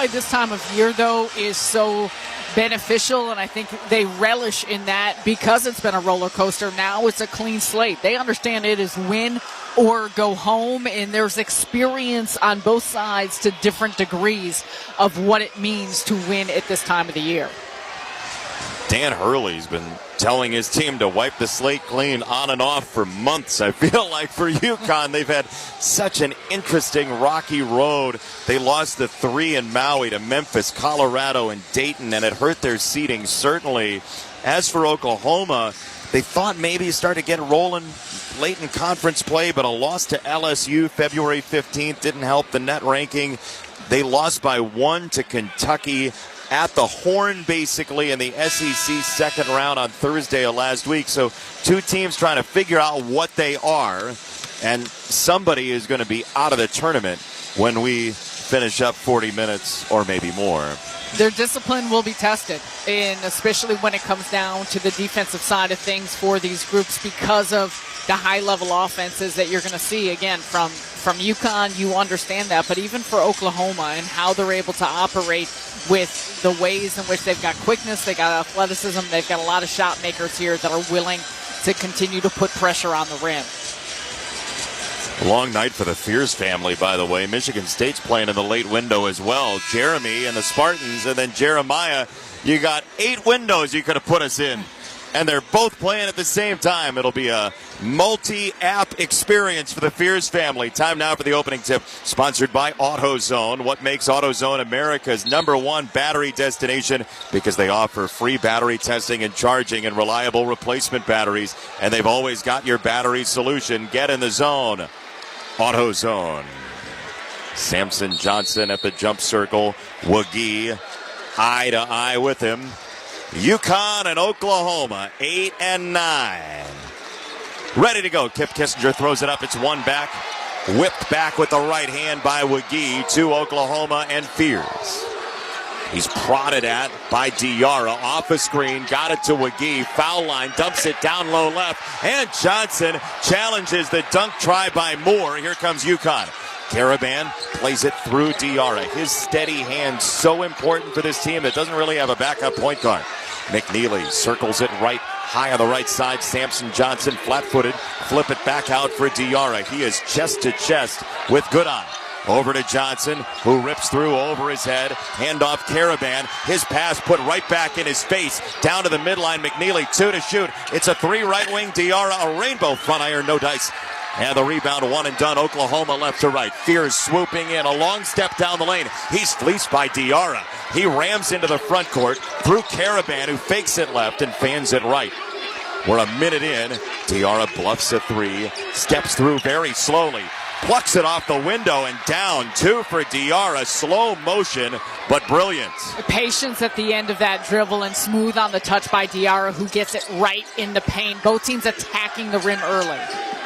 why this time of year, though, is so beneficial, and I think they relish in that because it's been a roller coaster. Now it's a clean slate. They understand it is win or go home, and there's experience on both sides to different degrees of what it means to win at this time of the year. Dan Hurley's been telling his team to wipe the slate clean on and off for months. I feel like for UConn, they've had such an interesting rocky road. They lost the 3 in Maui to Memphis, Colorado, and Dayton, and it hurt their seeding certainly. As for Oklahoma, they thought maybe start to get rolling late in conference play, but a loss to LSU February 15th didn't help the net ranking. They lost by 1 to Kentucky at the Horn, basically, in the SEC second round on Thursday of last week. So two teams trying to figure out what they are, and somebody is going to be out of the tournament when we finish up 40 minutes or maybe more. Their discipline will be tested, and especially when it comes down to the defensive side of things for these groups because of the high-level offenses that you're going to see, again, from UConn. You understand that, but even for Oklahoma and how they're able to operate with the ways in which they've got quickness, they've got athleticism, they've got a lot of shot makers here that are willing to continue to put pressure on the rim. Long night for the Fears family, by the way. Michigan State's playing in the late window as well. Jeremy and the Spartans, and then Jeremiah. You got 8 windows you could have put us in, and they're both playing at the same time. It'll be a multi-app experience for the Fears family. Time now for the opening tip, sponsored by AutoZone. What makes AutoZone America's #1 battery destination? Because they offer free battery testing and charging and reliable replacement batteries, and they've always got your battery solution. Get in the zone. AutoZone. Samson Johnson at the jump circle. Wagee eye to eye with him. UConn and Oklahoma, 8 and 9. Ready to go. Kip Kissinger throws it up. It's one back. Whipped back with the right hand by Wagee to Oklahoma and Fears. He's prodded at by Diarra off a screen. Got it to Wagee. Foul line. Dumps it down low left. And Johnson challenges the dunk try by Moore. Here comes UConn. Caravan plays it through Diarra. His steady hand so important for this team that doesn't really have a backup point guard. McNeely circles it right high on the right side. Samson Johnson flat-footed. Flip it back out for Diarra. He is chest to chest with Goodine. Over to Johnson, who rips through over his head. Handoff Caravan. His pass put right back in his face. Down to the midline. McNeely, 2 to shoot. It's a 3 right wing. Diarra, a rainbow front iron, no dice. And the rebound, 1 and done. Oklahoma left to right. Fears swooping in. A long step down the lane. He's fleeced by Diarra. He rams into the front court through Caravan, who fakes it left and fans it right. We're a minute in. Diarra bluffs a 3. Steps through very slowly. Plucks it off the window and down. 2 for Diarra. Slow motion, but brilliant. Patience at the end of that dribble and smooth on the touch by Diarra, who gets it right in the paint. Both teams attacking the rim early.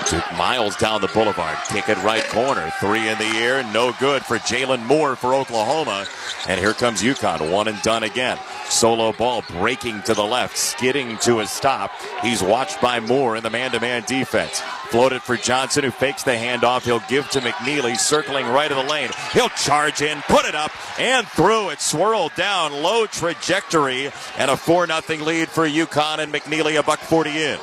Duke Miles down the boulevard. Kick it right corner. 3 in the air. No good for Jalen Moore for Oklahoma. And here comes UConn. 1 and done again. Solo ball breaking to the left. Skidding to a stop. He's watched by Moore in the man-to-man defense. Floated for Johnson, who fakes the handoff. He'll give to McNeely, circling right of the lane. He'll charge in, put it up, and through. It swirled down. Low trajectory. And a 4-0 lead for UConn, and McNeely a $140 in.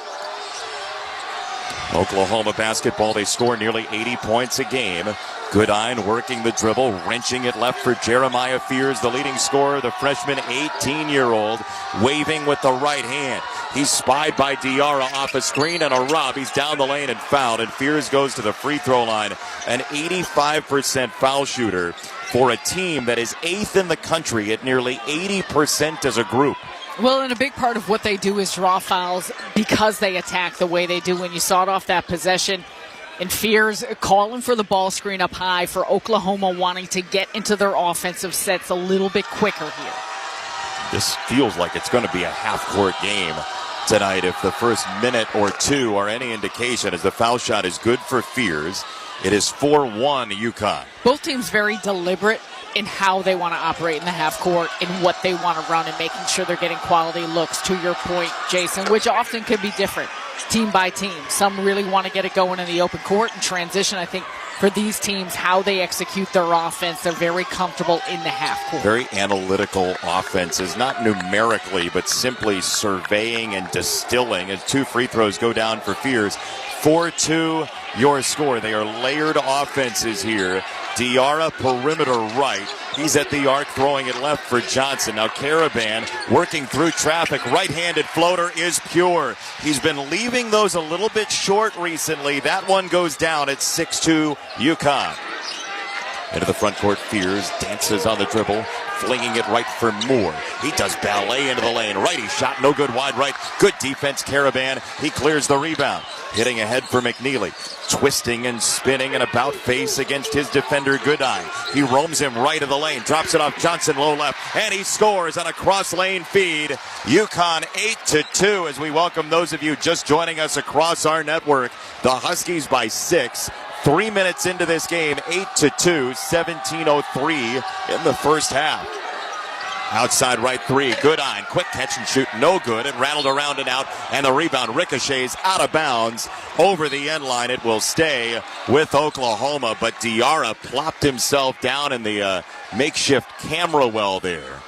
Oklahoma basketball, they score nearly 80 points a game. Goodine working the dribble, wrenching it left for Jeremiah Fears, the leading scorer, the freshman 18-year-old, waving with the right hand. He's spied by Diarra off a screen and a rob. He's down the lane and fouled, and Fears goes to the free throw line. An 85% foul shooter for a team that is 8th in the country at nearly 80% as a group. Well, and a big part of what they do is draw fouls because they attack the way they do. When you saw it off that possession, and Fears calling for the ball screen up high for Oklahoma, wanting to get into their offensive sets a little bit quicker here. This feels like it's going to be a half-court game tonight if the first minute or 2 are any indication, as the foul shot is good for Fears. It is 4-1 UConn. Both teams very deliberate in how they want to operate in the half court and what they want to run and making sure they're getting quality looks, to your point, Jason, which often can be different team by team. Some really want to get it going in the open court and transition. I think for these teams, how they execute their offense. They're very comfortable in the half court. Very analytical offenses, not numerically, but simply surveying and distilling as 2 free throws go down for Fears. 4-2 your score. They are layered offenses here. Diarra, perimeter right. He's at the arc, throwing it left for Johnson. Now Caravan working through traffic. Right-handed floater is pure. He's been leaving those a little bit short recently. That one goes down at 6-2 UConn. Into the front court, Fears dances on the dribble, flinging it right for Moore. He does ballet into the lane. Righty shot, no good, wide right. Good defense, Caravan. He clears the rebound. Hitting ahead for McNeely. Twisting and spinning and about face against his defender, Goodine. He roams him right of the lane, drops it off Johnson, low left, and he scores on a cross-lane feed. UConn 8-2 as we welcome those of you just joining us across our network. The Huskies by 6. 3 minutes into this game, 8-2, 17:03 in the first half. Outside right 3, Goodine, quick catch and shoot, no good. It rattled around and out, and the rebound ricochets out of bounds over the end line. It will stay with Oklahoma, but Diarra plopped himself down in the makeshift camera well there.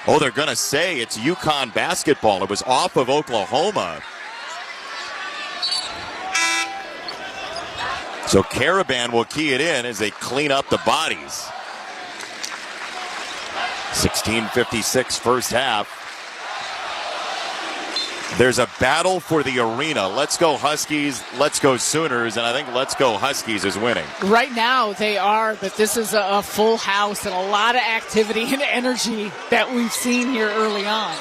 Oh, they're going to say it's UConn basketball. It was off of Oklahoma. So Caravan will key it in as they clean up the bodies. 16:56 first half. There's a battle for the arena. Let's go Huskies, let's go Sooners, and I think let's go Huskies is winning. Right now they are, but this is a full house and a lot of activity and energy that we've seen here early on.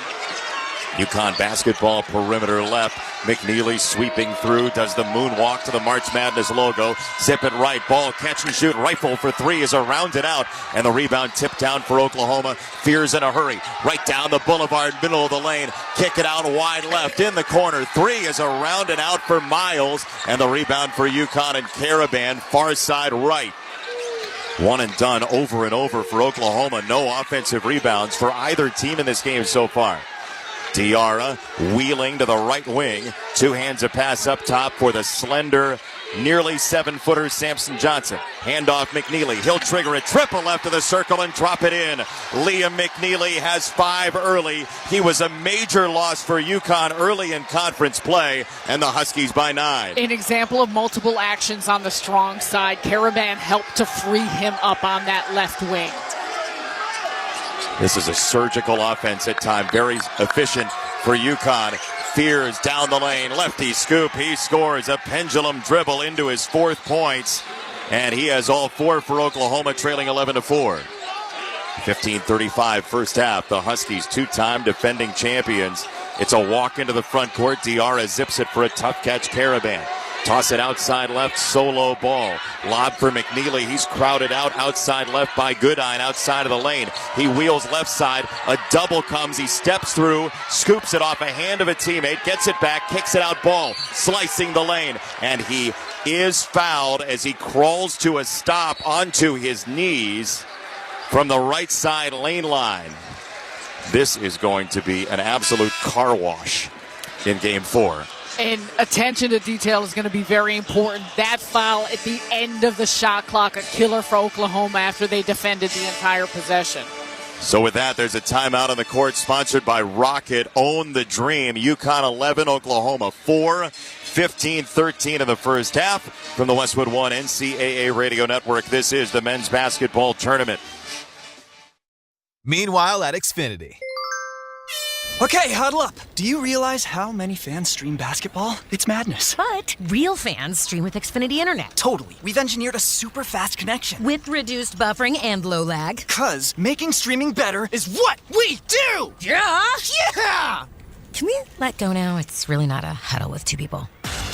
UConn basketball, perimeter left. McNeely sweeping through, does the moonwalk to the March Madness logo. Zip it right, ball, catch and shoot, rifle for 3 is a rounded out, and the rebound tipped down for Oklahoma. Fears in a hurry, right down the boulevard, middle of the lane, kick it out wide left, in the corner. 3 is a rounded out for Miles, and the rebound for UConn and Caravan, far side right. One and done over and over for Oklahoma. No offensive rebounds for either team in this game so far. Diarra wheeling to the right wing. 2 hands a pass up top for the slender, nearly 7-footer Samson Johnson. Handoff McNeely. He'll trigger a triple left of the circle and drop it in. Liam McNeely has 5 early. He was a major loss for UConn early in conference play, and the Huskies by 9. An example of multiple actions on the strong side. Caravan helped to free him up on that left wing. This is a surgical offense at time, very efficient for UConn. Fears down the lane, lefty scoop, he scores a pendulum dribble into his 4th points, and he has all 4 for Oklahoma, trailing 11-4. 15:35 first half. The Huskies, 2-time defending champions. It's a walk into the front court. Diarra zips it for a tough catch. Caravan. Toss it outside left, solo ball. Lob for McNeely. He's crowded out outside left by Goodine, outside of the lane. He wheels left side. A double comes. He steps through, scoops it off a hand of a teammate, gets it back, kicks it out, ball, slicing the lane. And he is fouled as he crawls to a stop onto his knees from the right side lane line. This is going to be an absolute car wash in game 4. And attention to detail is going to be very important. That foul at the end of the shot clock, a killer for Oklahoma after they defended the entire possession. So with that, there's a timeout on the court sponsored by Rocket. Own the dream. UConn 11, Oklahoma 4. 15-13 in the first half. From the Westwood One NCAA Radio Network, this is the men's basketball tournament. Meanwhile at Xfinity. Okay, huddle up. Do you realize how many fans stream basketball? It's madness. But real fans stream with Xfinity Internet. Totally. We've engineered a super fast connection. With reduced buffering and low lag. 'Cause making streaming better is what we do! Yeah? Yeah! Can we let go now? It's really not a huddle with 2 people.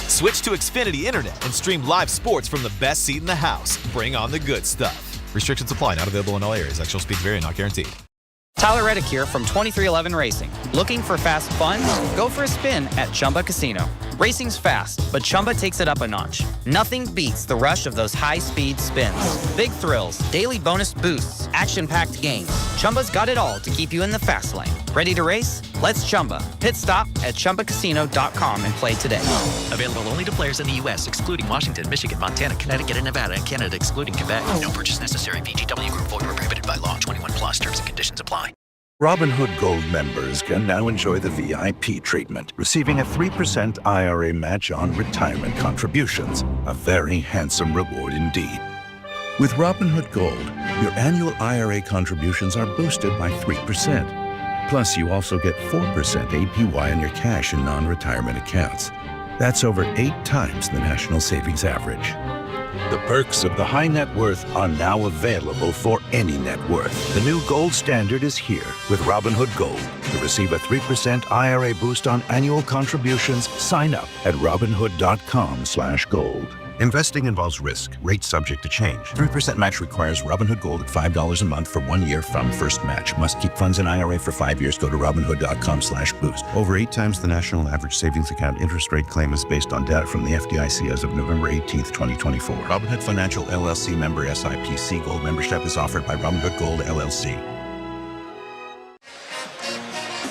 Switch to Xfinity Internet and stream live sports from the best seat in the house. Bring on the good stuff. Restrictions apply. Not available in all areas. Actual speeds vary. Not guaranteed. Tyler Reddick here from 2311 Racing. Looking for fast fun? Go for a spin at Chumba Casino. Racing's fast, but Chumba takes it up a notch. Nothing beats the rush of those high-speed spins. Big thrills, daily bonus boosts, action-packed games. Chumba's got it all to keep you in the fast lane. Ready to race? Let's Chumba. Pit stop at ChumbaCasino.com and play today. Available only to players in the U.S., excluding Washington, Michigan, Montana, Connecticut, and Nevada, and Canada, excluding Quebec. No purchase necessary. VGW Group. Void where prohibited by law. 21 plus. Terms and conditions apply. Robinhood Gold members can now enjoy the VIP treatment, receiving a 3% IRA match on retirement contributions, a very handsome reward indeed. With Robinhood Gold, your annual IRA contributions are boosted by 3%. Plus, you also get 4% APY on your cash and non-retirement accounts. That's over 8 times the national savings average. The perks of the high net worth are now available for any net worth. The new gold standard is here with Robinhood Gold. To receive a 3% IRA boost on annual contributions, sign up at Robinhood.com/gold. Investing involves risk. Rates subject to change. 3% match requires Robinhood Gold at $5 a month for 1 year from first match. Must keep funds in IRA for 5 years. Go to Robinhood.com/boost. Over 8 times the national average savings account interest rate claim is based on data from the FDIC as of November 18th, 2024. Robinhood Financial LLC member SIPC. Gold membership is offered by Robinhood Gold LLC.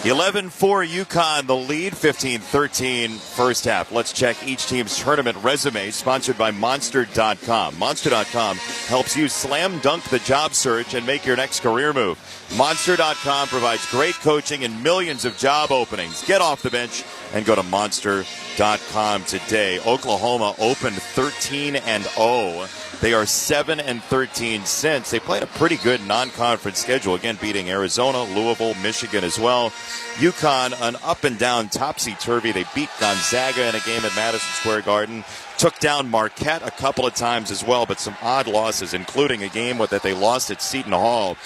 11-4 UConn, the lead, 15-13 first half. Let's check each team's tournament resume, sponsored by Monster.com. Monster.com helps you slam dunk the job search and make your next career move. Monster.com provides great coaching and millions of job openings. Get off the bench and go to Monster.com today. Oklahoma opened 13-0. They are 7-13 since. They played a pretty good non-conference schedule, again beating Arizona, Louisville, Michigan as well. UConn, an up-and-down topsy-turvy. They beat Gonzaga in a game at Madison Square Garden. Took down Marquette a couple of times as well, but some odd losses, including a game that they lost at Seton Hall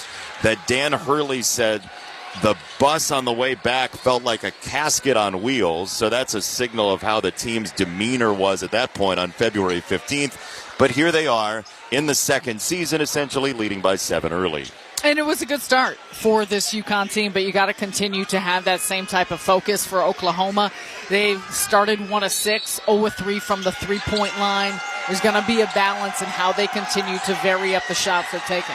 that Dan Hurley said the bus on the way back felt like a casket on wheels. So that's a signal of how the team's demeanor was at that point on February 15th. But here they are in the second season, essentially leading by 7 early. And it was a good start for this UConn team, but you got to continue to have that same type of focus for Oklahoma. They've started 1 of 6, 0 of 3 from the three-point line. There's going to be a balance in how they continue to vary up the shots they're taking.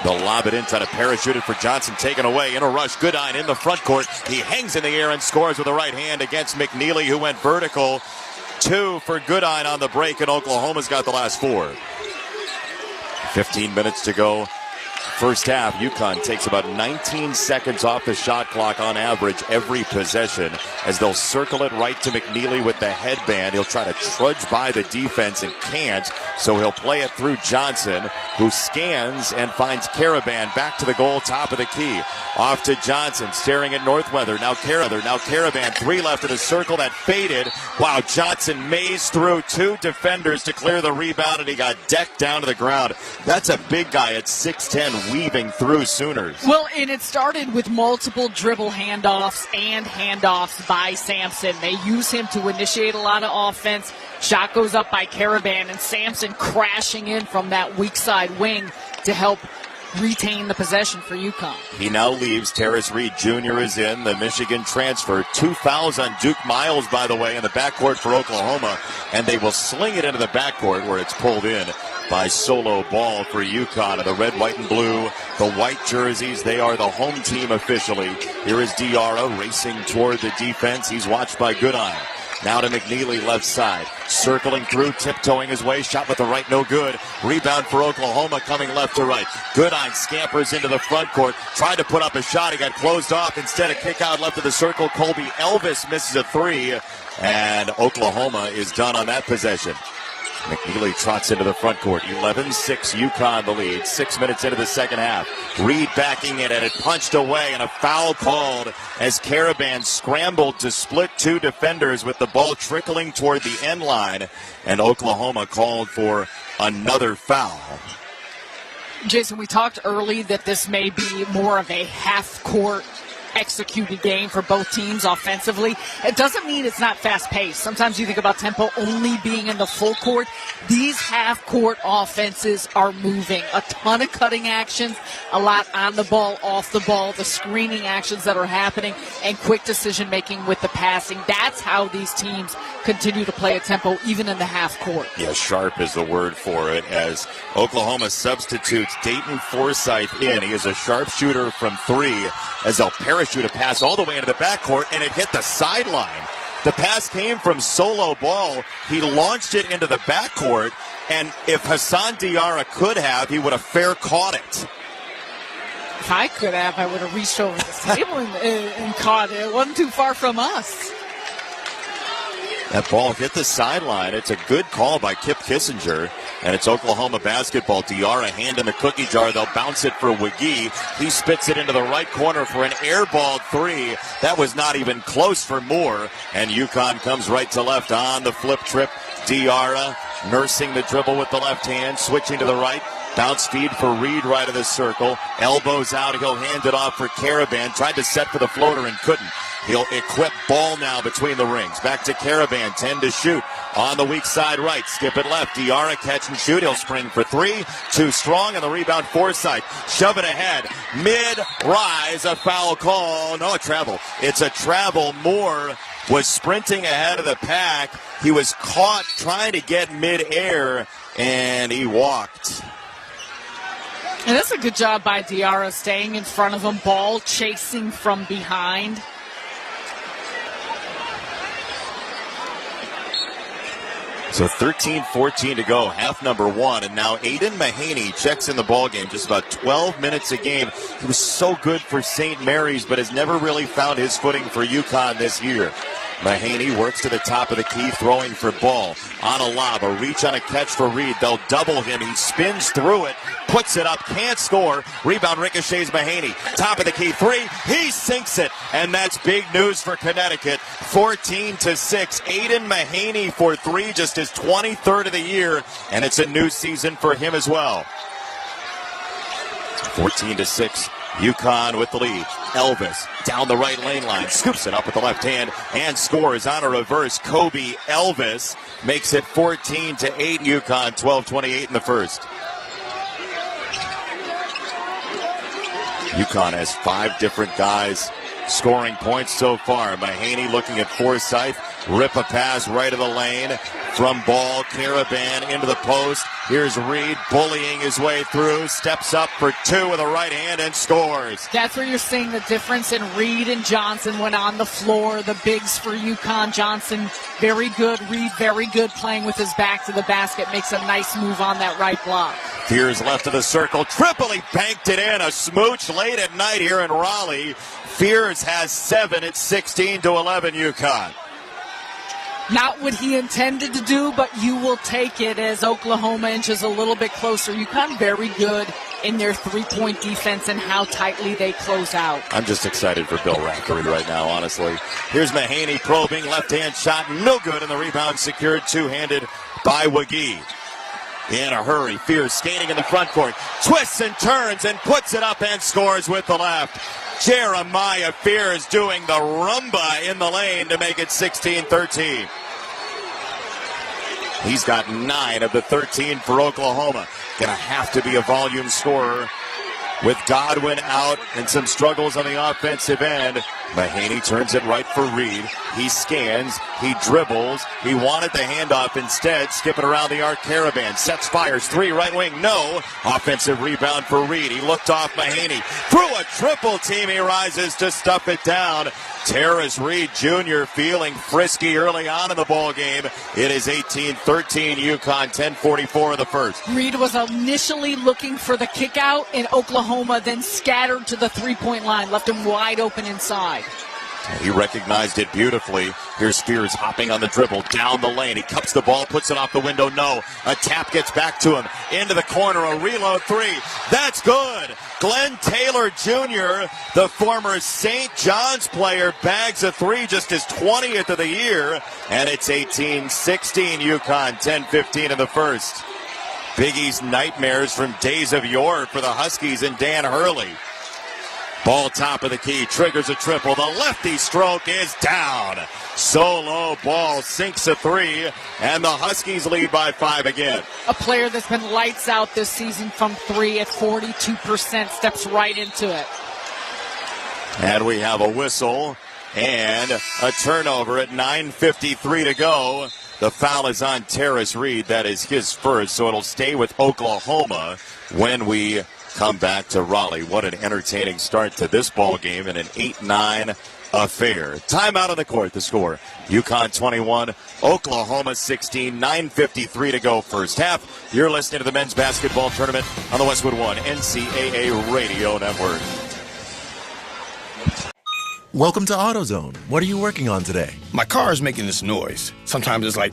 They'll lob it in, try to parachute it for Johnson, taken away in a rush. Goodine in the front court. He hangs in the air and scores with the right hand against McNeely, who went vertical. 2 for Goodine on the break, and Oklahoma's got the last 4. 15 minutes to go. First half, UConn takes about 19 seconds off the shot clock on average every possession as they'll circle it right to McNeely with the headband. He'll try to trudge by the defense and can't, so he'll play it through Johnson, who scans and finds Caravan back to the goal, top of the key. Off to Johnson, staring at Northweather. Now Caravan, 3 left in a circle that faded. Wow, Johnson mazed through 2 defenders to clear the rebound, and he got decked down to the ground. That's a big guy at 6'10", weaving through Sooners. Well, and it started with multiple dribble handoffs by Sampson. They use him to initiate a lot of offense. Shot goes up by Caravan, and Sampson crashing in from that weak side wing to help retain the possession for UConn. He now leaves. Terrace Reed Jr. is in, the Michigan transfer. 2 fouls on Duke Miles, by the way, in the backcourt for Oklahoma, and they will sling it into the backcourt where it's pulled in by Solo Ball for UConn. In the red, white, and blue, the white jerseys, they are the home team officially. Here is Diarra racing toward the defense. He's watched by Goodine. Now to McNeely, left side. Circling through, tiptoeing his way. Shot with the right, no good. Rebound for Oklahoma, coming left to right. Goodine scampers into the front court. Tried to put up a shot. He got closed off. Instead, a kick out left of the circle. Colby Elvis misses a 3. And Oklahoma is done on that possession. McNeely trots into the front court. 11-6 UConn the lead. 6 minutes into the second half. Reed backing it, and it punched away, and a foul called as Caravan scrambled to split 2 defenders with the ball trickling toward the end line, and Oklahoma called for another foul. Jason, we talked early that this may be more of a half-court executed game for both teams offensively. It doesn't mean it's not fast-paced. Sometimes you think about tempo only being in the full court. These half-court offenses are moving. A ton of cutting actions, a lot on the ball, off the ball, the screening actions that are happening, and quick decision-making with the passing. That's how these teams continue to play a tempo even in the half court. Yeah, sharp is the word for it, as Oklahoma substitutes Dayton Forsythe in. He is a sharpshooter from 3, as they'll parachute a pass all the way into the backcourt, and it hit the sideline. The pass came from Solo Ball. He launched it into the backcourt, and if Hassan Diarra could have, he would have fair caught it. If I could have, I would have reached over the table and caught it. It wasn't too far from us. That ball hit the sideline. It's a good call by Kip Kissinger, and it's Oklahoma basketball. Diarra hand in the cookie jar. They'll bounce it for Wiggy. He spits it into the right corner for an airballed 3. That was not even close for Moore, and UConn comes right to left on the flip trip. Diarra nursing the dribble with the left hand, switching to the right. Bounce feed for Reed right of the circle. Elbows out. He'll hand it off for Caravan. Tried to set for the floater and couldn't. He'll equip Ball now between the rings. Back to Caravan. 10 to shoot. On the weak side right. Skip it left. Diarra catch and shoot. He'll spring for 3. Too strong. And the rebound Forsythe. Shove it ahead. Mid-rise. A foul call. No, a travel. It's a travel. Moore was sprinting ahead of the pack. He was caught trying to get mid-air, and he walked. And that's a good job by Diarra, staying in front of him. Ball chasing from behind. So 13-14 to go, half number 1, and now Aiden Mahaney checks in the ball game. Just about 12 minutes a game. He was so good for St. Mary's, but has never really found his footing for UConn this year. Mahaney works to the top of the key, throwing for Ball. On a lob, a reach on a catch for Reed. They'll double him. He spins through it, puts it up, can't score. Rebound ricochets Mahaney. Top of the key, 3. He sinks it, and that's big news for Connecticut. 14-6. Aiden Mahaney for 3, just his 23rd of the year, and it's a new season for him as well. 14-6. UConn with the lead. Elvis down the right lane line, scoops it up with the left hand and scores on a reverse. Kobe Elvis makes it 14-8 UConn, 12:28 in the first. UConn has 5 different guys scoring points so far. Mahaney looking at Forsythe, rip a pass right of the lane from Ball. Caravan into the post. Here's Reed bullying his way through, steps up for 2 with a right hand and scores. That's where you're seeing the difference in Reed and Johnson when on the floor. The bigs for UConn. Johnson very good. Reed very good, playing with his back to the basket. Makes a nice move on that right block. Fears left of the circle. Tripoli banked it in. A smooch late at night here in Raleigh. Fears has 7. It's 16-11 UConn. Not what he intended to do, but you will take it as Oklahoma inches a little bit closer. UConn very good in their three-point defense and how tightly they close out. I'm just excited for Bill Rackery right now, honestly. Here's Mahaney probing, left-hand shot, no good, and the rebound secured two-handed by Wiggy. In a hurry, Fears skating in the front court, twists and turns and puts it up and scores with the left. Jeremiah Fears doing the rumba in the lane to make it 16-13. He's got 9 of the 13 for Oklahoma. Gonna have to be a volume scorer with Godwin out and some struggles on the offensive end. Mahaney turns it right for Reed. He scans, he dribbles, he wanted the handoff instead, skipping around the arc. Caravan sets, fires, 3 right wing, no. Offensive rebound for Reed. He looked off Mahaney. Through a triple team, he rises to stuff it down. Terrace Reed Jr. feeling frisky early on in the ball game. It is 18-13 UConn, 10:44 in the first. Reed was initially looking for the kick out in Oklahoma, then scattered to the three-point line, left him wide open inside. He recognized it beautifully. Here's Fears hopping on the dribble down the lane. He cups the ball, puts it off the window. No. A tap gets back to him. Into the corner. A reload 3. That's good. Glenn Taylor Jr., the former St. John's player, bags a 3, just his 20th of the year. And it's 18-16 UConn, 10-15 in the first. Big East nightmares from days of yore for the Huskies and Dan Hurley. Ball top of the key, triggers a triple. The lefty stroke is down. Solo Ball sinks a 3, and the Huskies lead by 5 again. A player that's been lights out this season from 3 at 42%, steps right into it. And we have a whistle And a turnover at 9:53 to go. The foul is on Terrace Reed. That is his first, so it'll stay with Oklahoma when we come back to Raleigh. What an entertaining start to this ball game and an 8-9 affair. Timeout on the court. The score: UConn 21, Oklahoma 16, 9:53 to go first half. You're listening to the men's basketball tournament on the Westwood One NCAA Radio Network. Welcome to AutoZone. What are you working on today? My car is making this noise. Sometimes it's like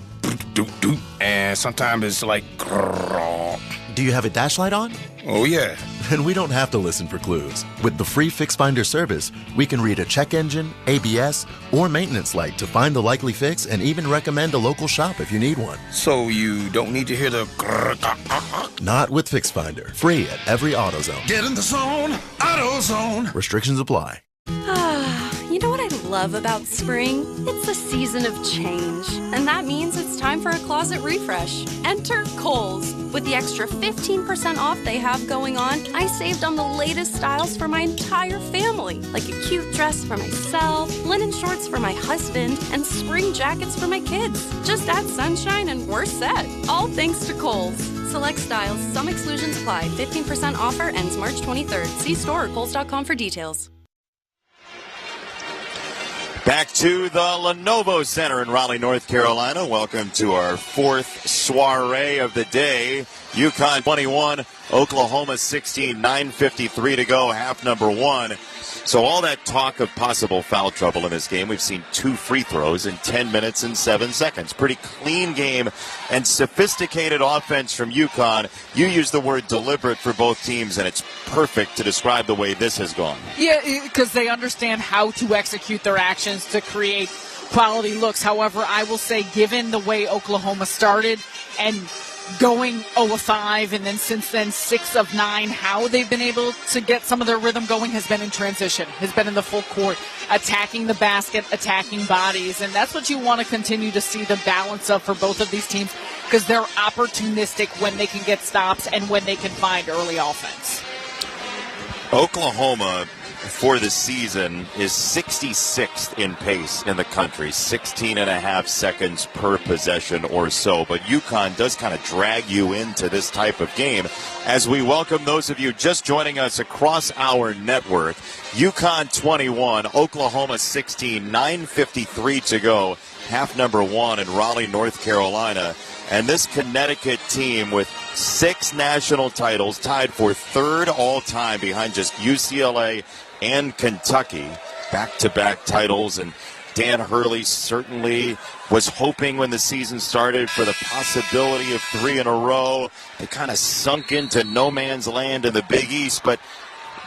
doot doot, and sometimes it's like grrr. Do you have a dash light on? Oh yeah. Then we don't have to listen for clues. With the free Fix Finder service, we can read a check engine, ABS, or maintenance light to find the likely fix and even recommend a local shop if you need one. So you don't need to hear the grrr. Not with Fix Finder. Free at every AutoZone. Get in the zone, AutoZone. Restrictions apply. You know what I love about spring? It's a season of change, and that means it's time for a closet refresh. Enter Kohl's. With the extra 15% off they have going on, I saved on the latest styles for my entire family, like a cute dress for myself, linen shorts for my husband, and spring jackets for my kids. Just add sunshine and we're set. All thanks to Kohl's. Select styles, some exclusions apply. 15% offer ends March 23rd. See store or kohls.com for details. Back to the Lenovo Center in Raleigh, North Carolina. Welcome to our fourth soiree of the day. UConn 21, Oklahoma 16, 9:53 to go, half number one. So all that talk of possible foul trouble in this game, we've seen 2 free throws in 10 minutes and 7 seconds. Pretty clean game and sophisticated offense from UConn. You use the word deliberate for both teams, and it's perfect to describe the way this has gone. Yeah, because they understand how to execute their actions to create quality looks. However, I will say, given the way Oklahoma started and going 0-5 and then since then 6 of 9, how they've been able to get some of their rhythm going has been in transition, has been in the full court, attacking the basket, attacking bodies, and that's what you want to continue to see the balance of for both of these teams, because they're opportunistic when they can get stops and when they can find early offense. Oklahoma for the season is 66th in pace in the country, 16 and a half seconds per possession or so. But UConn does kind of drag you into this type of game as we welcome those of you just joining us across our network. UConn 21, Oklahoma 16, 9:53 to go, half number one in Raleigh, North Carolina. And this Connecticut team with 6 national titles, tied for 3rd all-time behind just UCLA and Kentucky, back-to-back titles. And Dan Hurley certainly was hoping when the season started for the possibility of 3 in a row. They kind of sunk into no man's land in the Big East, but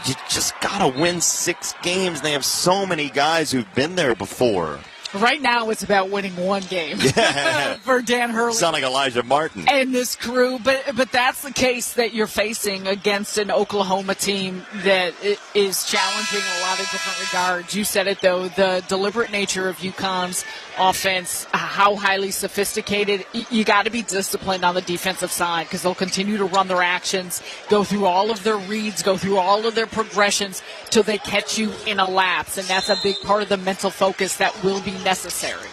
you just got to win 6 games. They have so many guys who've been there before. Right now, it's about winning 1 game for Dan Hurley. Sound like Elijah Martin. And this crew, but that's the case that you're facing against an Oklahoma team that is challenging in a lot of different regards. You said it, though, the deliberate nature of UConn's offense, how highly sophisticated. You got to be disciplined on the defensive side because they'll continue to run their actions, go through all of their reads, go through all of their progressions till they catch you in a lapse, and that's a big part of the mental focus that will be necessary.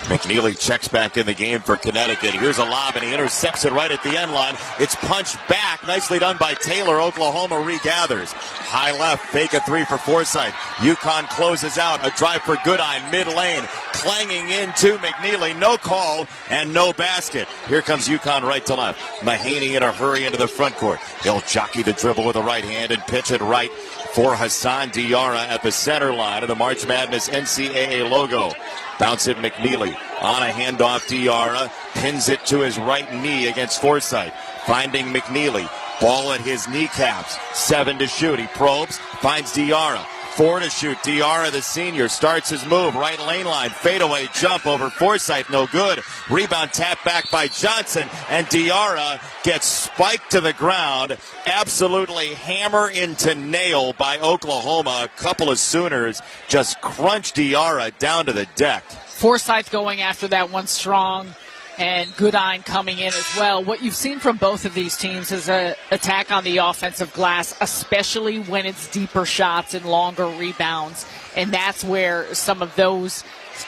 McNeely checks back in the game for Connecticut. Here's a lob, and he intercepts it right at the end line. It's punched back. Nicely done by Taylor. Oklahoma regathers. High left, fake a 3 for Forsythe. UConn closes out. A drive for Goodine, mid-lane. Clanging into McNeely. No call and no basket. Here comes UConn right to left. Mahaney in a hurry into the front court. He'll jockey the dribble with the right hand and pitch it right for Hassan Diarra at the center line of the March Madness NCAA logo. Bounce it McNeely on a handoff. Diarra pins it to his right knee against Forsythe. Finding McNeely. Ball at his kneecaps. 7 to shoot. He probes. Finds Diarra. 4 to shoot. Diarra, the senior, starts his move. Right lane line. Fadeaway jump over Forsythe. No good. Rebound tap back by Johnson. And Diarra gets spiked to the ground. Absolutely hammer into nail by Oklahoma. A couple of Sooners just crunch Diarra down to the deck. Forsythe going after that one strong. and Goodine coming in as well. What you've seen from both of these teams is an attack on the offensive glass, especially when it's deeper shots and longer rebounds. And that's where some of those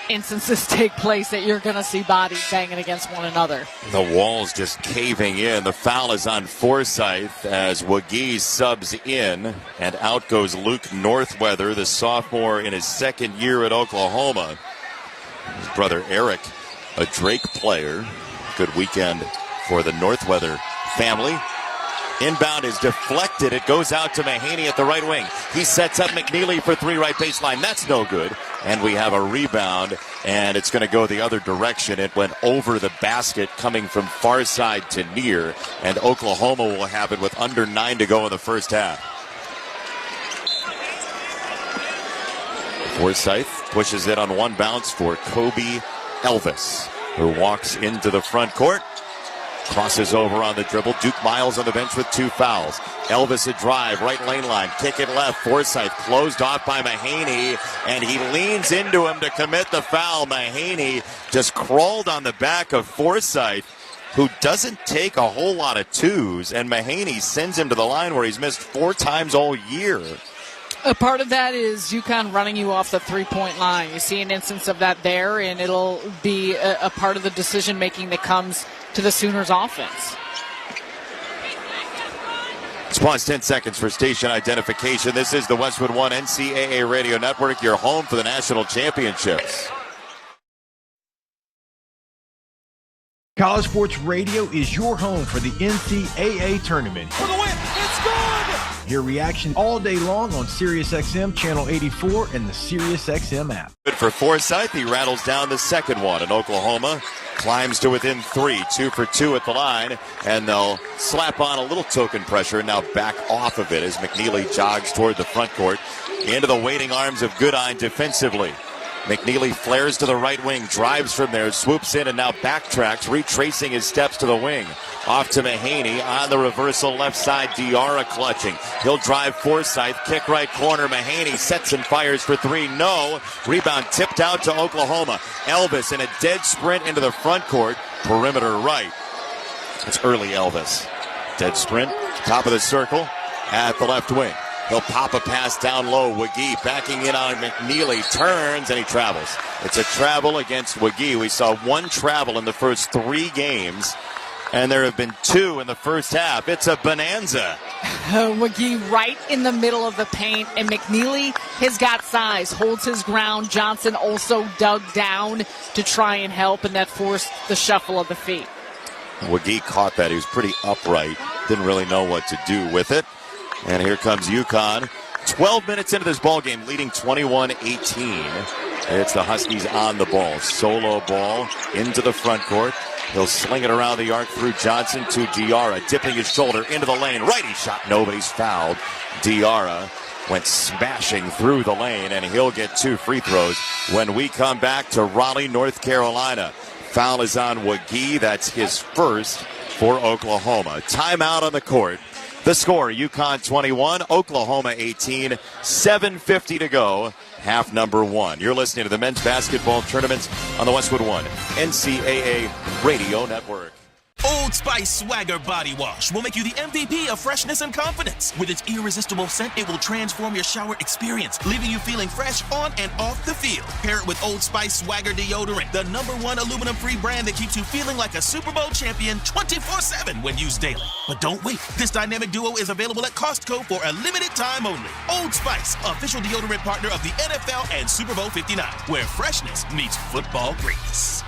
instances take place that you're going to see bodies banging against one another. The wall's just caving in. The foul is on Forsyth as Wagee subs in, and out goes Luke Northweather, the sophomore in his second year at Oklahoma. His brother Eric, a Drake player. Good weekend for the Northweather family. Inbound is deflected. It goes out to Mahaney at the right wing. He sets up McNeely for three right baseline. That's no good. And we have a rebound, and it's going to go the other direction. It went over the basket coming from far side to near, and Oklahoma will have it with under 9 to go in the first half. Forsyth pushes it on one bounce for Kobe Elvis, who walks into the front court. Crosses over on the dribble. Duke Miles on the bench with 2 fouls. Elvis a drive, right lane line. Kick it left. Forsyth closed off by Mahaney, and he leans into him to commit the foul. Mahaney just crawled on the back of Forsyth, who doesn't take a whole lot of twos, and Mahaney sends him to the line where he's missed 4 times all year. A part of that is UConn running you off the three-point line. You see an instance of that there, and it'll be a part of the decision-making that comes to the Sooners offense. Let's pause 10 seconds for station identification. This is the Westwood One NCAA Radio Network, your home for the national championships. College Sports Radio is your home for the NCAA tournament. For the win, it's good! Hear reaction all day long on SiriusXM Channel 84 and the SiriusXM app. Good for Forsyth. He rattles down the second one, and Oklahoma climbs to within 3, 2 for 2 at the line, and they'll slap on a little token pressure and now back off of it as McNeely jogs toward the front court into the waiting arms of Goodine defensively. McNeely flares to the right wing, drives from there, swoops in, and now backtracks, retracing his steps to the wing. Off to Mahaney on the reversal left side. Diarra clutching. He'll drive Forsyth, kick right corner. Mahaney sets and fires for 3. No. Rebound tipped out to Oklahoma. Elvis in a dead sprint into the front court. Perimeter right. It's early Elvis. Dead sprint. Top of the circle at the left wing. He'll pop a pass down low. Wagee backing in on McNeely. Turns and he travels. It's a travel against Wagee. We saw 1 travel in the first 3 games, and there have been 2 in the first half. It's a bonanza. Wagee right in the middle of the paint, and McNeely has got size, holds his ground. Johnson also dug down to try and help, and that forced the shuffle of the feet. Wagee caught that. He was pretty upright. Didn't really know what to do with it. And here comes UConn. 12 minutes into this ball game, leading 21-18. It's the Huskies on the ball. Solo ball into the front court. He'll sling it around the arc through Johnson to Diarra, dipping his shoulder into the lane. Righty shot. Nobody's fouled. Diarra went smashing through the lane, and he'll get 2 free throws when we come back to Raleigh, North Carolina. Foul is on Wagee. That's his first for Oklahoma. Timeout on the court. The score, UConn 21, Oklahoma 18, 7:50 to go, half number 1. You're listening to the men's basketball tournaments on the Westwood One NCAA Radio Network. Old Spice Swagger Body Wash will make you the MVP of freshness and confidence. With its irresistible scent, it will transform your shower experience, leaving you feeling fresh on and off the field. Pair it with Old Spice Swagger Deodorant, the #1 aluminum-free brand that keeps you feeling like a Super Bowl champion 24/7 when used daily. But don't wait. This dynamic duo is available at Costco for a limited time only. Old Spice, official deodorant partner of the NFL and Super Bowl 59, where freshness meets football greatness.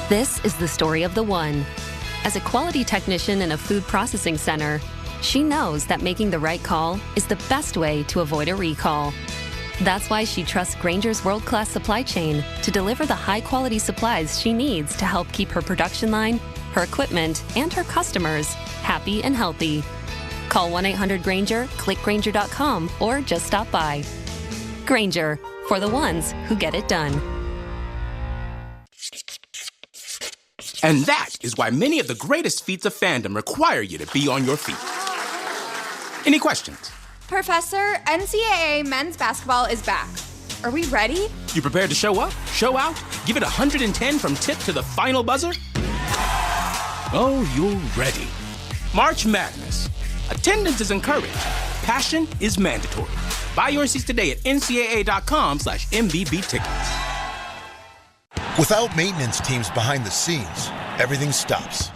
This is the story of the one. As a quality technician in a food processing center, she knows that making the right call is the best way to avoid a recall. That's why she trusts Grainger's world-class supply chain to deliver the high-quality supplies she needs to help keep her production line, her equipment, and her customers happy and healthy. Call 1-800-GRAINGER, click Grainger.com, or just stop by. Grainger, for the ones who get it done. And that is why many of the greatest feats of fandom require you to be on your feet. Any questions? Professor, NCAA men's basketball is back. Are we ready? You prepared to show up? show out? Give it 110 from tip to the final buzzer? Oh, you're ready. March Madness. Attendance is encouraged. Passion is mandatory. Buy your seats today at ncaa.com/MVB tickets. Without maintenance teams behind the scenes, everything stops.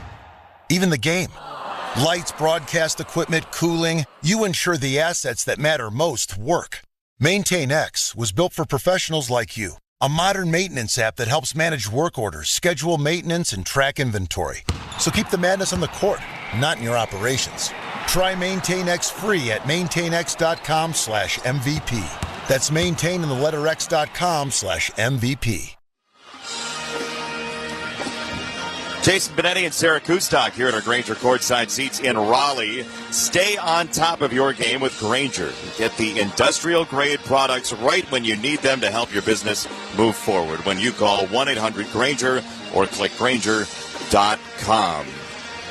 Even the game. Lights, broadcast equipment, cooling, you ensure the assets that matter most work. MaintainX was built for professionals like you. A modern maintenance app that helps manage work orders, schedule maintenance, and track inventory. So keep the madness on the court, not in your operations. Try MaintainX free at maintainx.com/MVP. That's maintain in the letter x.com/MVP. Jason Benetti and Sarah Kustok here at our Grainger courtside seats in Raleigh. Stay on top of your game with Grainger. Get the industrial-grade products right when you need them to help your business move forward. When you call 1-800-GRAINGER or click Grainger.com.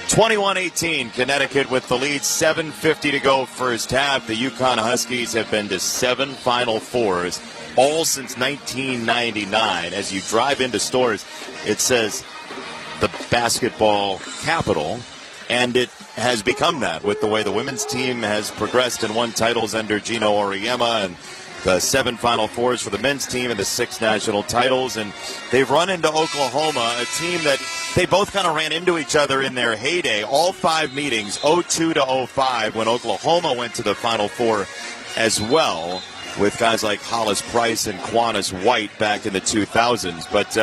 21-18, Connecticut with the lead, 7:50 to go first half. The UConn Huskies have been to 7 Final Fours, all since 1999. As you drive into stores, it says the basketball capital, and it has become that with the way the women's team has progressed and won titles under Gino Auriemma, and the 7 Final Fours for the men's team and the 6 national titles. And they've run into Oklahoma, a team that they both kind of ran into each other in their heyday. All 5 meetings, 02 to 05, when Oklahoma went to the Final Four as well, with guys like Hollis Price and Quannas White back in the 2000s. But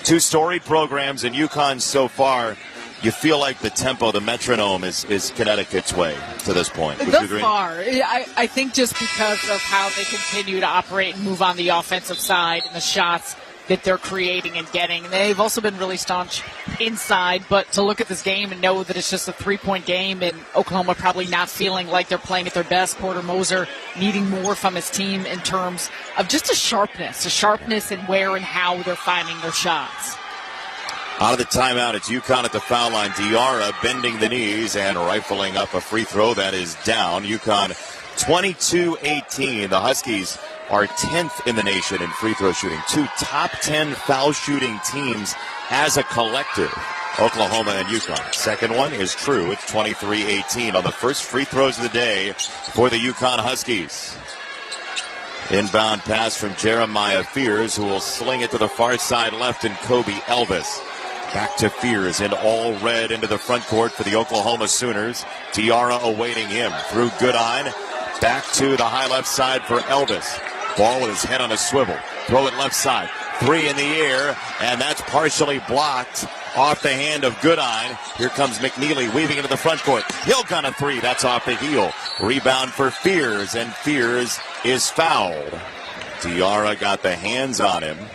2 storied programs in UConn so far. You feel like the tempo, the metronome is Connecticut's way to this point. Thus far, I think just because of how they continue to operate and move on the offensive side and the shots that they're creating and getting. They've also been really staunch inside, but to look at this game and know that it's just a 3-point game and Oklahoma probably not feeling like they're playing at their best. Porter Moser needing more from his team in terms of just a sharpness in where and how they're finding their shots. Out of the timeout, it's UConn at the foul line. Diarra bending the knees and rifling up a free throw that is down. UConn 22-18. The Huskies are 10th in the nation in free throw shooting. 2 top 10 foul shooting teams as a collective, Oklahoma and UConn. Second one is true. It's 23-18 on the first free throws of the day for the UConn Huskies. Inbound pass from Jeremiah Fears, who will sling it to the far side left, and Kobe Elvis. Back to Fears in all red into the front court for the Oklahoma Sooners. Diarra awaiting him through Goodine. Back to the high left side for Elvis. Ball with his head on a swivel. Throw it left side. 3 in the air, and that's partially blocked off the hand of Goodine. Here comes McNeely weaving into the front court. He'll gun a 3. That's off the heel. Rebound for Fears, and Fears is fouled. Diarra got the hands on him.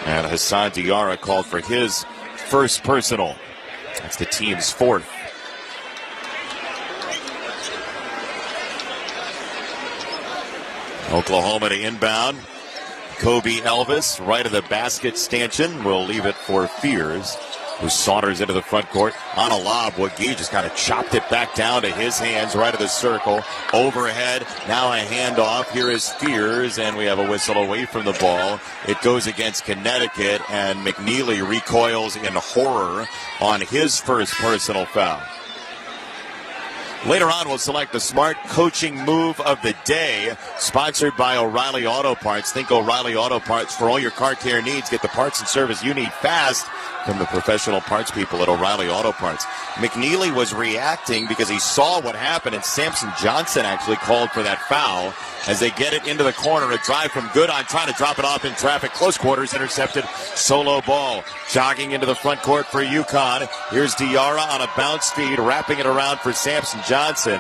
And Hassan Diarra called for his first personal. That's the team's 4th. Oklahoma to inbound. Kobe Elvis, right of the basket stanchion, will leave it for Fears, who saunters into the front court. On a lob, Wagee just kind of chopped it back down to his hands, right of the circle. Overhead, now a handoff. Here is Fears, and we have a whistle away from the ball. It goes against Connecticut, and McNeely recoils in horror on his first personal foul. Later on, we'll select the smart coaching move of the day, sponsored by O'Reilly Auto Parts. Think O'Reilly Auto Parts for all your car care needs. Get the parts and service you need fast from the professional parts people at O'Reilly Auto Parts. McNeely was reacting because he saw what happened, and Samson Johnson actually called for that foul as they get it into the corner. A drive from Goodine, trying to drop it off in traffic. Close quarters, intercepted. Solo ball. Jogging into the front court for UConn. Here's Diarra on a bounce feed, wrapping it around for Samson Johnson.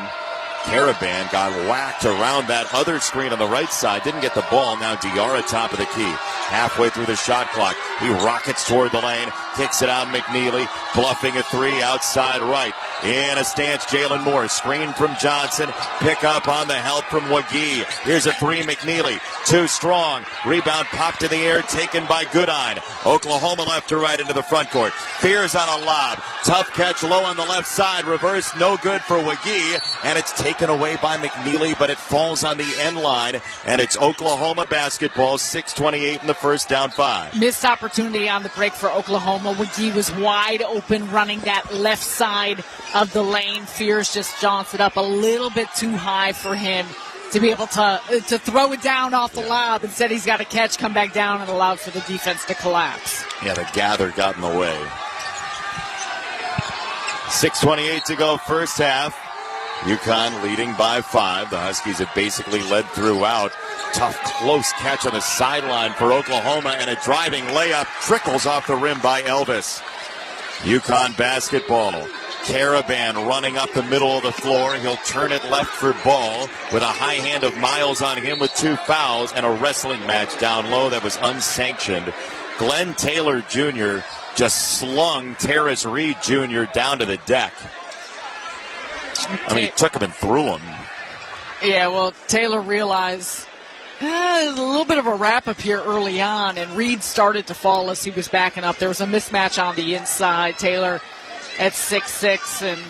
Caravan got whacked around that other screen on the right side. Didn't get the ball. Now Diarra top of the key. Halfway through the shot clock. He rockets toward the lane. Kicks it out. McNeely bluffing a 3 outside right. In a stance, Jalen Moore. Screen from Johnson. Pick up on the help from Wagee. Here's a 3, McNeely. Too strong. Rebound popped in the air. Taken by Goodine. Oklahoma left to right into the front court. Fears on a lob. Tough catch low on the left side. Reverse. No good for Wagee. And it's taken taken away by McNeely, but it falls on the end line, and it's Oklahoma basketball, 6:28 in the first, down 5. Missed opportunity on the break for Oklahoma. McGee was wide open running that left side of the lane. Fears just jaunts it up a little bit too high for him to be able to throw it down off the lob. Instead, he's got to catch, come back down, and allowed for the defense to collapse. Yeah, the gather got in the way. 6:28 to go, first half. UConn leading by 5. The Huskies have basically led throughout. Tough, close catch on the sideline for Oklahoma, and a driving layup trickles off the rim by Elvis. UConn basketball. Caravan running up the middle of the floor. He'll turn it left for Ball with a high hand of Miles on him with 2 fouls and a wrestling match down low that was unsanctioned. Glenn Taylor Jr. just slung Terrace Reed Jr. down to the deck. I mean, he took him and threw him. Yeah, well, Taylor realized a little bit of a wrap-up here early on, and Reed started to fall as he was backing up. There was a mismatch on the inside. Taylor at 6'6", and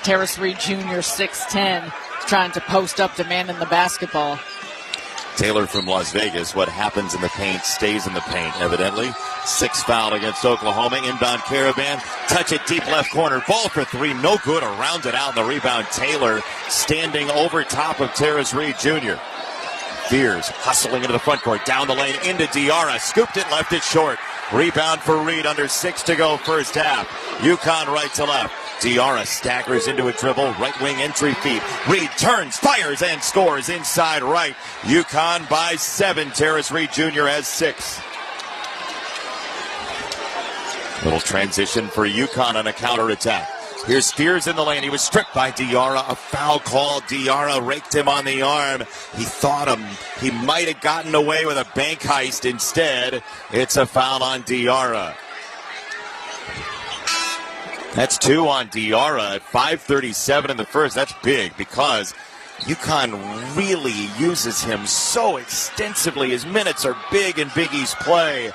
Terrace Reed Jr. 6'10", trying to post up, demanding the basketball. Taylor from Las Vegas, what happens in the paint stays in the paint, evidently. 6 foul against Oklahoma. Inbound Caravan. Touch it deep left corner. Ball for 3. No good. Around it out in the rebound. Taylor standing over top of Terrace Reed Jr. Fears hustling into the front court. Down the lane into Diarra. Scooped it, left it short. Rebound for Reed under 6 to go first half. UConn right to left. Diarra staggers into a dribble, right wing entry feed. Reed turns, fires, and scores inside right. UConn by 7. Terrace Reed Jr. has 6. Little transition for UConn on a counterattack. Here's Fears in the lane. He was stripped by Diarra. A foul call. Diarra raked him on the arm. He thought he might have gotten away with a bank heist. Instead, it's a foul on Diarra. That's 2 on Diarra at 5:37 in the first. That's big because UConn really uses him so extensively. His minutes are big in Big East play.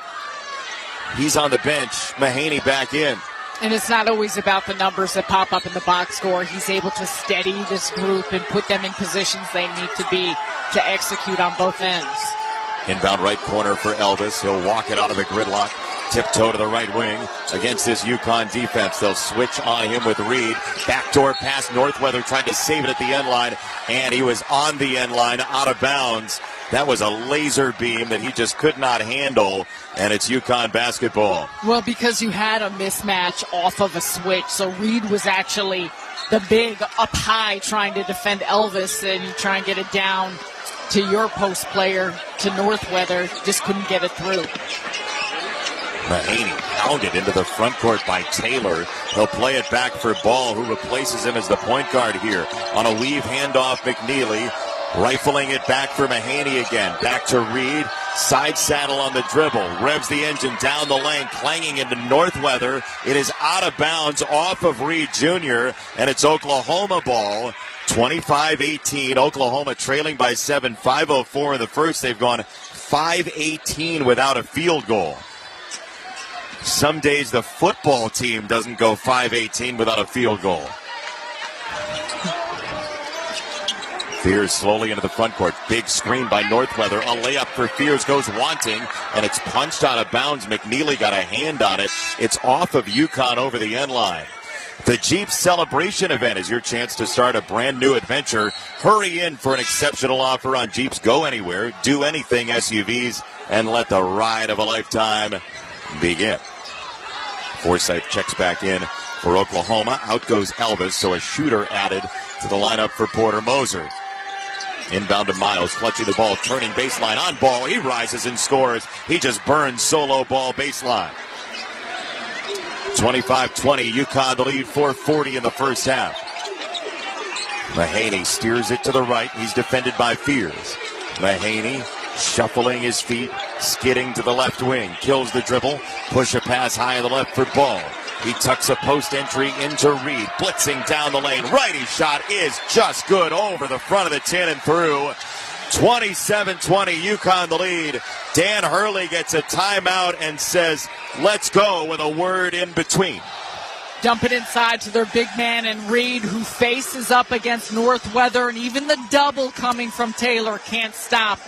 He's on the bench. Mahaney back in. And it's not always about the numbers that pop up in the box score. He's able to steady this group and put them in positions they need to be to execute on both ends. Inbound right corner for Elvis. He'll walk it out of the gridlock. Tiptoe to the right wing against this UConn defense. They'll switch on him with Reed. Backdoor pass. Northweather tried to save it at the end line, and he was on the end line, out of bounds. That was a laser beam that he just could not handle, and it's UConn basketball. Well, because you had a mismatch off of a switch, so Reed was actually the big up high trying to defend Elvis, and you try and get it down to your post player, to Northweather, just couldn't get it through. Mahaney pounded into the front court by Taylor. He'll play it back for Ball, who replaces him as the point guard here. On a weave handoff, McNeely rifling it back for Mahaney again. Back to Reed. Side saddle on the dribble. Revs the engine down the lane, clanging into Northweather. It is out of bounds off of Reed Jr., and it's Oklahoma ball. 25-18. Oklahoma trailing by 7. 5:04 in the first. They've gone 5-18 without a field goal. Some days the football team doesn't go 5-18 without a field goal. Fears slowly into the front court. Big screen by Northweather. A layup for Fears goes wanting, and it's punched out of bounds. McNeely got a hand on it. It's off of UConn over the end line. The Jeep Celebration event is your chance to start a brand new adventure. Hurry in for an exceptional offer on Jeep's Go Anywhere, Do Anything SUVs, and let the ride of a lifetime begin. Forsythe checks back in for Oklahoma. Out goes Elvis, so a shooter added to the lineup for Porter Moser. Inbound to Miles, clutching the ball, turning baseline on Ball. He rises and scores. He just burns solo Ball baseline. 25-20, UConn the lead, 4:40 in the first half. Mahaney steers it to the right. He's defended by Fears. Mahaney shuffling his feet, skidding to the left wing, kills the dribble, push a pass high on the left for Ball. He tucks a post entry into Reed, blitzing down the lane. Righty shot is just good over the front of the tin and through. 27-20, UConn the lead. Dan Hurley gets a timeout and says, let's go, with a word in between. dump it inside to their big man and Reed, who faces up against Northweather, and even the double coming from Taylor can't stop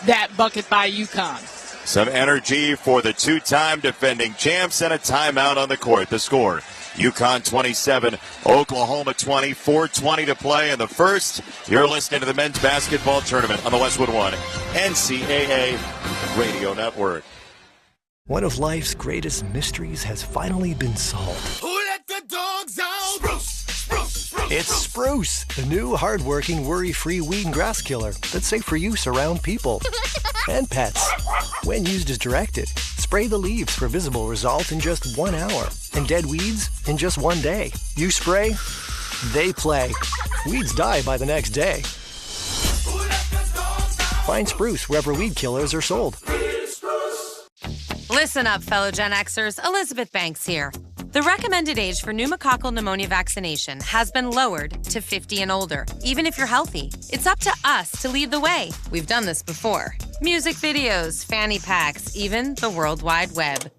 that bucket by UConn. Some energy for the two-time defending champs and a timeout on the court. The score, UConn 27, Oklahoma 20, 4:20 to play in the first. You're listening to the men's basketball tournament on the Westwood One NCAA Radio Network. One of life's greatest mysteries has finally been solved. Who let the dogs out? Spruce, spruce, spruce. It's Spruce, the new hard-working, worry-free weed and grass killer that's safe for use around people and pets. When used as directed, spray the leaves for visible results in just 1 hour and dead weeds in just 1 day. You spray, they play. Weeds die by the next day. Find Spruce wherever weed killers are sold. Listen up, fellow Gen Xers. Elizabeth Banks here. The recommended age for pneumococcal pneumonia vaccination has been lowered to 50 and older, even if you're healthy. It's up to us to lead the way. We've done this before. Music videos, fanny packs, even the World Wide Web.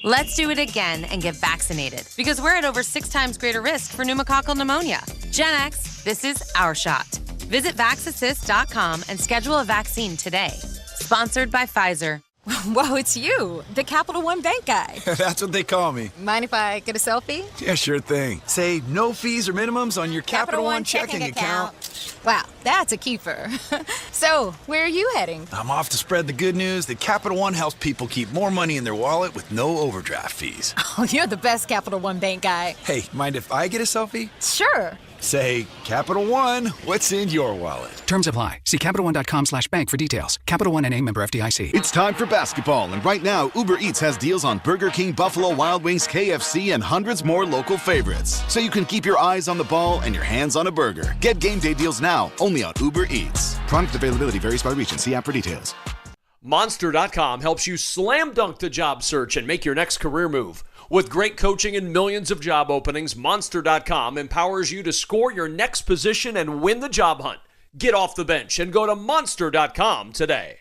Let's do it again and get vaccinated, because we're at over 6 times greater risk for pneumococcal pneumonia. Gen X, this is our shot. Visit vaxassist.com and schedule a vaccine today. Sponsored by Pfizer. Whoa, it's you, the Capital One Bank guy. That's what they call me. Mind if I get a selfie? Yeah, sure thing. Say no fees or minimums on your Capital One checking account. Wow, that's a keeper. So, where are you heading? I'm off to spread the good news that Capital One helps people keep more money in their wallet with no overdraft fees. Oh, you're the best Capital One Bank guy. Hey, mind if I get a selfie? Sure. Say, Capital One, what's in your wallet? Terms apply. See CapitalOne.com/bank for details. Capital One NA, member FDIC. It's time for basketball, and right now, Uber Eats has deals on Burger King, Buffalo Wild Wings, KFC, and hundreds more local favorites. So you can keep your eyes on the ball and your hands on a burger. Get game day deals now, only on Uber Eats. Product availability varies by region. See app for details. Monster.com helps you slam dunk the job search and make your next career move. With great coaching and millions of job openings, Monster.com empowers you to score your next position and win the job hunt. Get off the bench and go to Monster.com today.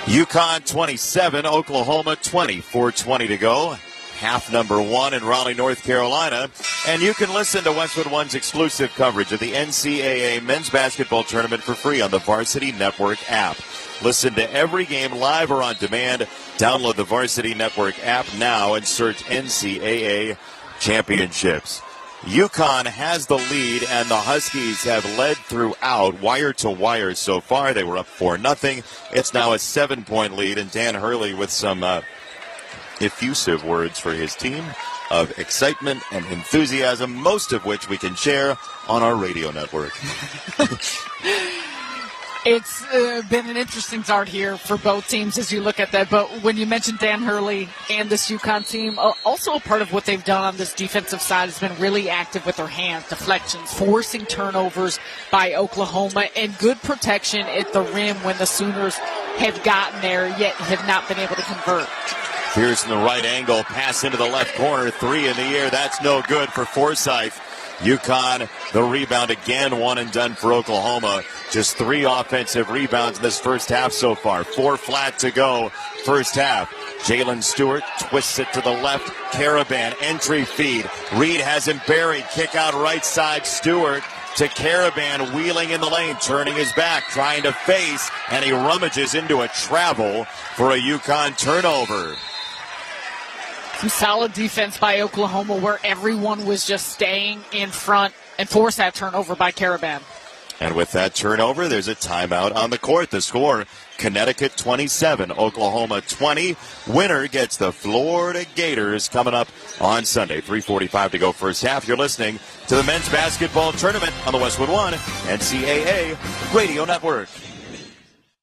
UConn 27, Oklahoma 20, 4:20 to go. Half number 1 in Raleigh, North Carolina. And you can listen to Westwood One's exclusive coverage of the NCAA men's basketball tournament for free on the Varsity Network app. Listen to every game live or on demand. Download the Varsity Network app now and search NCAA Championships. UConn has the lead, and the Huskies have led throughout, wire to wire so far. They were up 4-0. It's now a 7-point lead, and Dan Hurley with some effusive words for his team of excitement and enthusiasm, most of which we can share on our radio network. It's been an interesting start here for both teams as you look at that. But when you mentioned Dan Hurley and this UConn team, also a part of what they've done on this defensive side has been really active with their hands, deflections, forcing turnovers by Oklahoma, and good protection at the rim when the Sooners have gotten there, yet have not been able to convert. Here's in the right angle, pass into the left corner, 3 in the air. That's no good for Forsyth. UConn, the rebound again, 1 and done for Oklahoma. Just 3 offensive rebounds in this first half so far. 4 flat to go, first half. Jalen Stewart twists it to the left. Caravan, entry feed. Reed has him buried. Kick out right side. Stewart to Caravan, wheeling in the lane, turning his back, trying to face, and he rummages into a travel for a UConn turnover. Some solid defense by Oklahoma where everyone was just staying in front and forced that turnover by Caravan. And with that turnover, there's a timeout on the court. The score, Connecticut 27, Oklahoma 20. Winner gets the Florida Gators coming up on Sunday. 3:45 to go first half. You're listening to the men's basketball tournament on the Westwood One NCAA Radio Network.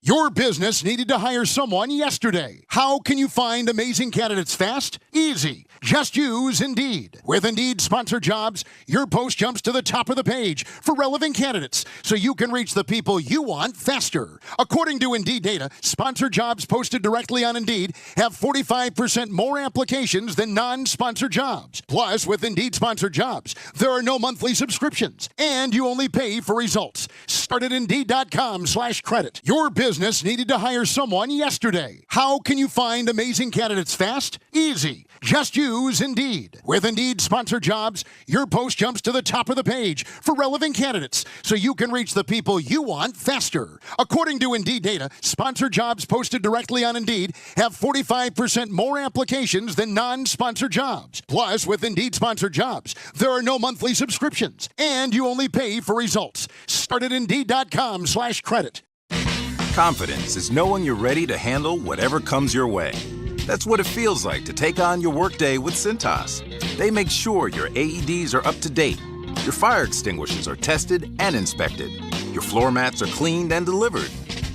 Your business needed to hire someone yesterday. How can you find amazing candidates fast? Easy. Just use Indeed. With Indeed Sponsored Jobs, your post jumps to the top of the page for relevant candidates so you can reach the people you want faster. According to Indeed data, sponsored jobs posted directly on Indeed have 45% more applications than non-sponsored jobs. Plus, with Indeed Sponsored Jobs, there are no monthly subscriptions, and you only pay for results. Start at Indeed.com/credit. Your business needed to hire someone yesterday. How can you find amazing candidates fast? Easy. Just use Indeed. With Indeed Sponsored Jobs, your post jumps to the top of the page for relevant candidates so you can reach the people you want faster. According to Indeed data, sponsored jobs posted directly on Indeed have 45% more applications than non-sponsored jobs. Plus, with Indeed Sponsored Jobs, there are no monthly subscriptions, and you only pay for results. Start at Indeed.com/credit. Confidence is knowing you're ready to handle whatever comes your way. That's what it feels like to take on your workday with Cintas. They make sure your AEDs are up to date, your fire extinguishers are tested and inspected, your floor mats are cleaned and delivered,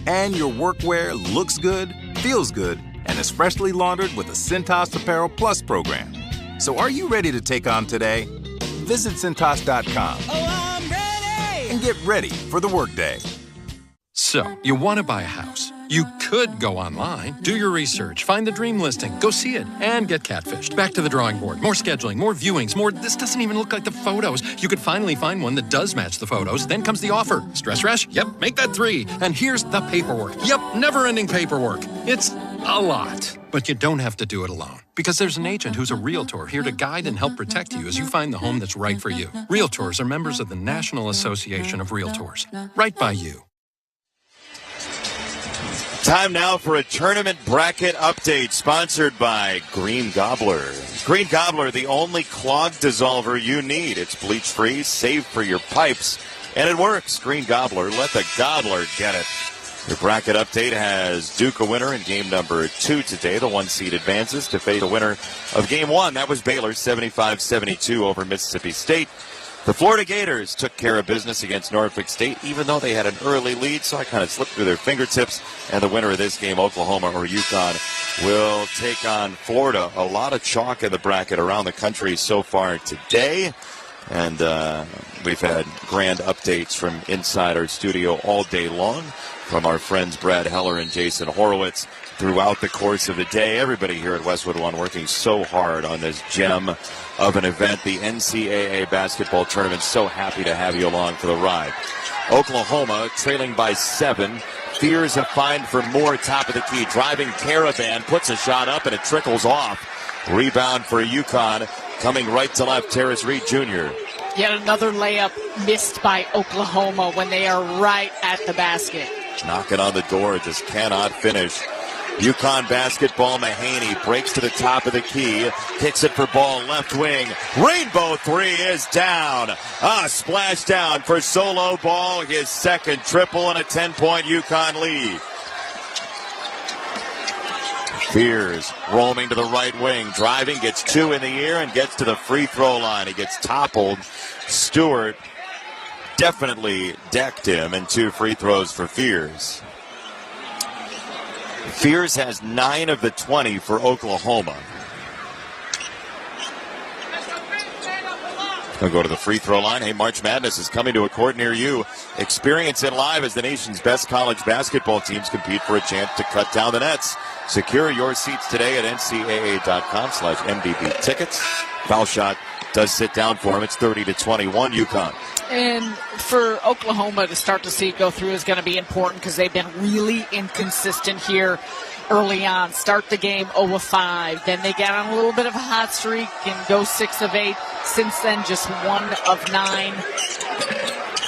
and your workwear looks good, feels good, and is freshly laundered with a Cintas Apparel Plus program. So are you ready to take on today? Visit Cintas.com and get ready for the workday. So, you want to buy a house. You could go online, do your research, find the dream listing, go see it, and get catfished. Back to the drawing board. More scheduling, more viewings, more this doesn't even look like the photos. You could finally find one that does match the photos. Then comes the offer. Stress rash? Yep, make that 3. And here's the paperwork. Yep, never-ending paperwork. It's a lot. But you don't have to do it alone. Because there's an agent who's a realtor here to guide and help protect you as you find the home that's right for you. Realtors are members of the National Association of Realtors. Right by you. Time now for a tournament bracket update sponsored by Green Gobbler. Green Gobbler, the only clog dissolver you need. It's bleach-free, safe for your pipes, and it works. Green Gobbler, let the gobbler get it. Your bracket update has Duke a winner in game number 2 today. The 1 seed advances to face the winner of game 1. That was Baylor, 75-72 over Mississippi State. The Florida Gators took care of business against Norfolk State, even though they had an early lead, so I kind of slipped through their fingertips. And the winner of this game, Oklahoma or UConn, will take on Florida. A lot of chalk in the bracket around the country so far today. And we've had grand updates from inside our studio all day long from our friends Brad Heller and Jason Horowitz throughout the course of the day. Everybody here at Westwood One working so hard on this gem of an event, the NCAA basketball tournament. So happy to have you along for the ride. Oklahoma trailing by 7. Fears a find for more top of the key. Driving Caravan puts a shot up and it trickles off. Rebound for UConn coming right to left. Terrace Reed Jr. Yet another layup missed by Oklahoma when they are right at the basket. Knocking on the door, just cannot finish. UConn basketball, Mahaney breaks to the top of the key, kicks it for ball left wing. Rainbow 3 is down. Splash down for Solo Ball, his second triple and a 10-point UConn lead. Fears roaming to the right wing, driving, gets 2 in the air and gets to the free throw line. He gets toppled. Stewart definitely decked him, and 2 free throws for Fears. Fears has 9 of the 20 for Oklahoma. Going to go to the free throw line. Hey, March Madness is coming to a court near you. Experience it live as the nation's best college basketball teams compete for a chance to cut down the nets. Secure your seats today at ncaa.com/MDB tickets. Foul shot does sit down for him. It's 30-21 UConn. And for Oklahoma to start to see it go through is going to be important because they've been really inconsistent here early on. Start the game 0 of 5. Then they get on a little bit of a hot streak and go 6 of 8. Since then, just 1 of 9.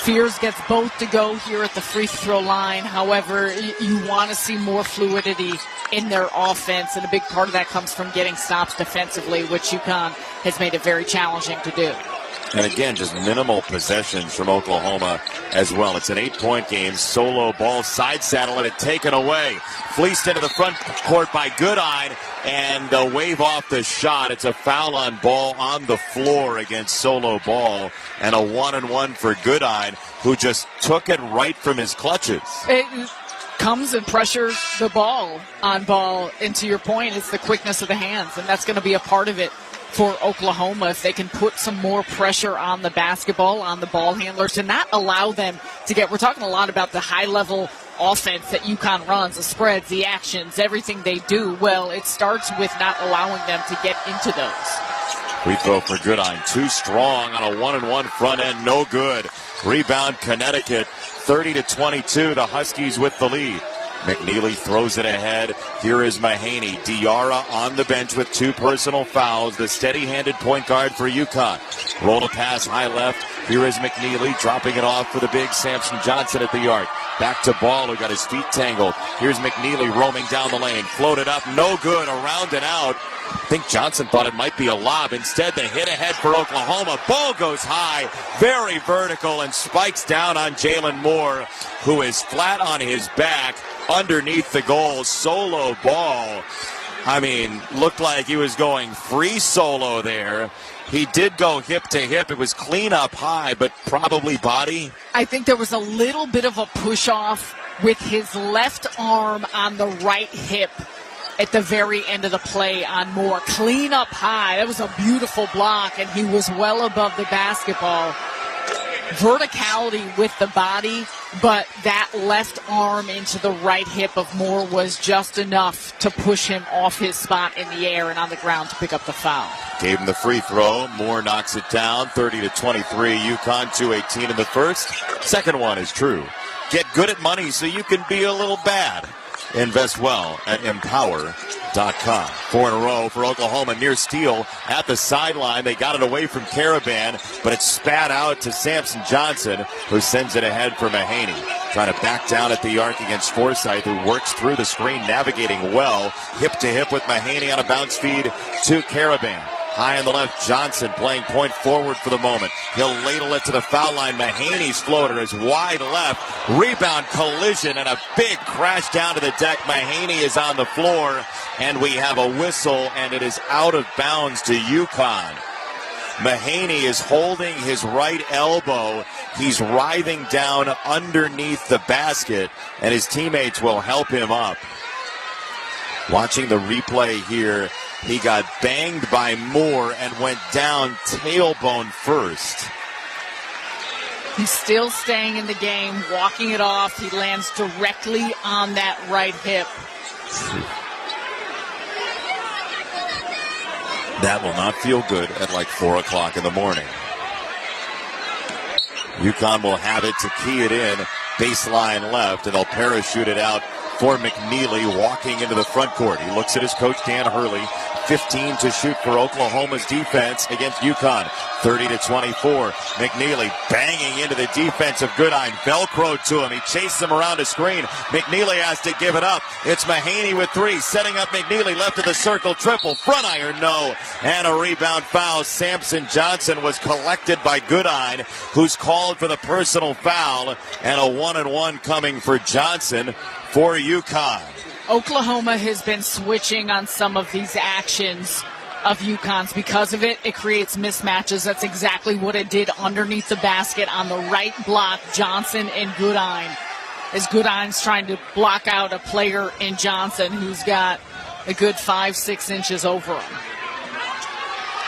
Fears gets both to go here at the free throw line. However, you want to see more fluidity in their offense, and a big part of that comes from getting stops defensively, which UConn has made it very challenging to do. And again, just minimal possessions from Oklahoma as well. It's an 8-point game. Solo Ball, side saddle, and it taken away. Fleeced into the front court by Goodine, and a wave off the shot. It's a foul on Ball on the floor against Solo Ball, and a 1-and-1 for Goodine, who just took it right from his clutches. It comes and pressures the ball on Ball. And to your point, it's the quickness of the hands, and that's going to be a part of it for Oklahoma if they can put some more pressure on the basketball, on the ball handlers, and not allow them to get, we're talking a lot about the high-level offense that UConn runs, the spreads, the actions, everything they do. Well, it starts with not allowing them to get into those. Free throw for Goodine, too strong on a 1-and-1 front end, no good. Rebound Connecticut, 30-22, the Huskies with the lead. McNeely throws it ahead. Here is Mahaney. Diarra on the bench with 2 personal fouls. The steady-handed point guard for UConn. Roll a pass high left. Here is McNeely dropping it off for the big Samson Johnson at the arc. Back to Ball, who got his feet tangled. Here's McNeely roaming down the lane. Floated up, no good, around and out. I think Johnson thought it might be a lob. Instead, the hit ahead for Oklahoma. Ball goes high, very vertical, and spikes down on Jalen Moore, who is flat on his back underneath the goal. Solo ball. I mean, looked like he was going free solo there. He did go hip to hip. It was clean up high, but probably body. I think there was a little bit of a push off with his left arm on the right hip at the very end of the play on Moore. Clean up high. That was a beautiful block, and he was well above the basketball. Verticality with the body, but that left arm into the right hip of Moore was just enough to push him off his spot in the air and on the ground to pick up the foul. Gave him the free throw. Moore knocks it down, 30-23. UConn 2:18 in the first. Second one is true. Get good at money so you can be a little bad. Invest well at Empower.com. 4 in a row for Oklahoma near steal at the sideline. They got it away from Caravan, but it spat out to Samson Johnson, who sends it ahead for Mahaney. Trying to back down at the arc against Forsythe, who works through the screen, navigating well. Hip to hip with Mahaney on a bounce feed to Caravan. High on the left, Johnson playing point forward for the moment. He'll ladle it to the foul line. Mahaney's floater is wide left. Rebound collision and a big crash down to the deck. Mahaney is on the floor, and we have a whistle, and it is out of bounds to UConn. Mahaney is holding his right elbow. He's writhing down underneath the basket, and his teammates will help him up. Watching the replay here, he got banged by Moore and went down tailbone first. He's still staying in the game, walking it off. He lands directly on that right hip. That will not feel good at like 4 o'clock in the morning. UConn will have it to key it in. Baseline left, and they'll parachute it out for McNeely walking into the front court. He looks at his coach, Dan Hurley. 15 to shoot for Oklahoma's defense against UConn. 30-24. McNeely banging into the defense of Goodine. Velcro to him. He chases him around a screen. McNeely has to give it up. It's Mahaney with 3. Setting up McNeely. Left of the circle. Triple. Front iron. No. And a rebound foul. Samson Johnson was collected by Goodine, who's called for the personal foul. And a 1-and-1 coming for Johnson for UConn. Oklahoma has been switching on some of these actions of UConn's. Because of it, it creates mismatches. That's exactly what it did underneath the basket on the right block, Johnson and Goodine. As Goodine's trying to block out a player in Johnson who's got a good 5-6 inches over him.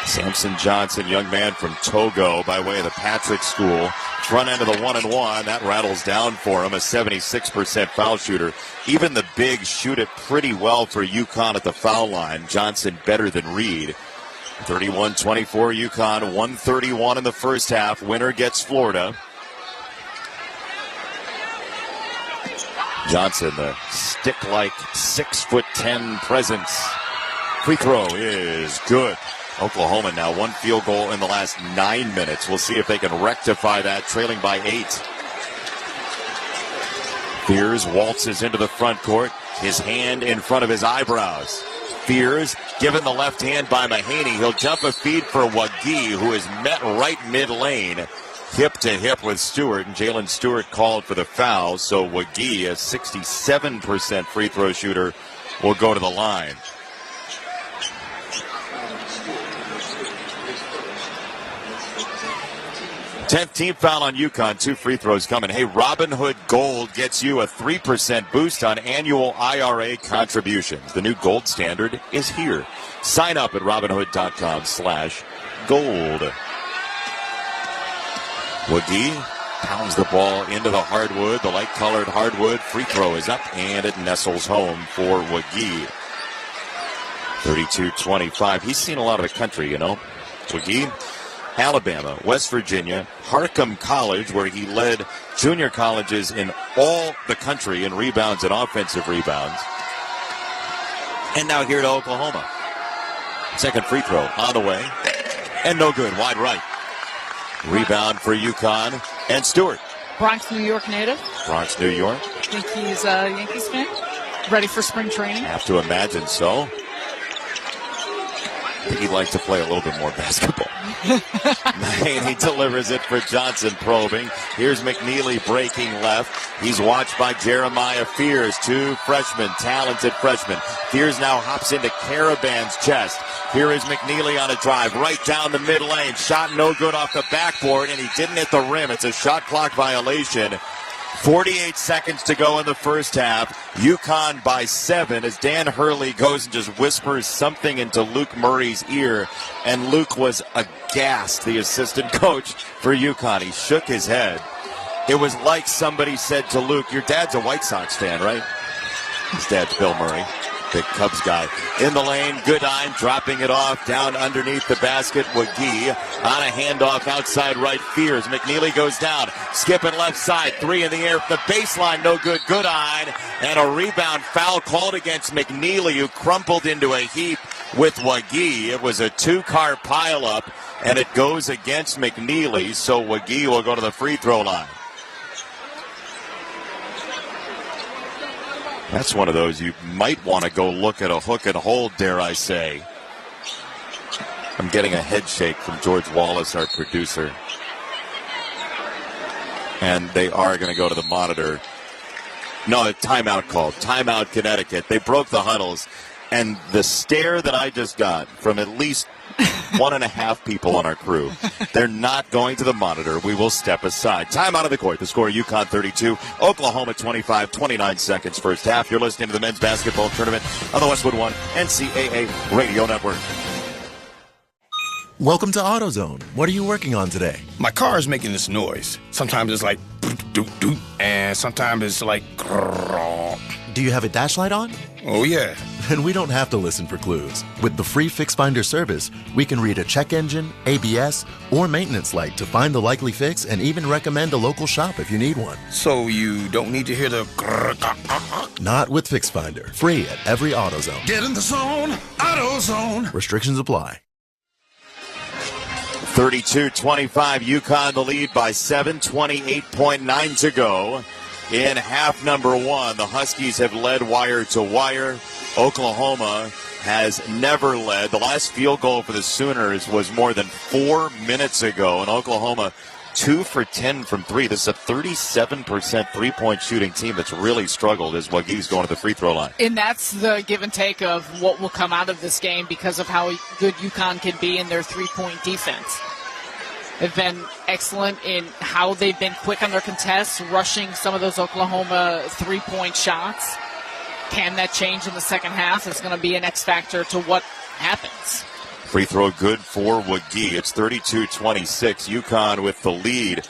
Samson Johnson, young man from Togo by way of the Patrick School. Front end of the 1-and-1. That rattles down for him, a 76% foul shooter. Even the bigs shoot it pretty well for UConn at the foul line. Johnson better than Reed. 31-24 UConn, 131 in the first half. Winner gets Florida. Johnson, the stick-like 6'10" presence. Free throw is good. Oklahoma now 1 field goal in the last 9 minutes. We'll see if they can rectify that, trailing by 8. Fears waltzes into the front court, his hand in front of his eyebrows. Fears given the left hand by Mahaney. He'll jump a feed for Wagee, who is met right mid-lane, hip to hip with Stewart, and Jalen Stewart called for the foul, so Wagee, a 67% free throw shooter, will go to the line. 10th team foul on UConn. 2 free throws coming. Hey, Robinhood Gold gets you a 3% boost on annual IRA contributions. The new gold standard is here. Sign up at Robinhood.com/gold. Wagee pounds the ball into the hardwood, the light-colored hardwood. Free throw is up, and it nestles home for Wagee. 32-25. He's seen a lot of the country, you know. Wagee Alabama, West Virginia, Harcum College, where he led junior colleges in all the country in rebounds and offensive rebounds. And now here to Oklahoma. Second free throw on the way. And no good, wide right. Rebound for UConn and Stewart. Bronx, New York native. Bronx, New York. Think he's a Yankees fan? Ready for spring training? Have to imagine so. I think he'd like to play a little bit more basketball. He delivers it for Johnson probing. Here's McNeely breaking left. He's watched by Jeremiah Fears, two freshmen, talented freshmen. Fears now hops into Caravan's chest. Here is McNeely on a drive right down the mid lane. Shot no good off the backboard, and he didn't hit the rim. It's a shot clock violation. 48 seconds to go in the first half. UConn by 7 as Dan Hurley goes and just whispers something into Luke Murray's ear. And Luke was aghast, the assistant coach for UConn. He shook his head. It was like somebody said to Luke, your dad's a White Sox fan, right? His dad's Bill Murray, big Cubs guy. In the lane, Goodine dropping it off down underneath the basket. Wagee on a handoff outside right. Fears. McNeely goes down. Skipping left side. 3 in the air. The baseline, no good. Goodine. And a rebound foul called against McNeely, who crumpled into a heap with Wagee. It was a 2-car pileup, and it goes against McNeely. So Wagee will go to the free throw line. That's one of those you might want to go look at a hook and hold, dare I say. I'm getting a head shake from George Wallace, our producer. And they are going to go to the monitor. No, a timeout called. Timeout, Connecticut. They broke the huddles. And the stare that I just got from at least 1.5 people on our crew, they're not going to the monitor. We will step aside. Time out of the court. The score, UConn 32, Oklahoma 25, 29 seconds first half. You're listening to the men's basketball tournament on the Westwood One NCAA Radio Network. Welcome to AutoZone. What are you working on today? My car is making this noise. Sometimes it's like doot doot, and sometimes it's like. Do you have a dash light on? Oh, yeah. Then we don't have to listen for clues. With the free Fix Finder service, we can read a check engine, ABS, or maintenance light to find the likely fix and even recommend a local shop if you need one. So you don't need to hear the... Not with Fix Finder. Free at every AutoZone. Get in the zone, AutoZone. Restrictions apply. 32-25, UConn the lead by 7, 28.9 to go. In half number 1, the Huskies have led wire to wire. Oklahoma has never led. The last field goal for the Sooners was more than 4 minutes ago. And Oklahoma, 2 for 10 from 3. This is a 37% three-point shooting team that's really struggled as Wagee's going to the free throw line. And that's the give and take of what will come out of this game because of how good UConn can be in their three-point defense. They've been excellent in how they've been quick on their contests, rushing some of those Oklahoma three-point shots. Can that change in the second half? It's going to be an X factor to what happens. Free throw good for Wagee. It's 32-26. UConn with the lead.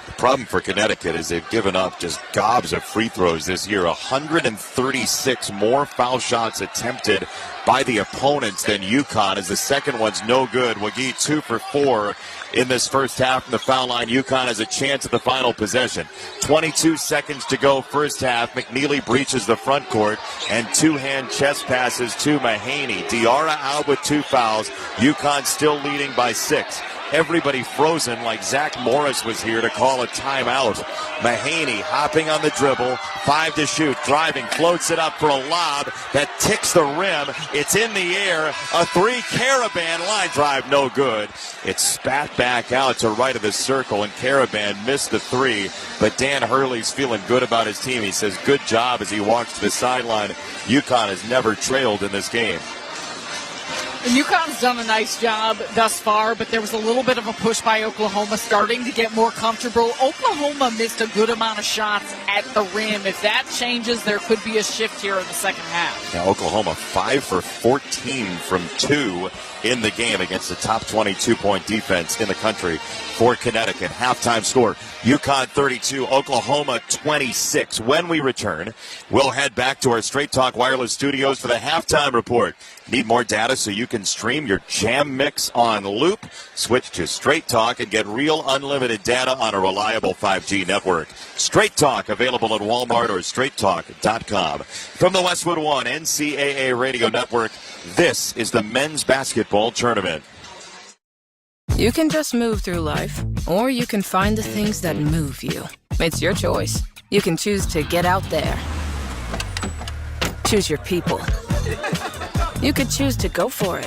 The problem for Connecticut is they've given up just gobs of free throws this year. 136 more foul shots attempted by the opponents than UConn, as the second one's no good. Wagee 2 for 4 in this first half from the foul line. UConn has a chance at the final possession. 22 seconds to go first half. McNeely breaches the front court and two-hand chest passes to Mahaney. Diarra out with 2 fouls. UConn still leading by 6. Everybody frozen like Zach Morris was here to call a timeout. Mahaney hopping on the dribble, 5 to shoot, driving, floats it up for a lob that ticks the rim. It's in the air, a 3 Caravan line drive, no good. It's spat back out to right of the circle, and Caravan missed the 3, but Dan Hurley's feeling good about his team. He says good job as he walks to the sideline. UConn has never trailed in this game. And UConn's done a nice job thus far, but there was a little bit of a push by Oklahoma starting to get more comfortable. Oklahoma missed a good amount of shots at the rim. If that changes, there could be a shift here in the second half. Now Oklahoma 5 for 14 from 2 in the game against the top 22-point defense in the country for Connecticut. Halftime score, UConn 32, Oklahoma 26. When we return, we'll head back to our Straight Talk Wireless studios for the halftime report. Need more data so you can can stream your jam mix on loop. Switch to Straight Talk and get real unlimited data on a reliable 5G network. Straight Talk, available at Walmart or straighttalk.com. From the Westwood One NCAA Radio Network, this is the men's basketball tournament. You can just move through life, or you can find the things that move you. It's your choice. You can choose to get out there. Choose your people. You could choose to go for it.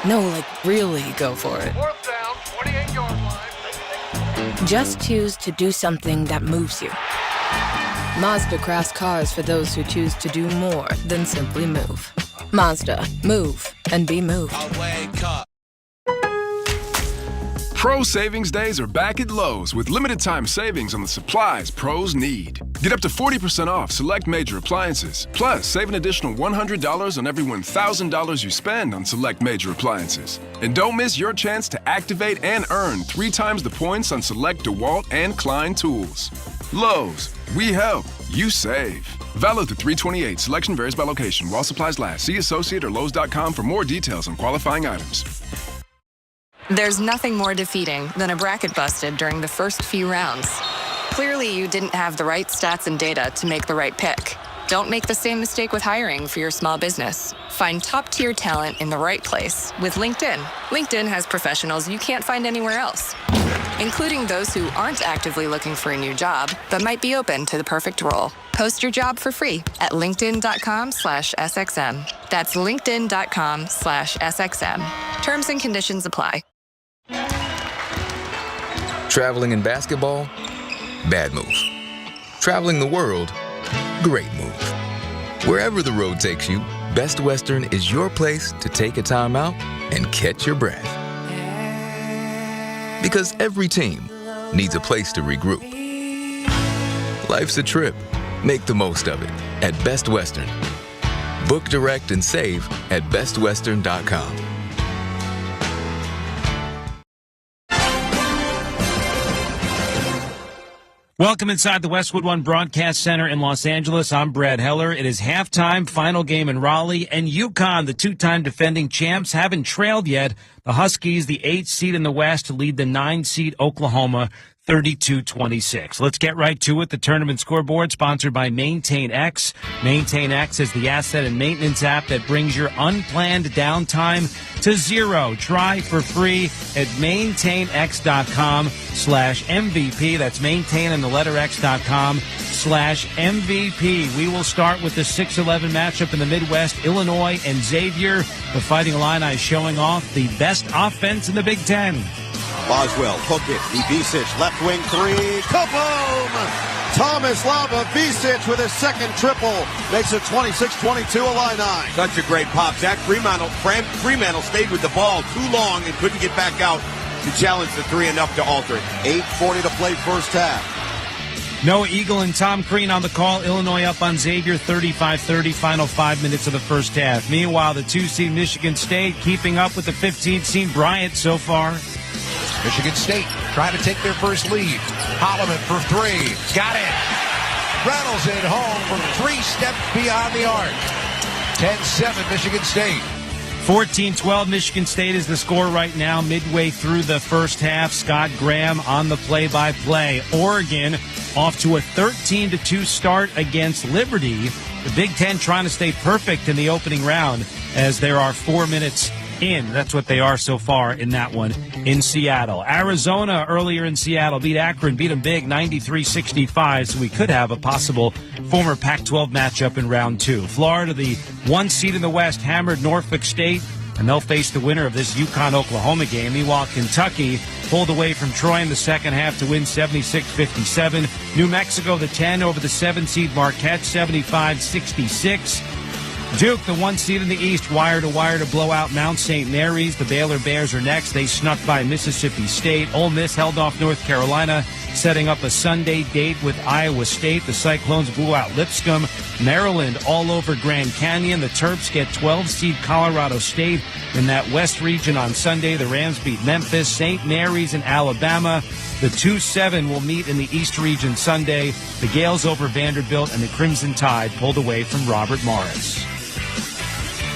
No, like really go for it. Fourth down, 28-yard line. Just choose to do something that moves you. Mazda crafts cars for those who choose to do more than simply move. Mazda. Move and be moved. Pro Savings Days are back at Lowe's with limited time savings on the supplies pros need. Get up to 40% off select major appliances. Plus, save an additional $100 on every $1,000 you spend on select major appliances. And don't miss your chance to activate and earn 3 times the points on select DeWalt and Klein tools. Lowe's, we help, you save. Valid through 3/28. Selection varies by location. While supplies last. See Associate or Lowe's.com for more details on qualifying items. There's nothing more defeating than a bracket busted during the first few rounds. Clearly, you didn't have the right stats and data to make the right pick. Don't make the same mistake with hiring for your small business. Find top-tier talent in the right place with LinkedIn. LinkedIn has professionals you can't find anywhere else, including those who aren't actively looking for a new job, but might be open to the perfect role. Post your job for free at linkedin.com/SXM. That's linkedin.com/SXM. Terms and conditions apply. Traveling in basketball? Bad move. Traveling the world? Great move. Wherever the road takes you, Best Western is your place to take a time out and catch your breath. Because every team needs a place to regroup. Life's a trip. Make the most of it at Best Western. Book direct and save at bestwestern.com. Welcome inside the Westwood One Broadcast Center in Los Angeles. I'm Brad Heller. It is halftime, final game in Raleigh, and UConn, the two-time defending champs, haven't trailed yet. The Huskies, the 8th seed in the West, lead the 9th seed Oklahoma 32-26. Let's get right to it. The tournament scoreboard sponsored by MaintainX. MaintainX is the asset and maintenance app that brings your unplanned downtime to zero. Try for free at maintainx.com/MVP. That's maintain and the letter x.com/MVP. We will start with the 6-11 matchup in the Midwest, Illinois and Xavier. The Fighting Illini showing off the best offense in the Big Ten. Boswell, hook it, Ivisic, left wing three, kaboom! Thomas Lava Visic with his second triple, makes it 26-22 Illini. Such a great pop. Zach Fremantle stayed with the ball too long and couldn't get back out to challenge the three enough to alter it. 8:40 to play first half. Noah Eagle and Tom Crean on the call. Illinois up on Xavier 35-30, final 5 minutes of the first half. Meanwhile, the 2-seed Michigan State keeping up with the 15th seed Bryant so far. Michigan State trying to take their first lead. Holloman for 3. Got it. Rattles it home from 3 steps beyond the arc. 10-7 Michigan State. 14-12 Michigan State is the score right now, midway through the first half. Scott Graham on the play-by-play. Oregon off to a 13-2 start against Liberty. The Big Ten trying to stay perfect in the opening round as there are 4 minutes in. That's what they are so far in that one in Seattle. Arizona earlier in Seattle beat Akron, beat them big 93-65, so we could have a possible former Pac-12 matchup in round 2. Florida, the 1 seed in the West, hammered Norfolk State, and they'll face the winner of this UConn-Oklahoma game. Meanwhile, Kentucky pulled away from Troy in the second half to win 76-57. New Mexico, the 10 over the 7 seed Marquette, 75-66. Duke, the 1 seed in the East, wire-to-wire to blow out Mount St. Mary's. The Baylor Bears are next. They snuck by Mississippi State. Ole Miss held off North Carolina, setting up a Sunday date with Iowa State. The Cyclones blew out Lipscomb. Maryland all over Grand Canyon. The Terps get 12 seed Colorado State in that West region on Sunday. The Rams beat Memphis. St. Mary's in Alabama. The 2-7 will meet in the East region Sunday. The Gales over Vanderbilt, and the Crimson Tide pulled away from Robert Morris.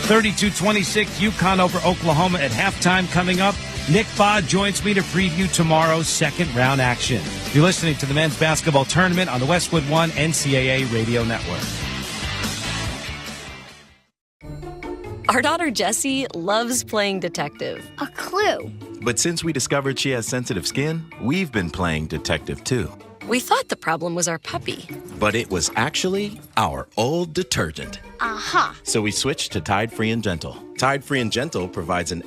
32-26 UConn over Oklahoma at halftime coming up. Nick Baugh joins me to preview tomorrow's second-round action. You're listening to the men's basketball tournament on the Westwood One NCAA Radio Network. Our daughter Jessie loves playing detective. A clue. But since we discovered she has sensitive skin, we've been playing detective too. We thought the problem was our puppy. But it was actually our old detergent. Aha. So we switched to Tide Free and Gentle. Tide Free and Gentle provides an...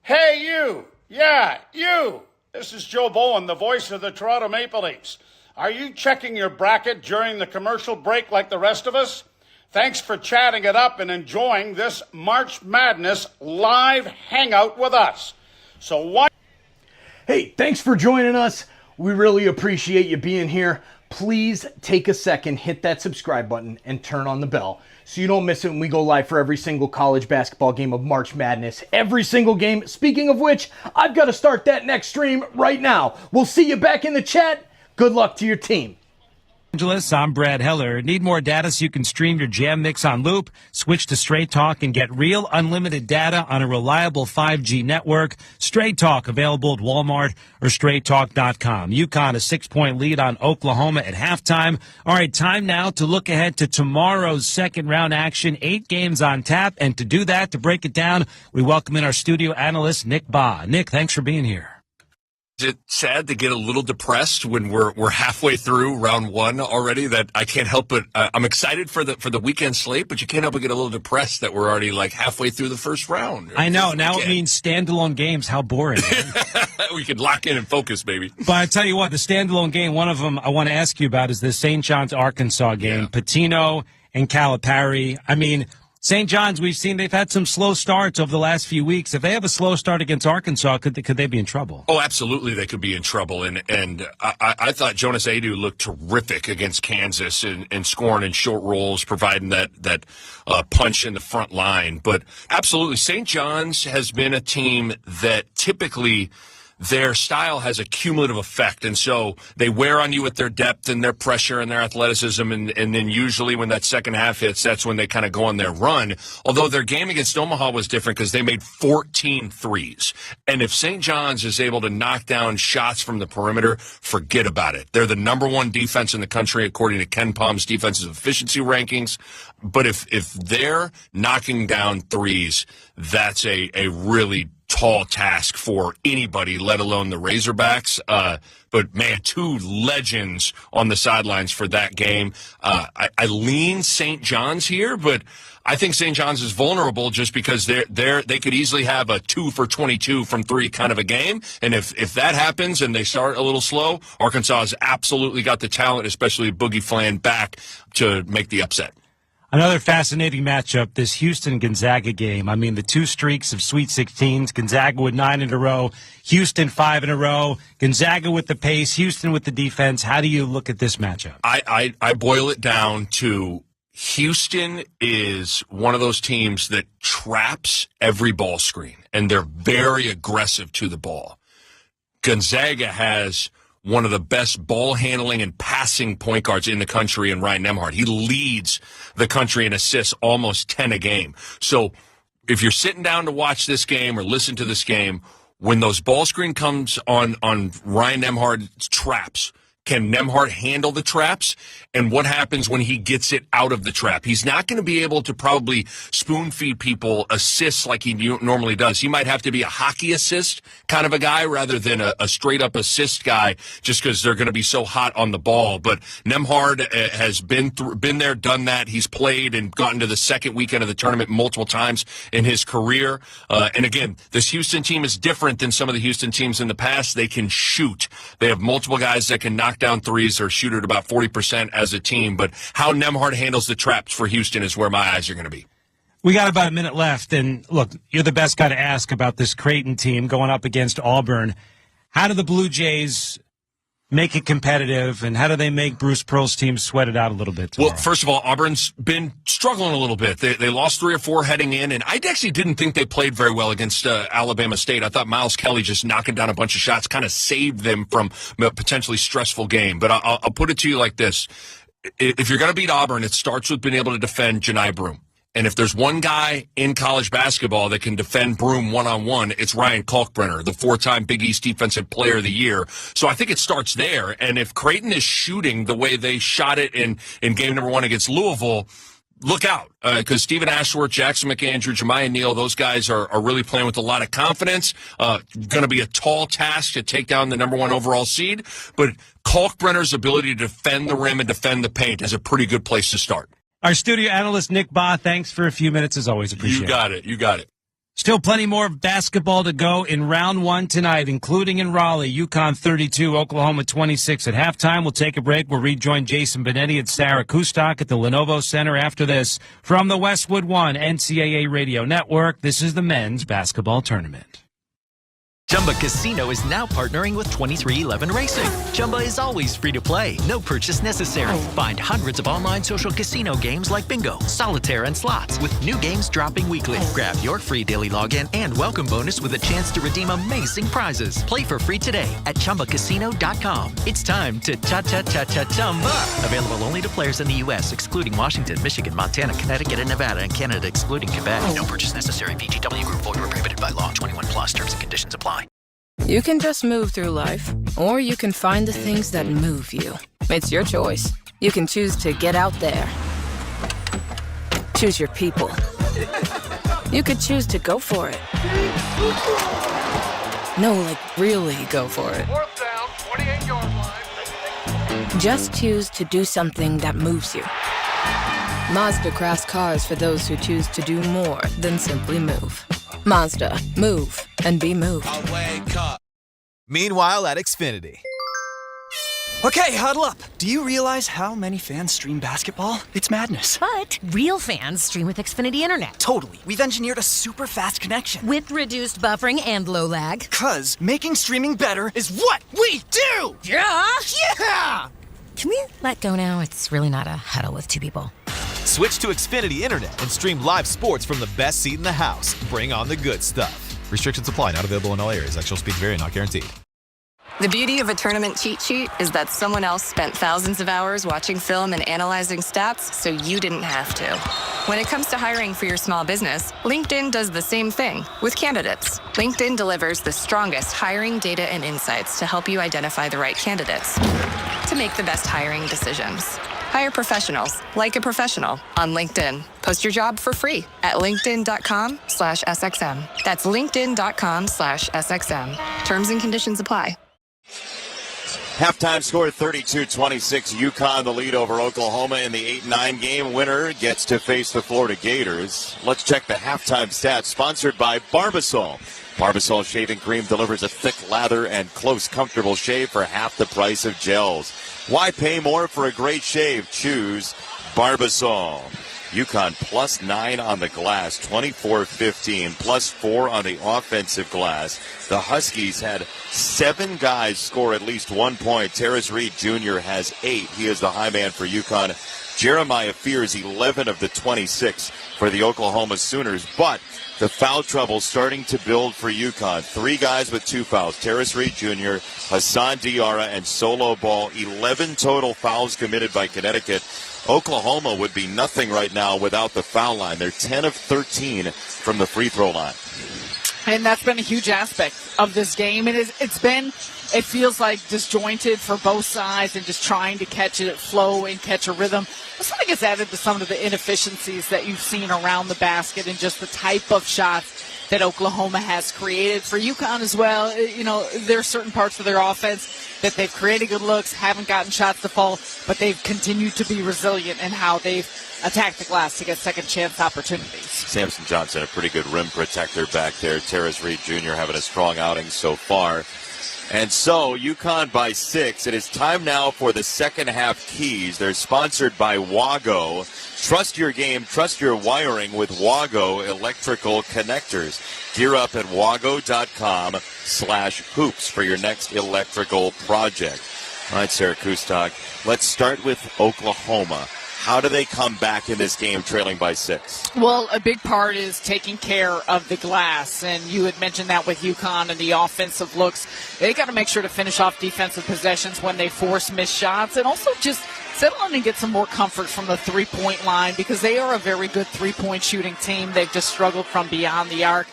Hey, you! Yeah, you! This is Joe Bowen, the voice of the Toronto Maple Leafs. Are you checking your bracket during the commercial break like the rest of us? Thanks for chatting it up and enjoying this March Madness live hangout with us. So why... Hey, thanks for joining us. We really appreciate you being here. Please take a second, hit that subscribe button, and turn on the bell so you don't miss it when we go live for every single college basketball game of March Madness. Every single game. Speaking of which, I've got to start that next stream right now. We'll see you back in the chat. Good luck to your team. Angeles, I'm Brad Heller. Need more data so you can stream your jam mix on loop? Switch to Straight Talk and get real unlimited data on a reliable 5G network. Straight Talk available at Walmart or straighttalk.com. UConn a 6-point lead on Oklahoma at halftime. All right, time now to look ahead to tomorrow's second round action. 8 games on tap. And to do that, to break it down, we welcome in our studio analyst, Nick Baugh. Nick, thanks for being here. Is it sad to get a little depressed when we're halfway through round one already? That I can't help but I'm excited for the weekend slate, but you can't help but get a little depressed that we're already like halfway through the first round. I know. Now it means standalone games. How boring. We could lock in and focus, baby. But I tell you what, the standalone game, one of them I want to ask you about is the St. John's Arkansas game. Yeah. Patino and Calipari. I mean, St. John's, we've seen they've had some slow starts over the last few weeks. If they have a slow start against Arkansas, could they be in trouble? Oh, absolutely, they could be in trouble. And I thought Jonas Adu looked terrific against Kansas and scoring in short rolls, providing that punch in the front line. But absolutely, St. John's has been a team that typically their style has a cumulative effect, and so they wear on you with their depth and their pressure and their athleticism, and then usually when that second half hits, that's when they kind of go on their run. Although their game against Omaha was different because they made 14 threes. And if St. John's is able to knock down shots from the perimeter, forget about it. They're the number one defense in the country according to Ken Palm's defensive efficiency rankings. But if they're knocking down threes, that's a really tall task for anybody, let alone the Razorbacks. But, man, 2 legends on the sidelines for that game. I lean St. John's here, but I think St. John's is vulnerable just because they could easily have a 2 for 22 from 3 kind of a game. And if that happens and they start a little slow, Arkansas has absolutely got the talent, especially Boogie Flan, back to make the upset. Another fascinating matchup, this Houston-Gonzaga game. I mean, the 2 streaks of Sweet 16s, Gonzaga with 9 in a row, Houston 5 in a row, Gonzaga with the pace, Houston with the defense. How do you look at this matchup? I boil it down to Houston is one of those teams that traps every ball screen, and they're very aggressive to the ball. Gonzaga has one of the best ball handling and passing point guards in the country in Ryan Nembhard. He leads the country in assists, almost 10 a game. So if you're sitting down to watch this game or listen to this game, when those ball screen comes on Ryan Nembhard's traps, can Nembhard handle the traps? And what happens when he gets it out of the trap? He's not going to be able to probably spoon feed people assists like he normally does. He might have to be a hockey assist kind of a guy rather than a straight up assist guy just because they're going to be so hot on the ball. But Nembhard has been there, done that. He's played and gotten to the second weekend of the tournament multiple times in his career. And again, this Houston team is different than some of the Houston teams in the past. They can shoot. They have multiple guys that can knock down threes or shoot at about 40% as a team. But how Nembhard handles the traps for Houston is where my eyes are going to be. We got about a minute left, and look, you're the best guy to ask about this Creighton team going up against Auburn. How do the Blue Jays make it competitive, and how do they make Bruce Pearl's team sweat it out a little bit tomorrow? Well, first of all, Auburn's been struggling a little bit. They lost 3 or 4 heading in, and I actually didn't think they played very well against Alabama State. I thought Miles Kelly just knocking down a bunch of shots kind of saved them from a potentially stressful game. But I'll put it to you like this. If you're going to beat Auburn, it starts with being able to defend Janai Broome. And if there's one guy in college basketball that can defend Broome one-on-one, it's Ryan Kalkbrenner, the 4-time Big East Defensive Player of the Year. So I think it starts there. And if Creighton is shooting the way they shot it in game number 1 against Louisville, look out. Because Stephen Ashworth, Jackson McAndrew, Jemiah Neal, those guys are really playing with a lot of confidence. Going to be a tall task to take down the number 1 overall seed. But Kalkbrenner's ability to defend the rim and defend the paint is a pretty good place to start. Our studio analyst, Nick Baugh, thanks for a few minutes as always. Appreciate it. You got it. Still plenty more basketball to go in round 1 tonight, including in Raleigh. UConn 32, Oklahoma 26 at halftime. We'll take a break. We'll rejoin Jason Benetti and Sarah Kustok at the Lenovo Center after this. From the Westwood One NCAA Radio Network, this is the men's basketball tournament. Chumba Casino is now partnering with 2311 Racing. Chumba is always free to play, no purchase necessary. Find hundreds of online social casino games like bingo, solitaire, and slots, with new games dropping weekly. Grab your free daily login and welcome bonus with a chance to redeem amazing prizes. Play for free today at ChumbaCasino.com. It's time to cha-cha-cha-cha-chumba. Available only to players in the U.S., excluding Washington, Michigan, Montana, Connecticut, and Nevada, and Canada, excluding Quebec. No purchase necessary. VGW Group. Void where prohibited by law. 21 plus. Terms and conditions apply. You can just move through life, or you can find the things that move you. It's your choice. You can choose to get out there. Choose your people. You could choose to go for it. No, like really go for it. 4th down, 28-yard line. Just choose to do something that moves you. Mazda crafts cars for those who choose to do more than simply move. Mazda. Move and be moved. I'll wake up. Meanwhile at Xfinity. Okay, huddle up. Do you realize how many fans stream basketball? It's madness. But real fans stream with Xfinity Internet. Totally. We've engineered a super fast connection. With reduced buffering and low lag. 'Cause making streaming better is what we do! Yeah! Yeah! Can we let go now? It's really not a huddle with 2 people. Switch to Xfinity Internet and stream live sports from the best seat in the house. Bring on the good stuff. Restrictions apply. Not available in all areas. Actual speeds vary. Not guaranteed. The beauty of a tournament cheat sheet is that someone else spent thousands of hours watching film and analyzing stats, so you didn't have to. When it comes to hiring for your small business, LinkedIn does the same thing with candidates. LinkedIn delivers the strongest hiring data and insights to help you identify the right candidates to make the best hiring decisions. Hire professionals like a professional on LinkedIn. Post your job for free at linkedin.com/SXM. That's linkedin.com/SXM. Terms and conditions apply. Halftime score 32-26. UConn the lead over Oklahoma in the 8-9 game. Winner gets to face the Florida Gators. Let's check the halftime stats, sponsored by Barbasol. Barbasol shaving cream delivers a thick lather and close, comfortable shave for half the price of gels. Why pay more for a great shave? Choose Barbasol. UConn +9 on the glass, 24-15, +4 on the offensive glass. The Huskies had 7 guys score at least 1 point. Terrace Reed Jr. has 8. He is the high man for UConn. Jeremiah Fears 11 of the 26 for the Oklahoma Sooners. But the foul trouble starting to build for UConn. 3 guys with 2 fouls. Terrace Reed Jr., Hassan Diarra, and Solo Ball. 11 total fouls committed by Connecticut. Oklahoma would be nothing right now without the foul line. They're 10 of 13 from the free throw line. And that's been a huge aspect of this game. It feels like disjointed for both sides and just trying to catch it flow and catch a rhythm. This one gets added to some of the inefficiencies that you've seen around the basket and just the type of shots that Oklahoma has created. For UConn as well, there are certain parts of their offense that they've created good looks, haven't gotten shots to fall, but they've continued to be resilient in how they've attacked the glass to get second chance opportunities. Samson Johnson, a pretty good rim protector back there. Terrace Reed Jr. having a strong outing so far. And so, UConn by 6. It is time now for the second half keys. They're sponsored by Wago. Trust your game, trust your wiring with Wago electrical connectors. Gear up at wago.com/hoops for your next electrical project. All right, Sarah Kustok. Let's start with Oklahoma. How do they come back in this game trailing by 6? Well, a big part is taking care of the glass, and you had mentioned that with UConn and the offensive looks. They got to make sure to finish off defensive possessions when they force missed shots, and also just settle in and get some more comfort from the three-point line, because they are a very good three-point shooting team. They've just struggled from beyond the arc.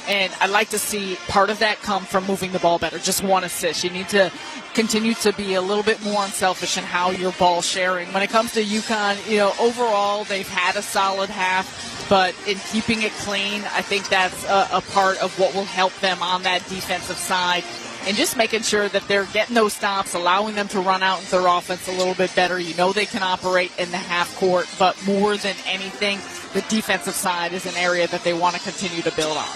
And I'd like to see part of that come from moving the ball better. Just one assist. You need to continue to be a little bit more unselfish in how you're ball sharing. When it comes to UConn, overall they've had a solid half, but in keeping it clean, I think that's a part of what will help them on that defensive side. And just making sure that they're getting those stops, allowing them to run out into their offense a little bit better. They can operate in the half court, but more than anything, the defensive side is an area that they want to continue to build on.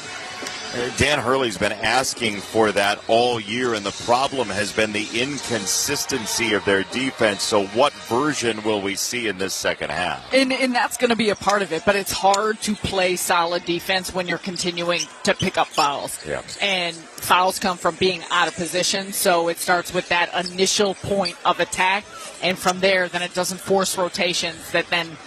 Dan Hurley's been asking for that all year, and the problem has been the inconsistency of their defense. So what version will we see in this second half? And that's going to be a part of it, but it's hard to play solid defense when you're continuing to pick up fouls. Yeah. And fouls come from being out of position, so it starts with that initial point of attack, and from there, then it doesn't force rotations that then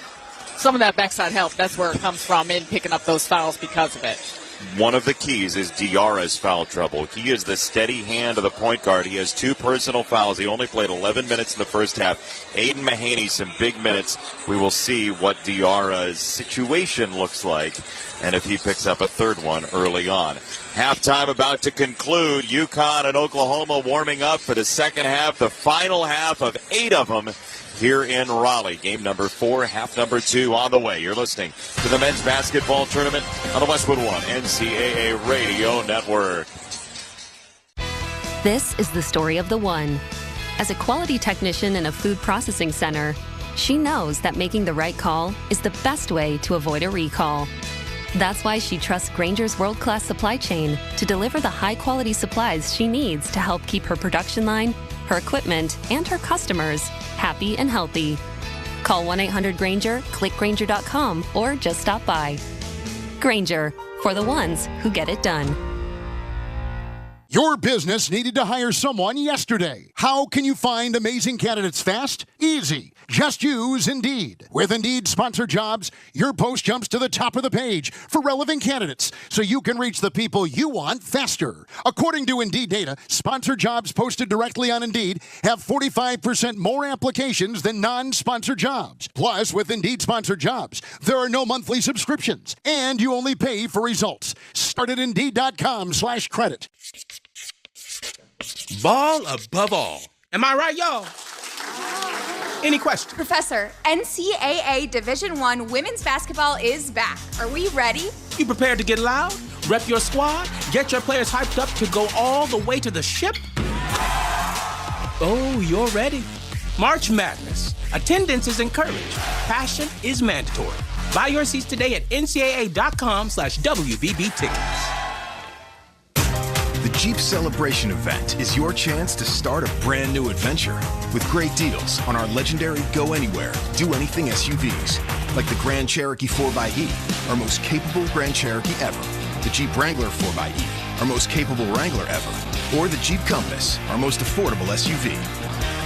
some of that backside help, that's where it comes from in picking up those fouls because of it. One of the keys is Diarra's foul trouble. He is the steady hand of the point guard. He has 2 personal fouls. He only played 11 minutes in the first half. Aiden Mahaney, some big minutes. We will see what Diarra's situation looks like and if he picks up a third one early on. Halftime about to conclude. UConn and Oklahoma warming up for the second half, the final half of 8 of them here in Raleigh. Game number 4, half number 2 on the way. You're listening to the men's basketball tournament on the Westwood One NCAA Radio Network. This is the story of the one. As a quality technician in a food processing center, she knows that making the right call is the best way to avoid a recall. That's why she trusts Grainger's world-class supply chain to deliver the high-quality supplies she needs to help keep her production line, her equipment, and her customers happy and healthy. Call 1-800-GRAINGER, click Grainger.com, or just stop by. Grainger, for the ones who get it done. Your business needed to hire someone yesterday. How can you find amazing candidates fast? Easy. Just use Indeed. With Indeed Sponsored Jobs, your post jumps to the top of the page for relevant candidates, so you can reach the people you want faster. According to Indeed data, sponsored jobs posted directly on Indeed have 45% more applications than non-sponsored jobs. Plus, with Indeed Sponsored Jobs, there are no monthly subscriptions, and you only pay for results. Start at Indeed.com/credit. Ball above all. Am I right, y'all? Any questions? Professor, NCAA Division I women's basketball is back. Are we ready? You prepared to get loud? Rep your squad? Get your players hyped up to go all the way to the ship? Oh, you're ready. March Madness. Attendance is encouraged. Passion is mandatory. Buy your seats today at ncaa.com/WVB tickets. The Jeep Celebration event is your chance to start a brand new adventure with great deals on our legendary Go Anywhere, Do Anything SUVs, like the Grand Cherokee 4xE, our most capable Grand Cherokee ever, the Jeep Wrangler 4xE, our most capable Wrangler ever, or the Jeep Compass, our most affordable SUV.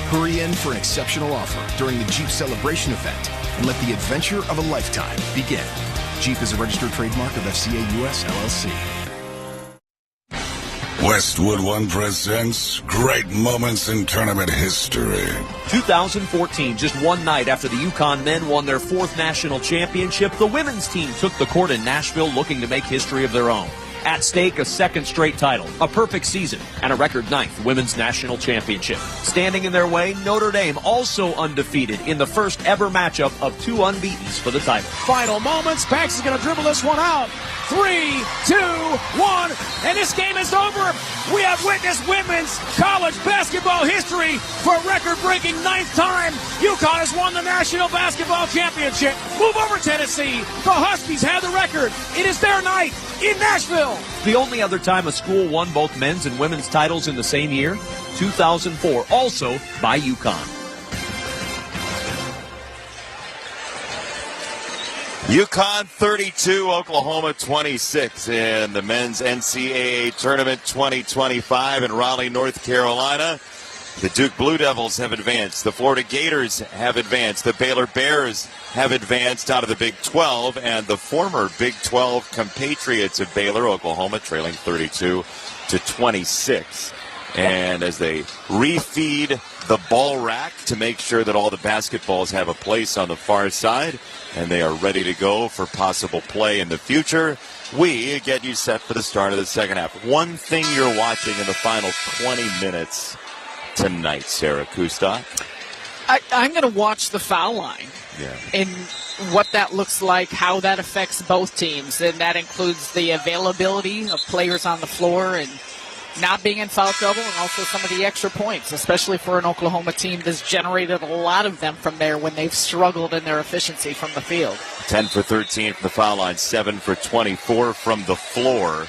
Hurry in for an exceptional offer during the Jeep Celebration event and let the adventure of a lifetime begin. Jeep is a registered trademark of FCA US LLC. Westwood One presents Great Moments in Tournament History. 2014, just one night after the UConn men won their 4th national championship, the women's team took the court in Nashville looking to make history of their own. At stake, a 2nd straight title, a perfect season, and a record 9th women's national championship. Standing in their way, Notre Dame, also undefeated in the first ever matchup of 2 unbeatens for the title. Final moments. Banks is going to dribble this one out. 3, 2, 1, and this game is over. We have witnessed women's college basketball history for a record-breaking 9th time. UConn has won the national basketball championship. Move over, Tennessee. The Huskies have the record. It is their night in Nashville. The only other time a school won both men's and women's titles in the same year, 2004, also by UConn. UConn 32, Oklahoma 26 in the men's NCAA tournament 2025 in Raleigh, North Carolina. The Duke Blue Devils have advanced. The Florida Gators have advanced. The Baylor Bears have advanced out of the Big 12. And the former Big 12 compatriots of Baylor, Oklahoma, trailing 32-26. And as they refeed the ball rack to make sure that all the basketballs have a place on the far side, and they are ready to go for possible play in the future, we get you set for the start of the second half. One thing you're watching in the final 20 minutes tonight, Sarah Kustok? I'm going to watch the foul line. Yeah. And what that looks like, how that affects both teams. And that includes the availability of players on the floor and not being in foul trouble, and also some of the extra points, especially for an Oklahoma team that's generated a lot of them from there when they've struggled in their efficiency from the field. 10 for 13 from the foul line, 7 for 24 from the floor.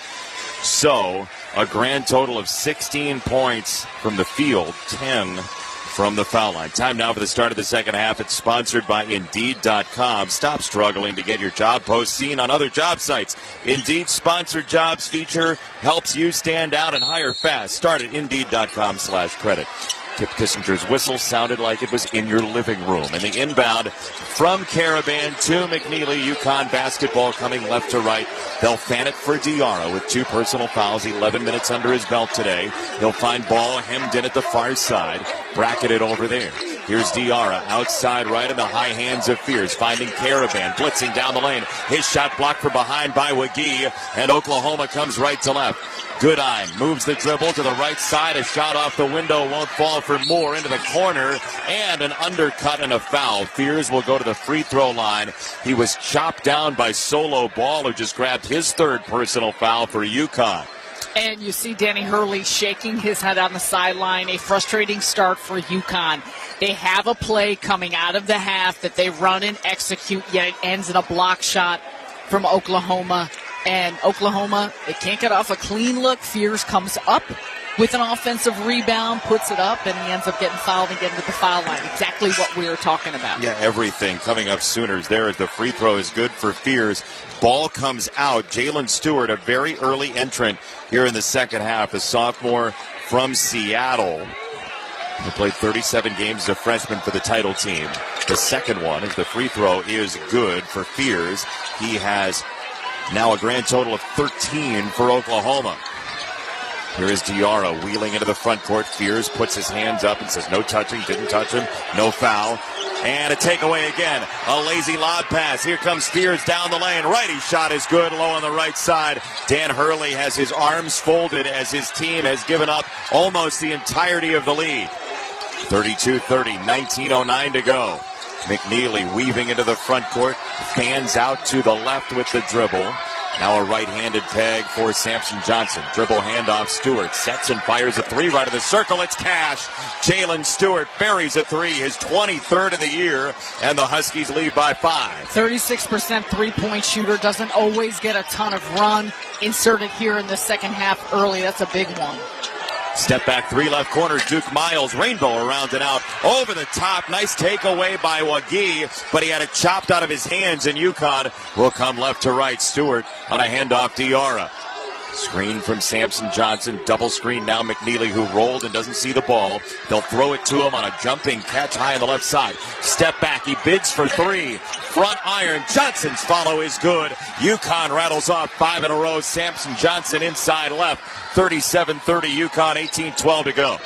So a grand total of 16 points from the field, 10 from the foul line. Time now for the start of the second half. It's sponsored by Indeed.com. Stop struggling to get your job post seen on other job sites. Indeed's sponsored jobs feature helps you stand out and hire fast. Start at Indeed.com/credit. Kip Kissinger's whistle sounded like it was in your living room. And the inbound from Caravan to McNeely. UConn basketball coming left to right. They'll fan it for Diarra with 2 personal fouls, 11 minutes under his belt today. He'll find ball hemmed in at the far side, bracketed over there. Here's Diarra outside right in the high hands of Fears, finding Caravan, blitzing down the lane. His shot blocked from behind by Wagee, and Oklahoma comes right to left. Goodine moves the dribble to the right side. A shot off the window won't fall for Moore into the corner, and an undercut and a foul. Fears will go to the free throw line. He was chopped down by Solo Ball, who just grabbed his 3rd personal foul for UConn. And you see Danny Hurley shaking his head on the sideline. A frustrating start for UConn. They have a play coming out of the half that they run and execute, yet it ends in a block shot from Oklahoma. And Oklahoma, they can't get off a clean look. Fears comes up with an offensive rebound, puts it up, and he ends up getting fouled and getting to the foul line. Exactly what we were talking about. Yeah, everything coming up Sooners there as the free throw is good for Fears. Ball comes out. Jalen Stewart, a very early entrant here in the second half, a sophomore from Seattle. He played 37 games as a freshman for the title team. The second one is the free throw is good for Fears. He has now a grand total of 13 for Oklahoma. Here is Diarra wheeling into the front court. Fears puts his hands up and says no touching, didn't touch him, no foul. And a takeaway again, a lazy lob pass. Here comes Fears down the lane. Righty shot is good, low on the right side. Dan Hurley has his arms folded as his team has given up almost the entirety of the lead. 32-30, 19:09 to go. McNeely weaving into the front court, fans out to the left with the dribble. Now a right-handed tag for Samson Johnson. Dribble handoff, Stewart sets and fires a 3 right of the circle. It's cash. Jalen Stewart buries a 3, his 23rd of the year, and the Huskies lead by 5. 36% three-point shooter, doesn't always get a ton of run. Inserted here in the second half early, that's a big one. Step back 3 left corner, Duke Miles, rainbow around and out, over the top, nice takeaway by Wagee, but he had it chopped out of his hands, and UConn will come left to right. Stewart on a handoff, Diarra. Screen from Samson Johnson, double screen now McNeely, who rolled and doesn't see the ball. They'll throw it to him on a jumping catch high on the left side. Step back, he bids for 3. Front iron, Johnson's follow is good. UConn rattles off 5 in a row. Samson Johnson inside left. 37-30 UConn, 18-12 to go.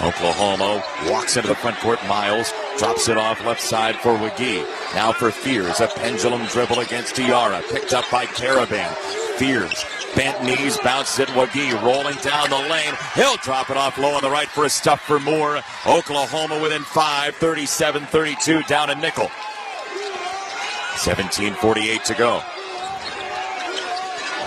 Oklahoma walks into the front court. Miles drops it off left side for Wagee. Now for Fears, a pendulum dribble against Diarra, picked up by Caravan. Fears, bent knees, bounces it. Wagee rolling down the lane. He'll drop it off low on the right for a stuff for Moore. Oklahoma within 5, 37-32 down in nickel. 17:48 to go.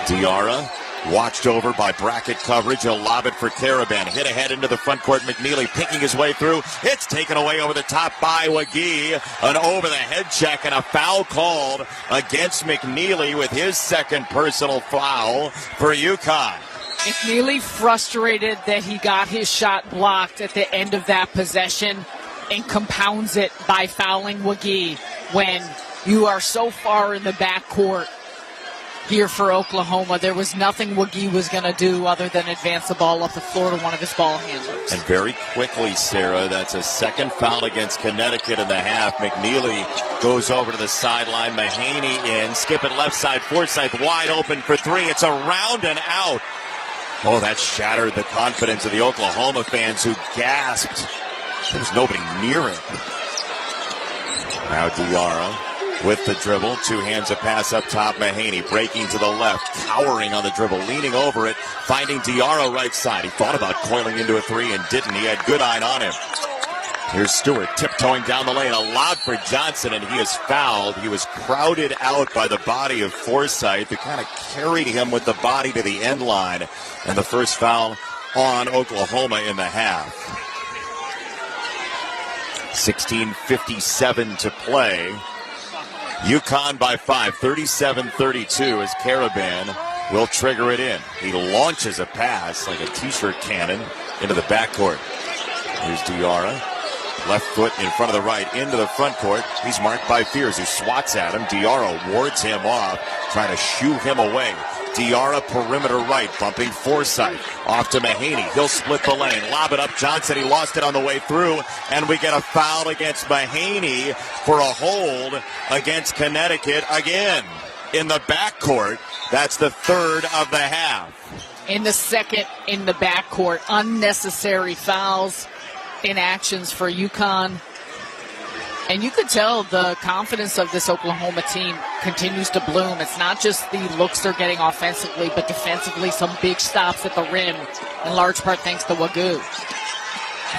Diarra watched over by bracket coverage. He'll lob it for Caravan. Hit ahead into the front court. McNeely picking his way through. It's taken away over the top by Wagee. An over-the-head check and a foul called against McNeely with his 2nd personal foul for UConn. McNeely frustrated that he got his shot blocked at the end of that possession and compounds it by fouling Wagee when you are so far in the backcourt. here for Oklahoma. There was nothing Wagi was going to do other than advance the ball up the floor to one of his ball handlers. And very quickly, Sarah, that's a second foul against Connecticut in the half. McNeely goes over to the sideline. Mahaney in. Skip it left side. Forsythe wide open for three. It's around and out. Oh, that shattered the confidence of the Oklahoma fans who gasped. There was nobody near him. Now Diarra with the dribble. Two hands a pass up top. Mahaney breaking to the left. Cowering on the dribble. Leaning over it. Finding Diarra right side. He thought about coiling into a three and didn't. He had Goodine on him. Here's Stewart tiptoeing down the lane. Allowed for Johnson, and he is fouled. He was crowded out by the body of Forsythe, who kind of carried him with the body to the end line. And the first foul on Oklahoma in the half. 16:57 to play. UConn by 5, 37-32 as Caravan will trigger it in. He launches a pass like a t-shirt cannon into the backcourt. Here's Diarra. Left foot in front of the right into the front court. He's marked by Fears, who swats at him. Diarra wards him off, trying to shoo him away. Diarra perimeter right, bumping Forsythe. Off to Mahaney. He'll split the lane. Lob it up Johnson. He lost it on the way through. And we get a foul against Mahaney for a hold against Connecticut again in the backcourt. That's the third of the half. In the second in the backcourt, unnecessary fouls, inactions for UConn. And you could tell the confidence of this Oklahoma team continues to bloom. It's not just the looks they're getting offensively, but defensively, some big stops at the rim, in large part thanks to Wagoo.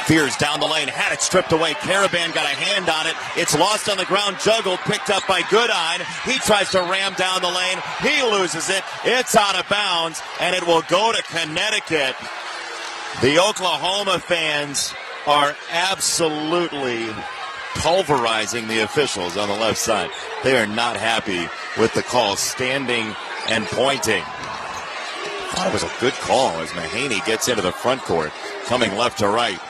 Fears down the lane, had it stripped away. Caravan got a hand on it. It's lost on the ground, juggled, picked up by Goodine. He tries to ram down the lane. He loses it. It's out of bounds, and it will go to Connecticut. The Oklahoma fans are absolutely pulverizing the officials on the left side. They are not happy with the call, standing and pointing. I thought it was a good call as Mahaney gets into the front court, coming left to right.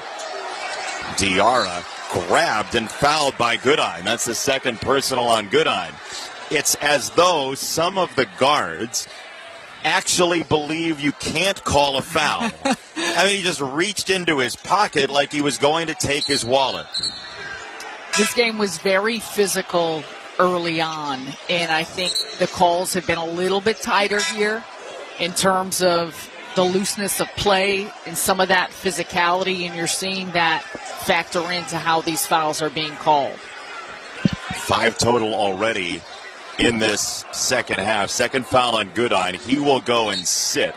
Diarra grabbed and fouled by Goodine. That's the second personal on Goodine. It's as though some of the guards actually believe you can't call a foul. I mean, he just reached into his pocket like he was going to take his wallet. This game was very physical early on, and I think the calls have been a little bit tighter here in terms of the looseness of play and some of that physicality, and you're seeing that factor into how these fouls are being called. 5 total already in this second half. Second foul on Goodine. He will go and sit.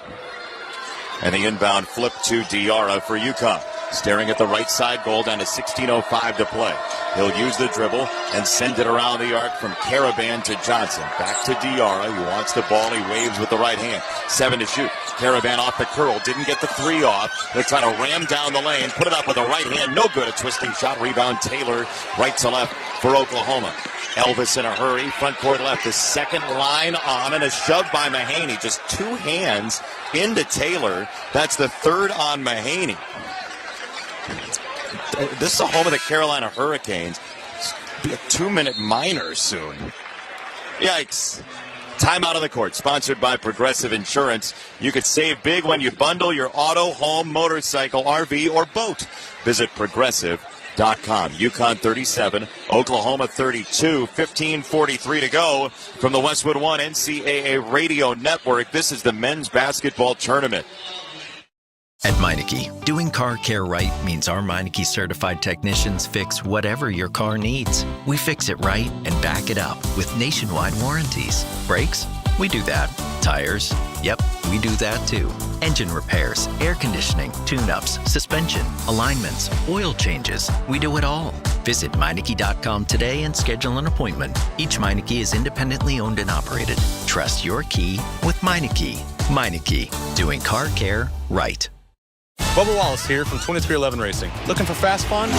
And the inbound flip to Diarra for UConn. Staring at the right side goal, down to 16:05 to play. He'll use the dribble and send it around the arc from Caravan to Johnson. Back to Diarra. He wants the ball. He waves with the right hand. 7 to shoot. Caravan off the curl. Didn't get the 3 off. They're trying to ram down the lane. Put it up with the right hand. No good. A twisting shot. Rebound Taylor. Right to left for Oklahoma. Elvis in a hurry. Front court left. The second line on and a shove by Mahaney. Just 2 hands into Taylor. That's the third on Mahaney. This is the home of the Carolina Hurricanes. It'll be a 2-minute minor soon. Yikes. Timeout on the court, sponsored by Progressive Insurance. You could save big when you bundle your auto, home, motorcycle, RV, or boat. Visit Progressive.com. UConn 37, Oklahoma 32, 15:43 to go from the Westwood One NCAA Radio Network. This is the men's basketball tournament. At Meineke, doing car care right means our Meineke certified technicians fix whatever your car needs. We fix it right and back it up with nationwide warranties. Brakes? We do that. Tires? Yep, we do that too. Engine repairs, air conditioning, tune-ups, suspension, alignments, oil changes. We do it all. Visit Meineke.com today and schedule an appointment. Each Meineke is independently owned and operated. Trust your key with Meineke. Meineke, doing car care right. Bubba Wallace here from 2311 Racing. Looking for fast fun?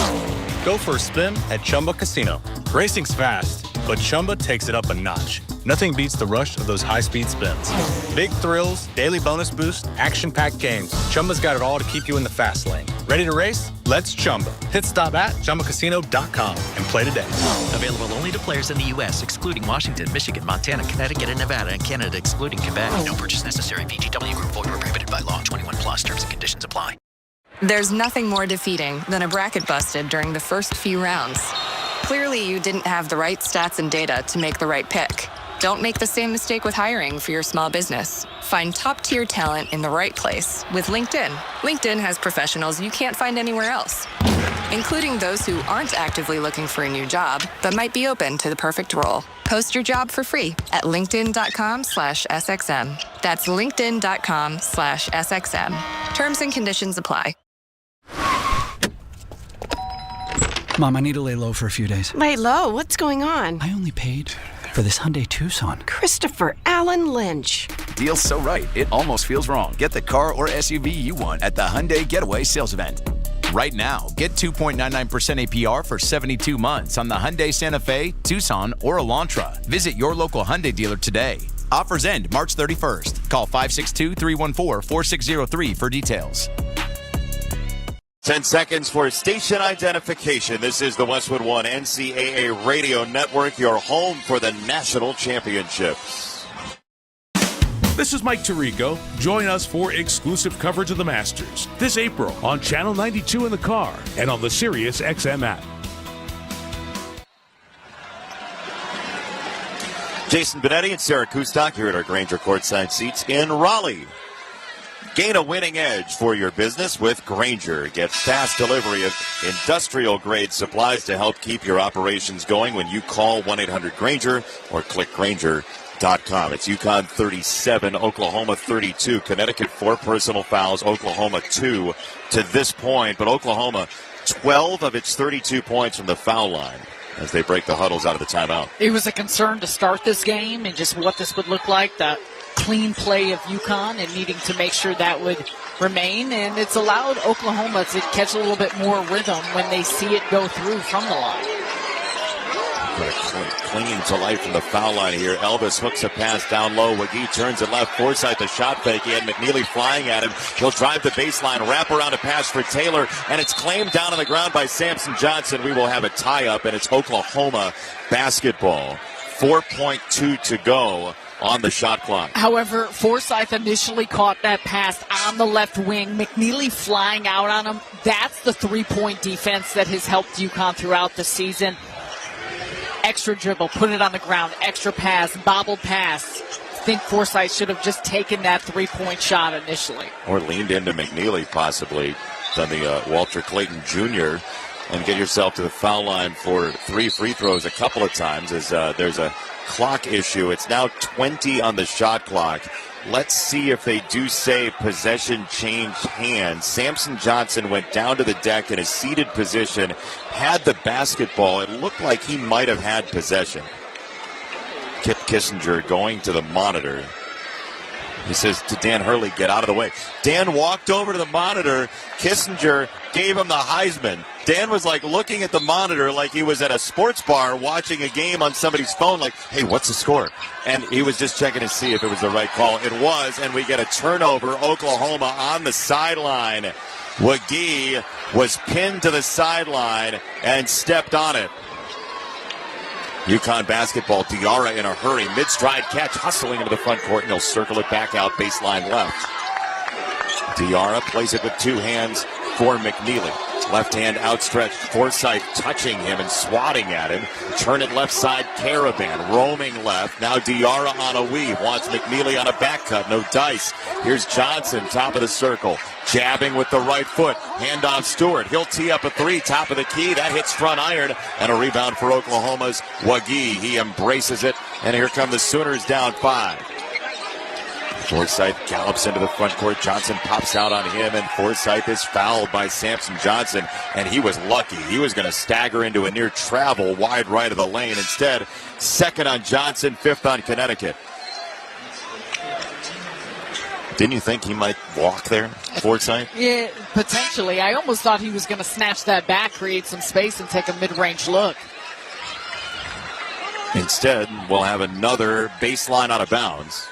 Go for a spin at Chumba Casino. Racing's fast. but Chumba takes it up a notch. Nothing beats the rush of those high-speed spins. Big thrills, daily bonus boost, action-packed games. Chumba's got it all to keep you in the fast lane. Ready to race? Let's Chumba. Hit stop at ChumbaCasino.com and play today. Available only to players in the U.S., excluding Washington, Michigan, Montana, Connecticut, and Nevada, and Canada excluding Quebec. No purchase necessary. VGW Group. Void where prohibited by law. 21 plus. Terms and conditions apply. There's nothing more defeating than a bracket busted during the first few rounds. Clearly, you didn't have the right stats and data to make the right pick. Don't make the same mistake with hiring for your small business. Find top-tier talent in the right place with LinkedIn. LinkedIn has professionals you can't find anywhere else, including those who aren't actively looking for a new job, but might be open to the perfect role. Post your job for free at linkedin.com/SXM. That's linkedin.com/SXM. Terms and conditions apply. Mom, I need to lay low for a few days. Lay low? What's going on? I only paid for this Hyundai Tucson. Christopher Allen Lynch. Deal's so right, it almost feels wrong. Get the car or SUV you want at the Hyundai Getaway Sales Event. Right now, get 2.99% APR for 72 months on the Hyundai Santa Fe, Tucson, or Elantra. Visit your local Hyundai dealer today. Offers end March 31st. Call 562-314-4603 for details. 10 seconds for station identification. This is the Westwood One NCAA Radio Network, your home for the national championships. This is Mike Tirico. Join us for exclusive coverage of the Masters this April on Channel 92 in the car and on the Sirius XM app. Jason Benetti and Sarah Kustok here at our Grainger courtside seats in Raleigh. Gain a winning edge for your business with Grainger. Get fast delivery of industrial-grade supplies to help keep your operations going when you call 1-800-GRAINGER or click Grainger.com. It's UConn 37, Oklahoma 32. Connecticut 4 personal fouls, Oklahoma 2 to this point. But Oklahoma, 12 of its 32 points from the foul line as they break the huddles out of the timeout. It was a concern to start this game and just what this would look like. The clean play of UConn and needing to make sure that would remain, and it's allowed Oklahoma to catch a little bit more rhythm when they see it go through from the line. Clinging to life from the foul line here. Elvis hooks a pass down low. McGee turns it left. Forsythe the shot fake. He had McNeely flying at him. He'll drive the baseline, wrap around a pass for Taylor, and it's claimed down on the ground by Samson Johnson. We will have a tie-up, and it's Oklahoma basketball. 4.2 to go on the shot clock. However, Forsythe initially caught that pass on the left wing. McNeely flying out on him. That's the three-point defense that has helped UConn throughout the season. Extra dribble, put it on the ground, extra pass, bobbled pass. I think Forsythe should have just taken that three-point shot initially. Or leaned into McNeely, possibly, done the Walter Clayton Jr., and get yourself to the foul line for 3 free throws a couple of times as there's a clock issue. It's now 20 on the shot clock. Let's see if they do say possession changed hands. Samson Johnson went down to the deck in a seated position, had the basketball. It looked like he might have had possession. Kip Kissinger going to the monitor. He says to Dan Hurley, get out of the way. Dan walked over to the monitor. Kissinger gave him the Heisman. Dan was like looking at the monitor like he was at a sports bar watching a game on somebody's phone, like, hey, what's the score? And he was just checking to see if it was the right call. It was, and we get a turnover. Oklahoma on the sideline. McGee was pinned to the sideline and stepped on it. UConn basketball, Diarra in a hurry. Mid-stride catch, hustling into the front court, and he'll circle it back out baseline left. Diarra plays it with 2 hands for McNeely. Left hand outstretched, Forsythe touching him and swatting at him. Turn it left side, Caravan roaming left. Now Diarra on a weave, wants McNeely on a back cut, no dice. Here's Johnson, top of the circle, jabbing with the right foot. Handoff Stewart, he'll tee up a 3, top of the key. That hits front iron, and a rebound for Oklahoma's McGee. He embraces it, and here come the Sooners down 5. Forsythe gallops into the front court. Johnson pops out on him, and Forsythe is fouled by Samson Johnson, and he was lucky. He was going to stagger into a near travel wide right of the lane. Instead, second on Johnson, 5th on Connecticut. Didn't you think he might walk there, Forsythe? Yeah, potentially. I almost thought he was going to snatch that back, create some space, and take a mid-range look. Instead, we'll have another baseline out of bounds.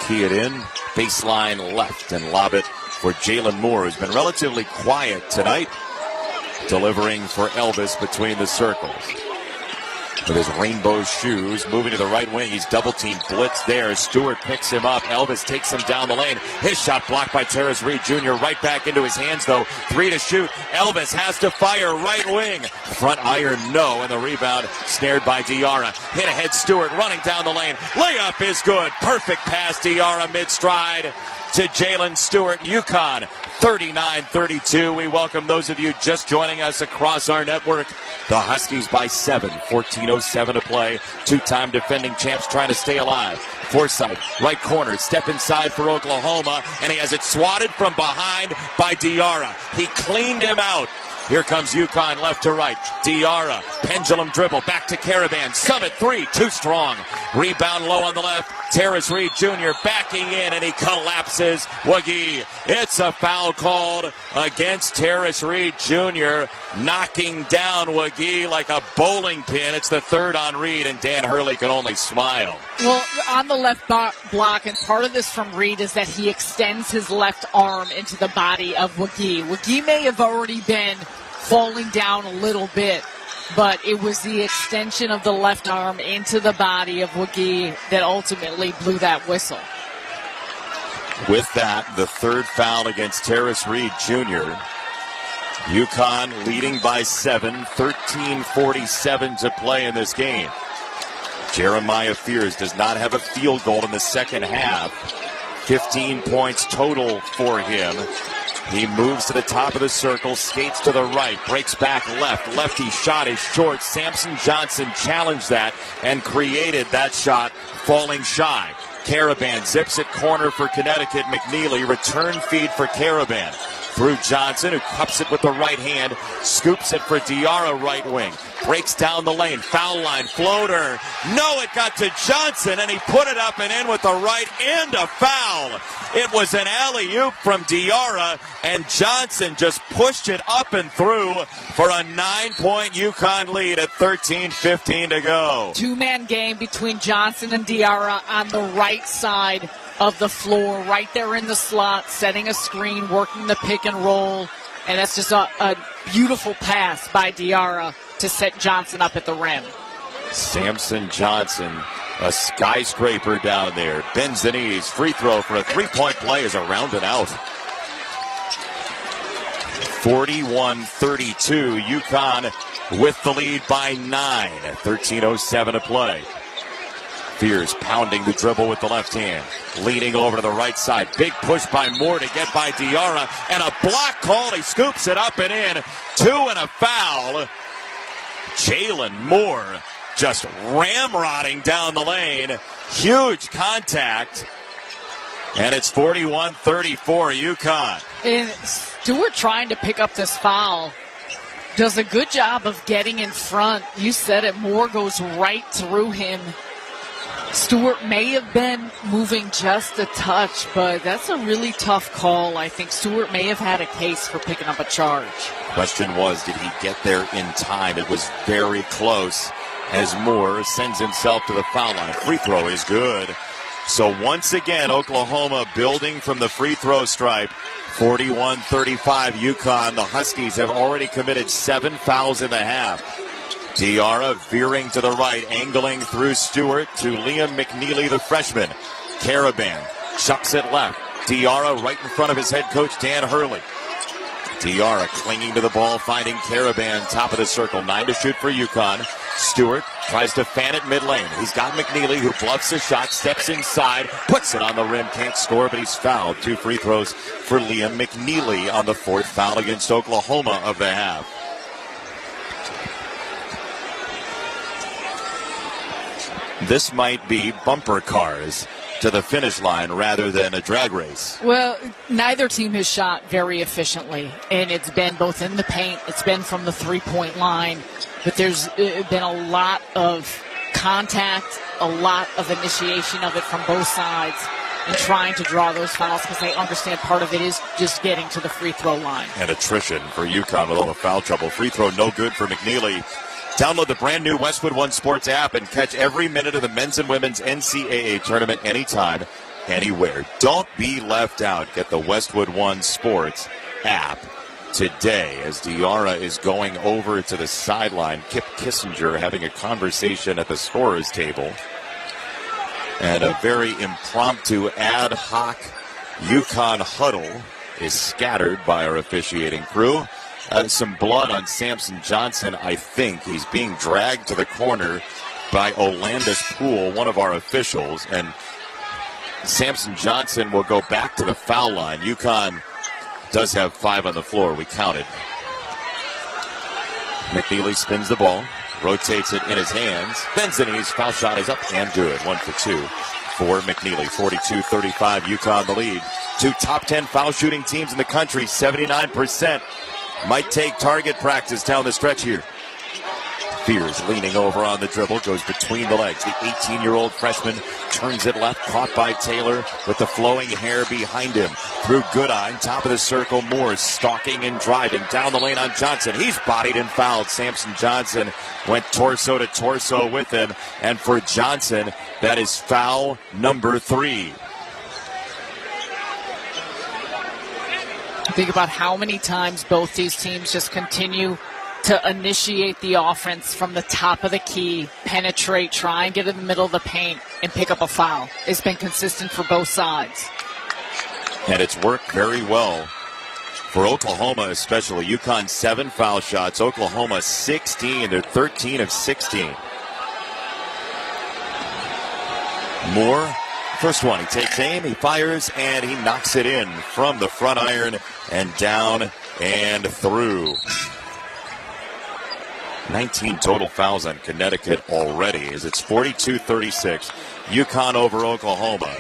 Key it in, baseline left, and lob it for Jalen Moore, who's been relatively quiet tonight, delivering for Elvis between the circles. With his rainbow shoes, moving to the right wing. He's double-teamed, blitz there. Stewart picks him up. Elvis takes him down the lane. His shot blocked by Terrace Reed Jr. Right back into his hands, though. 3 to shoot. Elvis has to fire right wing. Front iron, no, and the rebound snared by Diarra. Hit ahead, Stewart running down the lane. Layup is good. Perfect pass, Diarra mid-stride to Jalen Stewart. UConn 39-32. We welcome those of you just joining us across our network. The Huskies by 7, 14:07 to play. Two-time defending champs trying to stay alive. Forsythe, right corner, step inside for Oklahoma, and he has it swatted from behind by Diarra. He cleaned him out. Here comes UConn left to right. Diarra, pendulum dribble, back to Caravan. Summit 3, too strong. Rebound low on the left. Terrace Reed Jr. backing in, and he collapses. Wagee. It's a foul called against Terrace Reed Jr., knocking down Wagee like a bowling pin. It's the third on Reed, and Dan Hurley can only smile. Well, on the left block, and part of this from Reed is that he extends his left arm into the body of Wagee. Wagee may have already been falling down a little bit, but it was the extension of the left arm into the body of Wagee that ultimately blew that whistle. With that, the third foul against Terrace Reed Jr. UConn leading by 7, 13:47 to play in this game. Jeremiah Fears does not have a field goal in the second half. 15 points total for him. He moves to the top of the circle, skates to the right, breaks back left. Lefty shot is short. Samson Johnson challenged that and created that shot, falling shy. Caravan zips it corner for Connecticut. McNeely return feed for Caravan. Through Johnson, who cups it with the right hand, scoops it for Diarra right wing. Breaks down the lane, foul line, floater. No, it got to Johnson, and he put it up and in with the right and a foul. It was an alley-oop from Diarra, and Johnson just pushed it up and through for a 9-point UConn lead at 13:15 to go. Two-man game between Johnson and Diarra on the right side of the floor, right there in the slot, setting a screen, working the pick and roll. And that's just a beautiful pass by Diarra to set Johnson up at the rim. Samson Johnson, a skyscraper down there, bends the knees, free throw for a three-point play is a round and out. 41-32, UConn with the lead by 9 at 13:07 to play. Fears pounding the dribble with the left hand, leaning over to the right side. Big push by Moore to get by Diarra, and a block call. He scoops it up and in. 2 and a foul. Jalen Moore just ramrodding down the lane. Huge contact. And it's 41-34 UConn. And Stewart trying to pick up this foul does a good job of getting in front. You said it, Moore goes right through him. Stewart may have been moving just a touch, but that's a really tough call. I think Stewart may have had a case for picking up a charge. Question was, did he get there in time? It was very close as Moore sends himself to the foul line. Free throw is good. So once again, Oklahoma building from the free throw stripe. 41-35 UConn. The Huskies have already committed 7 fouls in the half. Diarra veering to the right, angling through Stewart to Liam McNeely, the freshman. Caravan chucks it left. Diarra right in front of his head coach, Dan Hurley. Diarra clinging to the ball, finding Caravan, top of the circle. 9 to shoot for UConn. Stewart tries to fan it mid-lane. He's got McNeely, who bluffs his shot, steps inside, puts it on the rim, can't score, but he's fouled. 2 free throws for Liam McNeely on the 4th foul against Oklahoma of the half. This might be bumper cars to the finish line rather than a drag race. Well, neither team has shot very efficiently, and it's been both in the paint, it's been from the three-point line, but there's been a lot of contact, a lot of initiation of it from both sides, and trying to draw those fouls because they understand part of it is just getting to the free throw line. And attrition for UConn with all the foul trouble. Free throw no good for McNeely. Download the brand new Westwood One Sports app and catch every minute of the men's and women's NCAA tournament anytime, anywhere. Don't be left out. Get the Westwood One Sports app today as Diarra is going over to the sideline. Kip Kissinger having a conversation at the scorer's table. And a very impromptu ad hoc UConn huddle is scattered by our officiating crew. Some blood on Samson Johnson, I think. He's being dragged to the corner by Olandis Poole, one of our officials. And Samson Johnson will go back to the foul line. UConn does have 5 on the floor. We counted. McNeely spins the ball, rotates it in his hands, bends the knees, foul shot is up and good. 1 for 2 for McNeely. 42-35, UConn the lead. 2 top 10 foul shooting teams in the country, 79%. Might take target practice down the stretch here. Fears leaning over on the dribble, goes between the legs. The 18-year-old freshman turns it left, caught by Taylor with the flowing hair behind him. Through Goodine, top of the circle, Moore stalking and driving down the lane on Johnson. He's bodied and fouled. Samson Johnson went torso to torso with him. And for Johnson, that is foul number 3. Think about how many times both these teams just continue to initiate the offense from the top of the key, penetrate, try and get in the middle of the paint, and pick up a foul. It's been consistent for both sides. And it's worked very well for Oklahoma, especially. UConn 7 foul shots, Oklahoma 16. They're 13 of 16. Moore, first one, he takes aim, he fires, and he knocks it in from the front iron and down and through. 19 total fouls on Connecticut already as it's 42-36. UConn over Oklahoma.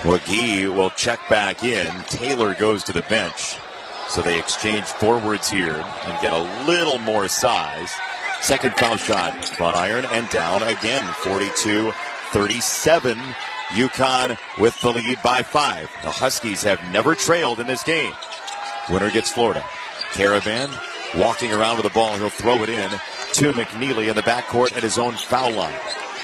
McGee will check back in. Taylor goes to the bench. So they exchange forwards here and get a little more size. Second foul shot, front iron and down again. 42-37. UConn with the lead by 5. The Huskies have never trailed in this game. Winner gets Florida. Caravan walking around with the ball. He'll throw it in to McNeely in the backcourt at his own foul line.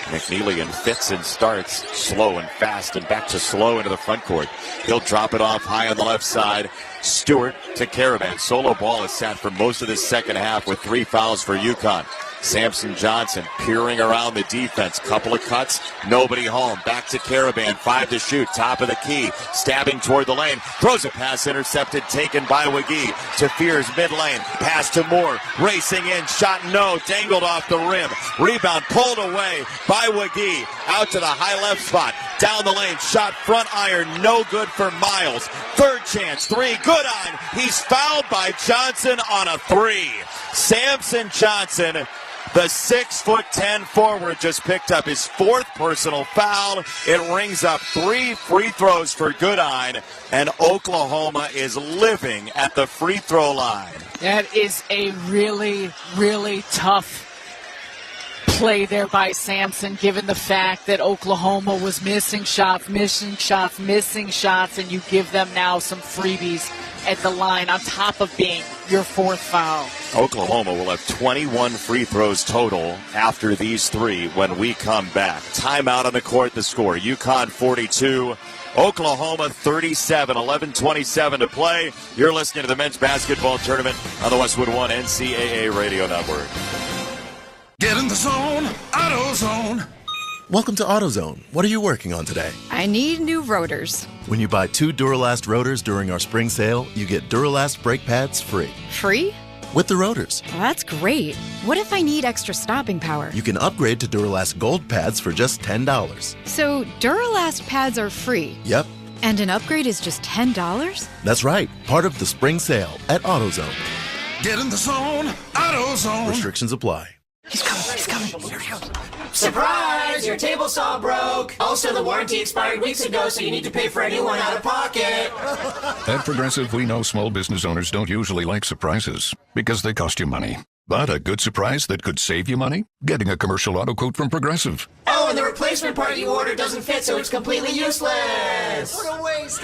McNeely in fits and starts slow and fast and back to slow into the front court. He'll drop it off high on the left side. Stewart to Caravan. Solo ball is sat for most of this second half with 3 fouls for UConn. Samson Johnson peering around the defense. Couple of cuts. Nobody home. Back to Caravan. 5 to shoot. Top of the key. Stabbing toward the lane. Throws a pass intercepted. Taken by Wiggy. To Fears mid lane. Pass to Moore. Racing in. Shot no. Dangled off the rim. Rebound pulled away by Wiggy. Out to the high left spot. Down the lane. Shot front iron. No good for Miles. Third chance. 3. Good on. He's fouled by Johnson on a 3. Samson Johnson, the 6'10" forward, just picked up his 4th personal foul. It rings up 3 free throws for Goodine, and Oklahoma is living at the free throw line. That is a really, really tough play there by Samson, given the fact that Oklahoma was missing shots, and you give them now some freebies at the line on top of being your 4th foul. Oklahoma will have 21 free throws total after these 3 when we come back. Timeout on the court, the score. UConn 42, Oklahoma 37, 11:27 to play. You're listening to the men's basketball tournament on the Westwood One NCAA Radio Network. Get in the zone, AutoZone. Welcome to AutoZone. What are you working on today? I need new rotors. When you buy 2 Duralast rotors during our spring sale, you get Duralast brake pads free. Free? With the rotors. Well, that's great. What if I need extra stopping power? You can upgrade to Duralast Gold pads for just $10. So Duralast pads are free? Yep. And an upgrade is just $10? That's right. Part of the spring sale at AutoZone. Get in the zone, AutoZone. Restrictions apply. He's coming. Here he goes. Surprise! Your table saw broke. Also, the warranty expired weeks ago, so you need to pay for a new one out of pocket. At Progressive, we know small business owners don't usually like surprises because they cost you money. But a good surprise that could save you money? Getting a commercial auto quote from Progressive. Oh, and the replacement replacement part you ordered doesn't fit, so it's completely useless. What a waste.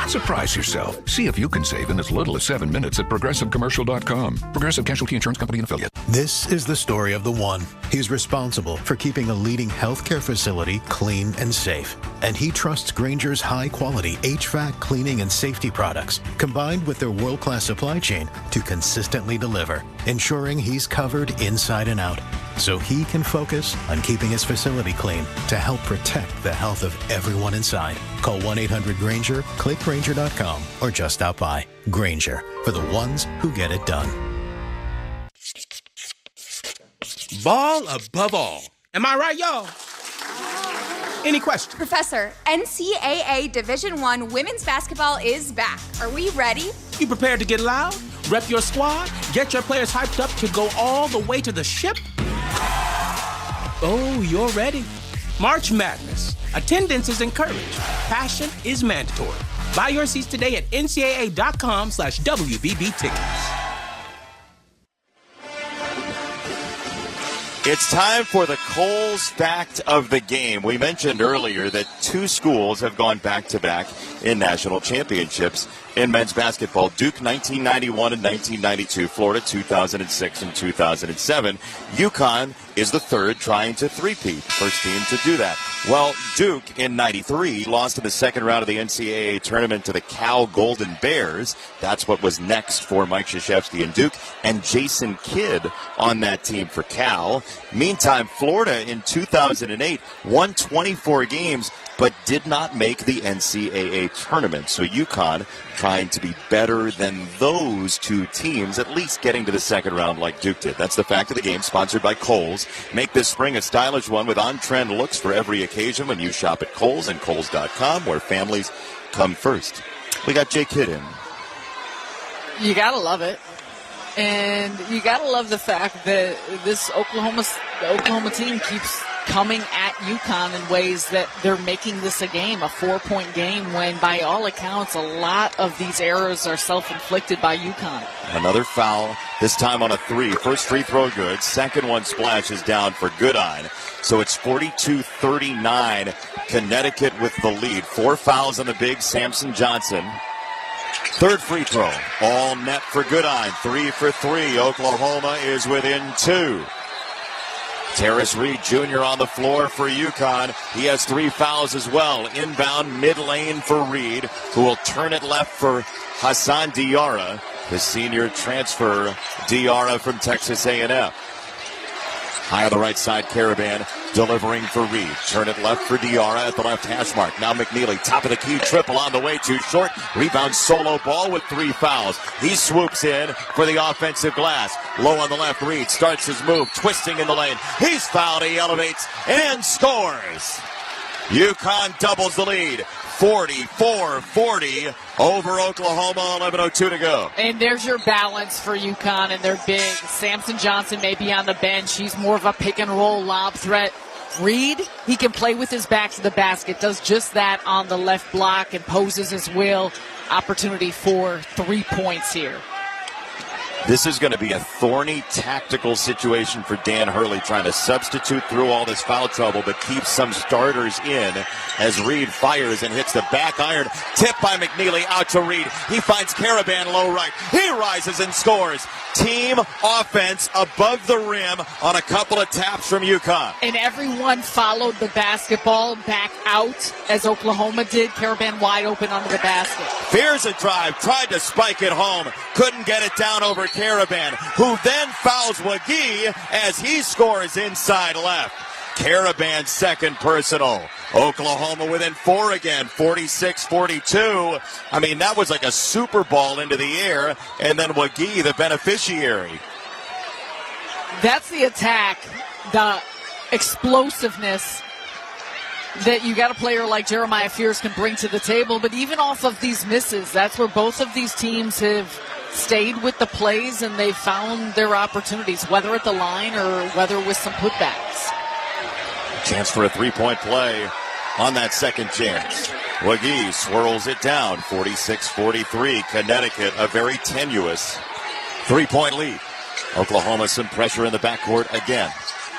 Surprise yourself. See if you can save in as little as 7 minutes at ProgressiveCommercial.com. Progressive Casualty Insurance Company and Affiliate. This is the story of the one. He's responsible for keeping a leading healthcare facility clean and safe. And he trusts Grainger's high-quality HVAC cleaning and safety products, combined with their world-class supply chain, to consistently deliver, ensuring he's covered inside and out, so he can focus on keeping his facility clean to help protect the health of everyone inside. Call 1-800-GRAINGER, click Grainger.com, or just stop by. Grainger, for the ones who get it done. Ball above all. Am I right, y'all? Any questions? Professor, NCAA Division I women's basketball is back. Are we ready? You prepared to get loud? Rep your squad? Get your players hyped up to go all the way to the ship? Oh, you're ready. March Madness. Attendance is encouraged. Passion is mandatory. Buy your seats today at ncaa.com/WBB tickets. It's time for the Kohl's Fact of the Game. We mentioned earlier that two schools have gone back-to-back in national championships in men's basketball. Duke 1991 and 1992, Florida 2006 and 2007. UConn is the third, trying to three-peat. First team to do that. Well, Duke in 93 lost in the second round of the NCAA tournament to the Cal Golden Bears. That's what was next for Mike Krzyzewski and Duke, and Jason Kidd on that team for Cal. Meantime, Florida in 2008 won 24 games, but did not make the NCAA tournament. So UConn trying to be better than those two teams, at least getting to the second round like Duke did. That's the fact of the game, sponsored by Kohl's. Make this spring a stylish one with on-trend looks for every occasion when you shop at Kohl's and Kohl's.com, where families come first. We got Jay Kidd in. You got to love it. And you got to love the fact that this Oklahoma team keeps coming at UConn in ways that they're making this a game, a 4-point game, when by all accounts a lot of these errors are self-inflicted by UConn. Another foul, this time on a three. First free throw good. Second one splashes down for Goodine. So it's 42-39. Connecticut with the lead. 4 fouls on the big Samson Johnson. Third free throw. All net for Goodine. 3 for 3. Oklahoma is within 2. Terrace Reed Jr. on the floor for UConn. He has 3 fouls as well. Inbound mid-lane for Reed, who will turn it left for Hassan Diarra, the senior transfer Diarra from Texas A&M. High on the right side, Caravan delivering for Reed. Turn it left for Diarra at the left hash mark. Now McNeely, top of the key, triple on the way, too short. Rebound solo ball with 3 fouls. He swoops in for the offensive glass. Low on the left, Reed starts his move, twisting in the lane. He's fouled, he elevates and scores. UConn doubles the lead. 44-40 over Oklahoma, 11:02 to go. And there's your balance for UConn, and they're big. Samson Johnson may be on the bench. He's more of a pick-and-roll lob threat. Reed, he can play with his back to the basket, does just that on the left block, and poses his will. Opportunity for 3 points here. This is going to be a thorny tactical situation for Dan Hurley, trying to substitute through all this foul trouble, but keep some starters in as Reed fires and hits the back iron. Tip by McNeely out to Reed. He finds Caravan low right. He rises and scores. Team offense above the rim on a couple of taps from UConn. And everyone followed the basketball back out as Oklahoma did. Caravan wide open under the basket. Fears a drive, tried to spike it home, couldn't get it down over Caravan, who then fouls Wagee as he scores inside left. Caravan's second personal. Oklahoma within 4 again, 46-42. I mean, that was like a super ball into the air, and then Wagee, the beneficiary. That's the attack, the explosiveness that you got a player like Jeremiah Fears can bring to the table. But even off of these misses, that's where both of these teams have stayed with the plays and they found their opportunities, whether at the line or whether with some putbacks. Chance for a three-point play on that second chance. Wagee swirls it down, 46-43. Connecticut, a very tenuous three-point lead. Oklahoma, some pressure in the backcourt again.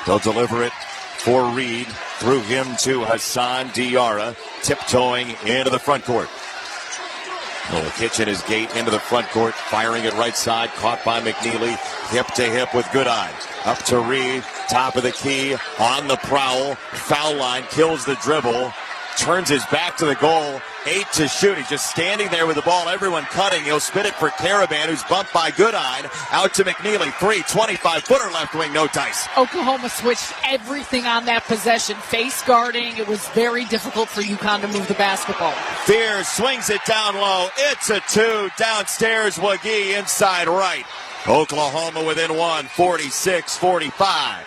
They'll deliver it for Reed. Through him to Hassan Diarra, tiptoeing into the front court. Little hitch in his gait into the front court, firing it right side, caught by McNeely, hip to hip with Goodine. Up to Reed, top of the key, on the prowl, foul line, kills the dribble, turns his back to the goal, 8 to shoot. He's just standing there with the ball, everyone cutting. He'll spit it for Caravan, who's bumped by Goodine. Out to McNeely, 3, 25-footer left wing, no dice. Oklahoma switched everything on that possession. Face guarding, it was very difficult for UConn to move the basketball. Fears swings it down low. It's a 2. Downstairs, Wagee inside right. Oklahoma within 1, 46-45.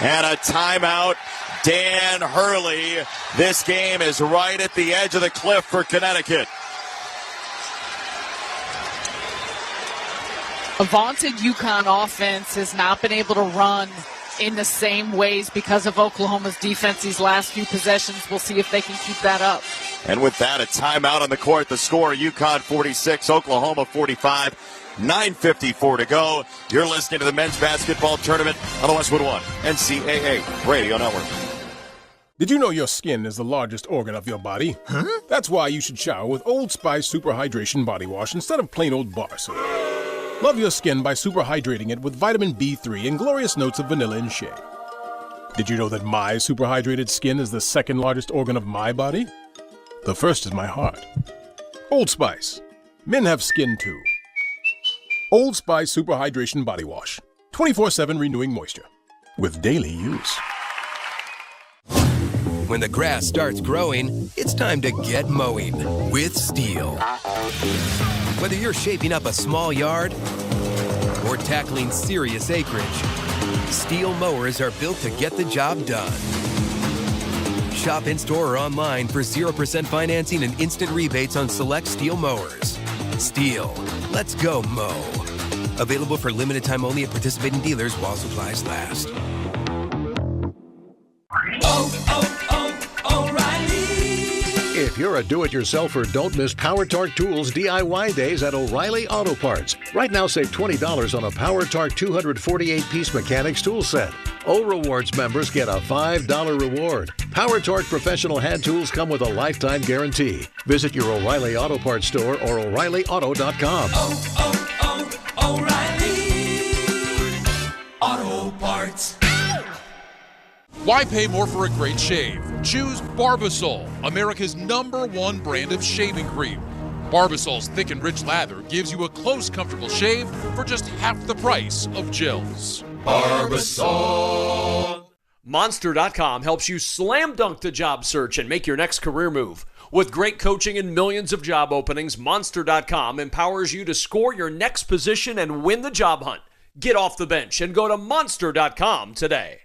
And a timeout. Dan Hurley. This game is right at the edge of the cliff for Connecticut. A vaunted UConn offense has not been able to run in the same ways because of Oklahoma's defense these last few possessions. We'll see if they can keep that up. And with that, a timeout on the court. The score, UConn 46, Oklahoma 45. 9:54 to go. You're listening to the men's basketball tournament on the Westwood One NCAA Radio Network. Did you know your skin is the largest organ of your body? Huh? That's why you should shower with Old Spice Super Hydration Body Wash instead of plain old bar soap. Love your skin by super hydrating it with vitamin B3 and glorious notes of vanilla and shea. Did you know that my super hydrated skin is the second largest organ of my body? The first is my heart. Old Spice. Men have skin too. Old Spice Super Hydration Body Wash. 24/7 renewing moisture. With daily use. When the grass starts growing, it's time to get mowing with Steel. Whether you're shaping up a small yard or tackling serious acreage, Steel mowers are built to get the job done. Shop in-store or online for 0% financing and instant rebates on select Steel mowers. Steel. Let's go mow. Available for limited time only at participating dealers while supplies last. If you're a do-it-yourselfer, don't miss Power Torque Tools DIY days at O'Reilly Auto Parts. Right now, save $20 on a Power Torque 248-piece mechanics tool set. O Rewards members get a $5 reward. Power Torque professional hand tools come with a lifetime guarantee. Visit your O'Reilly Auto Parts store or O'ReillyAuto.com. O'Reilly Auto Parts. Why pay more for a great shave? Choose Barbasol, America's #1 brand of shaving cream. Barbasol's thick and rich lather gives you a close, comfortable shave for just half the price of gels. Barbasol. Monster.com helps you slam dunk the job search and make your next career move. With great coaching and millions of job openings, Monster.com empowers you to score your next position and win the job hunt. Get off the bench and go to Monster.com today.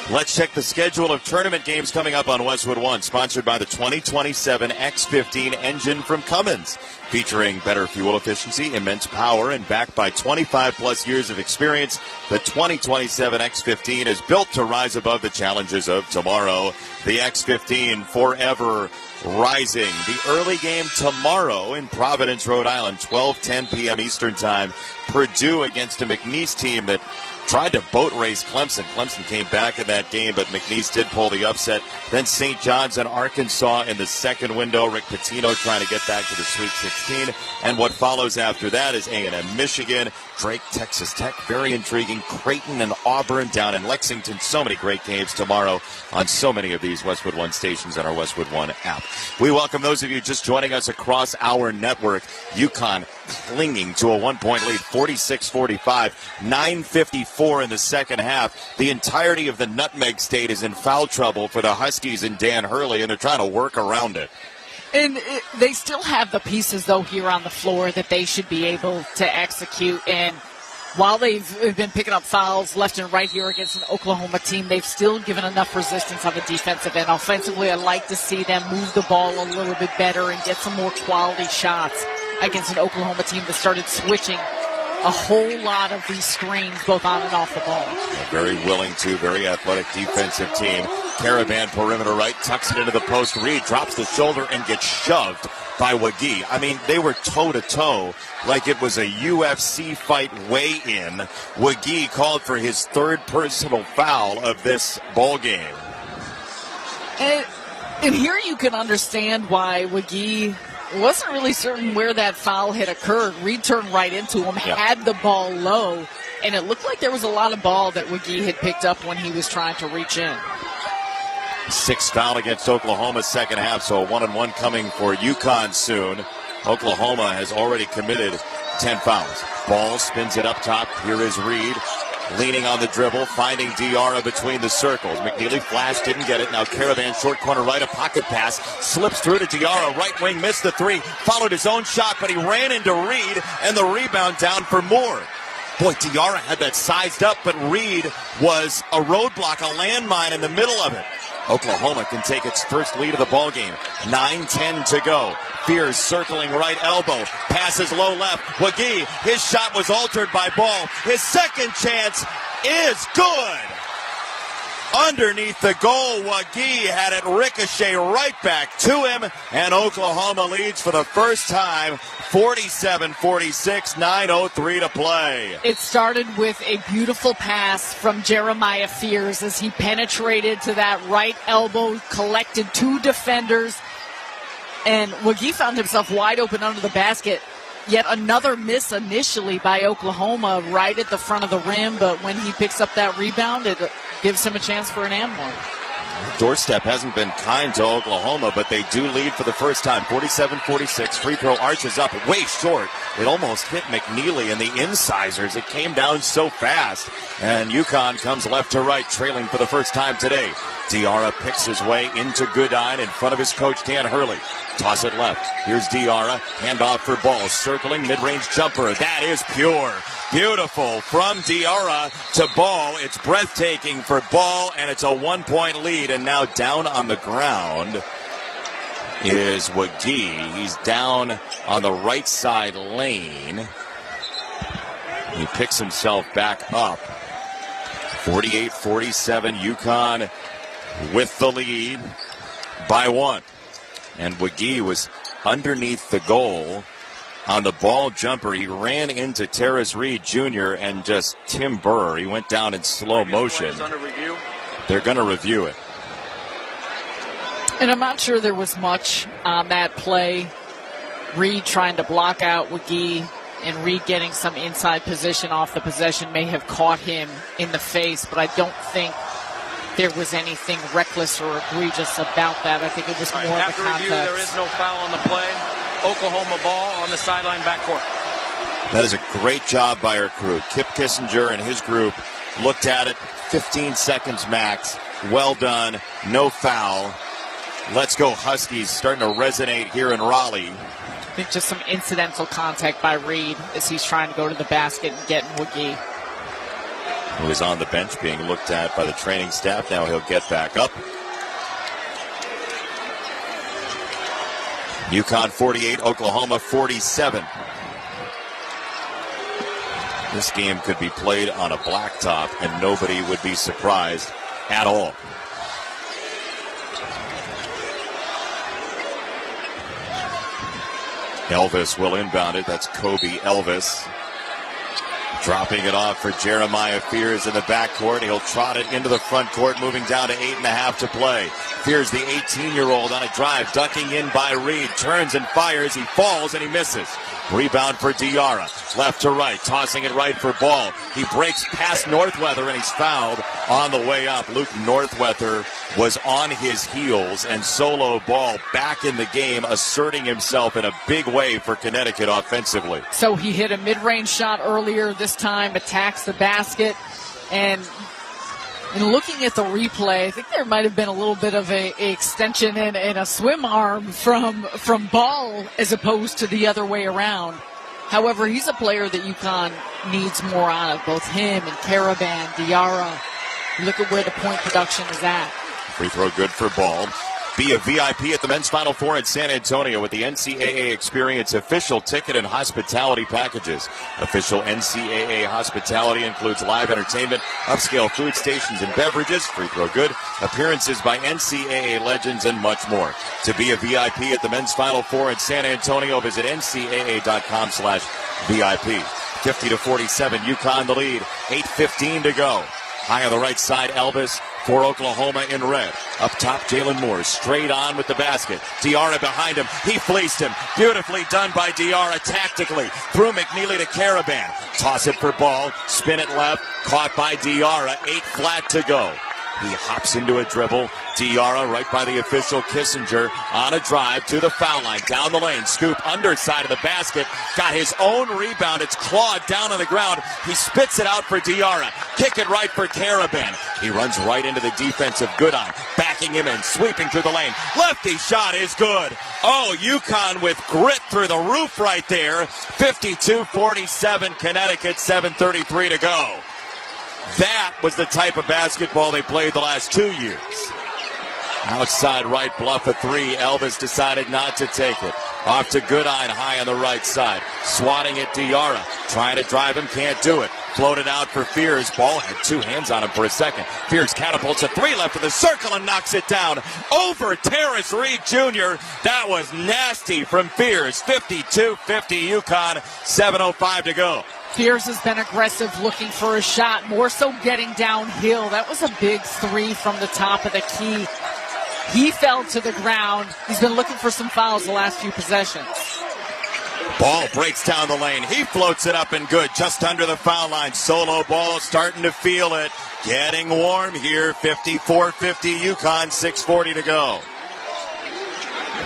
Let's check the schedule of tournament games coming up on Westwood One, sponsored by the 2027 X15 engine from Cummins. Featuring better fuel efficiency, immense power, and backed by 25-plus years of experience, the 2027 X15 is built to rise above the challenges of tomorrow. The X15 forever rising. The early game tomorrow in Providence, Rhode Island, 12:10 p.m. Eastern Time. Purdue against a McNeese team that tried to boat race Clemson. Clemson came back in that game, but McNeese did pull the upset. Then St. John's and Arkansas in the second window. Rick Pitino trying to get back to the Sweet 16. And what follows after that is A&M Michigan, Drake, Texas Tech. Very intriguing. Creighton and Auburn down in Lexington. So many great games tomorrow on so many of these Westwood One stations and our Westwood One app. We welcome those of you just joining us across our network. UConn clinging to a 1-point lead, 46-45, 9:54 in the second half. The entirety of the Nutmeg State is in foul trouble for the Huskies and Dan Hurley, and they're trying to work around it. And they still have the pieces, though, here on the floor that they should be able to execute. And while they've been picking up fouls left and right here against an Oklahoma team, they've still given enough resistance on the defensive end. Offensively, I'd like to see them move the ball a little bit better and get some more quality shots against an Oklahoma team that started switching a whole lot of these screens, both on and off the ball. Very willing to, very athletic defensive team. Caravan perimeter right, tucks it into the post. Reed drops the shoulder and gets shoved by Wagee. I mean, they were toe-to-toe like it was a UFC fight weigh-in. Wagee called for his third personal foul of this ball game. And here you can understand why Wagee wasn't really certain where that foul had occurred. Reed turned right into him, had the ball low, and it looked like there was a lot of ball that Wagee had picked up when he was trying to reach in. Sixth foul against Oklahoma second half, so a 1-and-1 coming for UConn soon. Oklahoma has already committed 10 fouls. Ball spins it up top. Here is Reed. Leaning on the dribble, finding Diarra between the circles. McNeely flashed, didn't get it. Now Caravan, short corner right, a pocket pass. Slips through to Diarra, right wing, missed the three. Followed his own shot, but he ran into Reed, and the rebound down for Moore. Boy, Diarra had that sized up, but Reed was a roadblock, a landmine in the middle of it. Oklahoma can take its first lead of the ballgame. 9:10 to go. Fears circling right elbow. Passes low left. Wagee, his shot was altered by Ball. His second chance is good. Underneath the goal, Wagee had it ricochet right back to him, and Oklahoma leads for the first time, 47-46, 9:03 to play. It started with a beautiful pass from Jeremiah Fears as he penetrated to that right elbow, collected two defenders, and Wagee found himself wide open under the basket. Yet another miss initially by Oklahoma right at the front of the rim, but when he picks up that rebound, it gives him a chance for an and one. Doorstep hasn't been kind to Oklahoma, but they do lead for the first time. 47-46. Free throw arches up way short. It almost hit McNeely and the incisors. It came down so fast. And UConn comes left to right, trailing for the first time today. Diarra picks his way into Goodine in front of his coach, Dan Hurley. Toss it left. Here's Diarra. Handoff for Ball. Circling mid-range jumper. That is pure. Beautiful from Diarra to Ball. It's breathtaking for Ball, and it's a 1-point lead. And now down on the ground is Wagee. He's down on the right side lane. He picks himself back up. 48-47, UConn with the lead by one. And Wagee was underneath the goal on the ball jumper. He ran into Terrace Reed Jr. and just Tim Burr. He went down in slow motion. They're going to review it. And I'm not sure there was much on that play. Reed trying to block out Wagee, and Reed getting some inside position off the possession may have caught him in the face, but I don't think there was anything reckless or egregious about that. I think it was more of a context. After review, there is no foul on the play. Oklahoma ball on the sideline backcourt. That is a great job by our crew. Kip Kissinger and his group looked at it. 15 seconds max. Well done. No foul. Let's go Huskies, starting to resonate here in Raleigh. I think just some incidental contact by Reed as he's trying to go to the basket and get Wagee. Who is on the bench being looked at by the training staff. Now he'll get back up. UConn 48, Oklahoma 47. This game could be played on a blacktop and nobody would be surprised at all. Elvis will inbound it. That's Kobe Elvis. Dropping it off for Jeremiah Fears in the backcourt. He'll trot it into the front court, moving down to 8.5 to play. Fears, the 18-year-old, on a drive, ducking in by Reed. Turns and fires. He falls and he misses. Rebound for Diarra. Left to right. Tossing it right for Ball. He breaks past Northweather and he's fouled on the way up. Luke Northweather was on his heels, and Solo Ball back in the game, asserting himself in a big way for Connecticut offensively. So he hit a mid-range shot earlier. This time attacks the basket. And looking at the replay, I think there might have been a little bit of a extension and a swim arm from Ball as opposed to the other way around. However, he's a player that UConn needs more on of, both him and Caravan, Diarra. Look at where the point production is at. Free throw good for Ball. Be a VIP at the Men's Final Four in San Antonio with the NCAA Experience official ticket and hospitality packages. Official NCAA hospitality includes live entertainment, upscale food stations and beverages, free throw good, appearances by NCAA legends, and much more. To be a VIP at the Men's Final Four in San Antonio, visit ncaa.com/VIP. 50-47, UConn the lead, 8:15 to go. High on the right side, Elvis for Oklahoma in red. Up top, Jalen Moore straight on with the basket. Diarra behind him. He fleeced him. Beautifully done by Diarra tactically. Through McNeely to Caravan. Toss it for Ball. Spin it left. Caught by Diarra. 8 flat to go. He hops into a dribble. Diarra right by the official Kissinger on a drive to the foul line. Down the lane. Scoop underside of the basket. Got his own rebound. It's clawed down on the ground. He spits it out for Diarra. Kick it right for Caravan. He runs right into the defense of Goodine. Backing him in. Sweeping through the lane. Lefty shot is good. Oh, UConn with grit through the roof right there. 52-47 Connecticut. 7:33 to go. That was the type of basketball they played the last 2 years. Outside right, bluff a 3. Elvis decided not to take it. Off to Goodine, high on the right side. Swatting at Diarra. Trying to drive him, can't do it. Floated out for Fears. Ball had 2 hands on him for a second. Fears catapults a 3 left of the circle and knocks it down. Over Terrace Reed Jr. That was nasty from Fears. 52-50 UConn. 7:05 to go. Fears has been aggressive looking for a shot, more so getting downhill. That was a big 3 from the top of the key. He fell to the ground. He's been looking for some fouls the last few possessions. Ball breaks down the lane. He floats it up and good, just under the foul line. Solo Ball starting to feel it. Getting warm here. 54-50 UConn, 6:40 to go.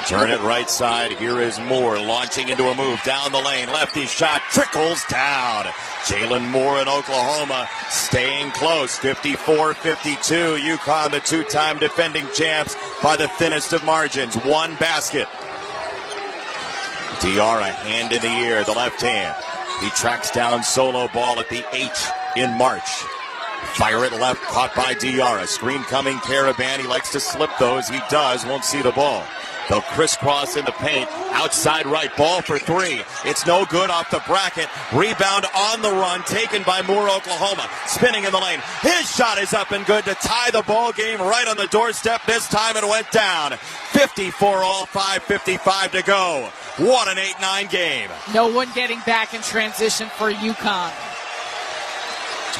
Turn it right side. Here is Moore launching into a move down the lane. Lefty shot trickles down. Jalen Moore in Oklahoma staying close. 54-52. UConn, the 2-time defending champs, by the thinnest of margins. 1 basket. Diarra, hand in the air, the left hand. He tracks down Solo Ball at the H in March. Fire it left, caught by Diarra. Screen coming, Caravan. He likes to slip those. He does, won't see the ball. They'll crisscross in the paint. Outside right, ball for 3. It's no good off the bracket. Rebound on the run, taken by Moore, Oklahoma. Spinning in the lane. His shot is up and good to tie the ball game right on the doorstep. This time it went down. 54 all, 5:55 to go. What an 8-9 game. No one getting back in transition for UConn.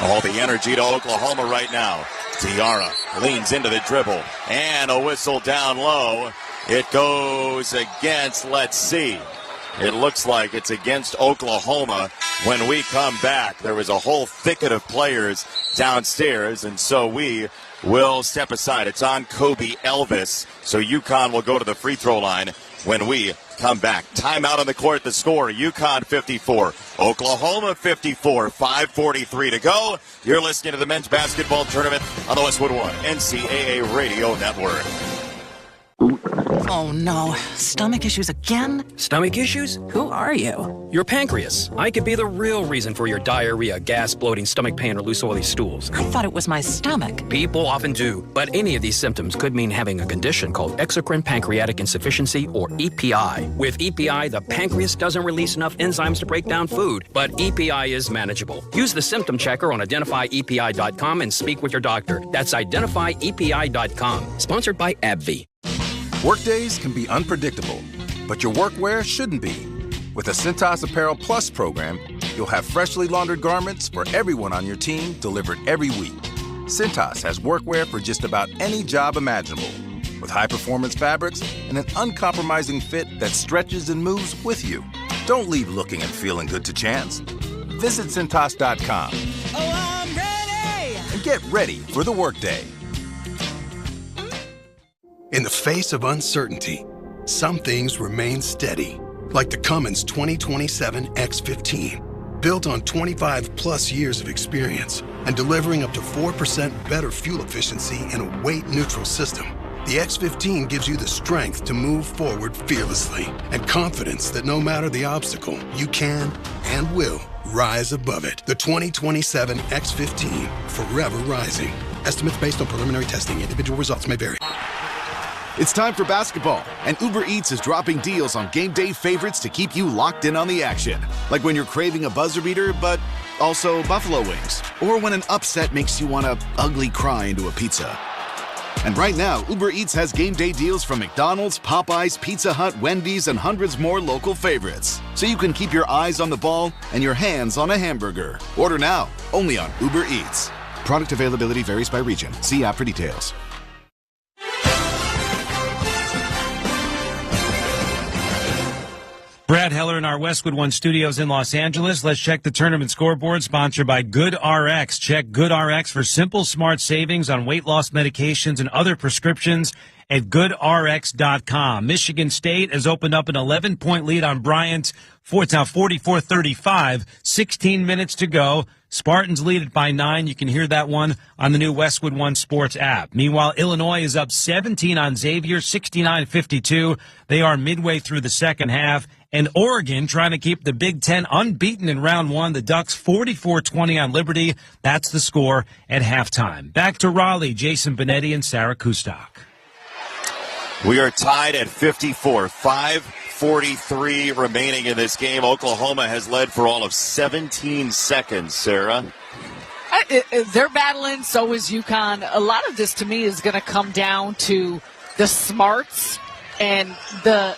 All the energy to Oklahoma right now. Diarra leans into the dribble. And a whistle down low. It goes against, let's see. It looks like it's against Oklahoma. When we come back, there was a whole thicket of players downstairs, and so we will step aside. It's on Kobe Elvis, so UConn will go to the free throw line when we come back. Timeout on the court, the score, UConn 54, Oklahoma 54, 5:43 to go. You're listening to the men's basketball tournament on the Westwood One NCAA Radio Network. Oh no, stomach issues again? Stomach issues? Who are you? Your pancreas. I could be the real reason for your diarrhea, gas, bloating, stomach pain, or loose oily stools. I thought it was my stomach. People often do, but any of these symptoms could mean having a condition called exocrine pancreatic insufficiency, or EPI. With EPI, the pancreas doesn't release enough enzymes to break down food, but EPI is manageable. Use the symptom checker on identifyepi.com and speak with your doctor. That's identifyepi.com. Sponsored by AbbVie. Workdays can be unpredictable, but your workwear shouldn't be. With the Cintas Apparel Plus program, you'll have freshly laundered garments for everyone on your team delivered every week. Cintas has workwear for just about any job imaginable, with high-performance fabrics and an uncompromising fit that stretches and moves with you. Don't leave looking and feeling good to chance. Visit Cintas.com. Oh, I'm ready! And get ready for the workday. In the face of uncertainty, some things remain steady, like the Cummins 2027 X15. Built on 25 plus years of experience and delivering up to 4% better fuel efficiency in a weight-neutral system, the X15 gives you the strength to move forward fearlessly and confidence that no matter the obstacle, you can and will rise above it. The 2027 X15, forever rising. Estimates based on preliminary testing. Individual results may vary. It's time for basketball, and Uber Eats is dropping deals on game day favorites to keep you locked in on the action. Like when you're craving a buzzer beater, but also buffalo wings. Or when an upset makes you want to ugly cry into a pizza. And right now, Uber Eats has game day deals from McDonald's, Popeyes, Pizza Hut, Wendy's, and hundreds more local favorites. So you can keep your eyes on the ball and your hands on a hamburger. Order now, only on Uber Eats. Product availability varies by region. See app for details. Brad Heller in our Westwood One studios in Los Angeles. Let's check the tournament scoreboard, sponsored by GoodRx. Check GoodRx for simple, smart savings on weight loss medications and other prescriptions at GoodRx.com. Michigan State has opened up an 11-point lead on Bryant. It's now 44-35, 16 minutes to go. Spartans lead it by 9. You can hear that one on the new Westwood One Sports app. Meanwhile, Illinois is up 17 on Xavier, 69-52. They are midway through the second half. And Oregon trying to keep the Big Ten unbeaten in round one. The Ducks 44-20 on Liberty. That's the score at halftime. Back to Raleigh, Jason Benetti and Sarah Kustok. We are tied at 54. 5:43 remaining in this game. Oklahoma has led for all of 17 seconds, Sarah. They're battling, so is UConn. A lot of this, to me, is going to come down to the smarts and the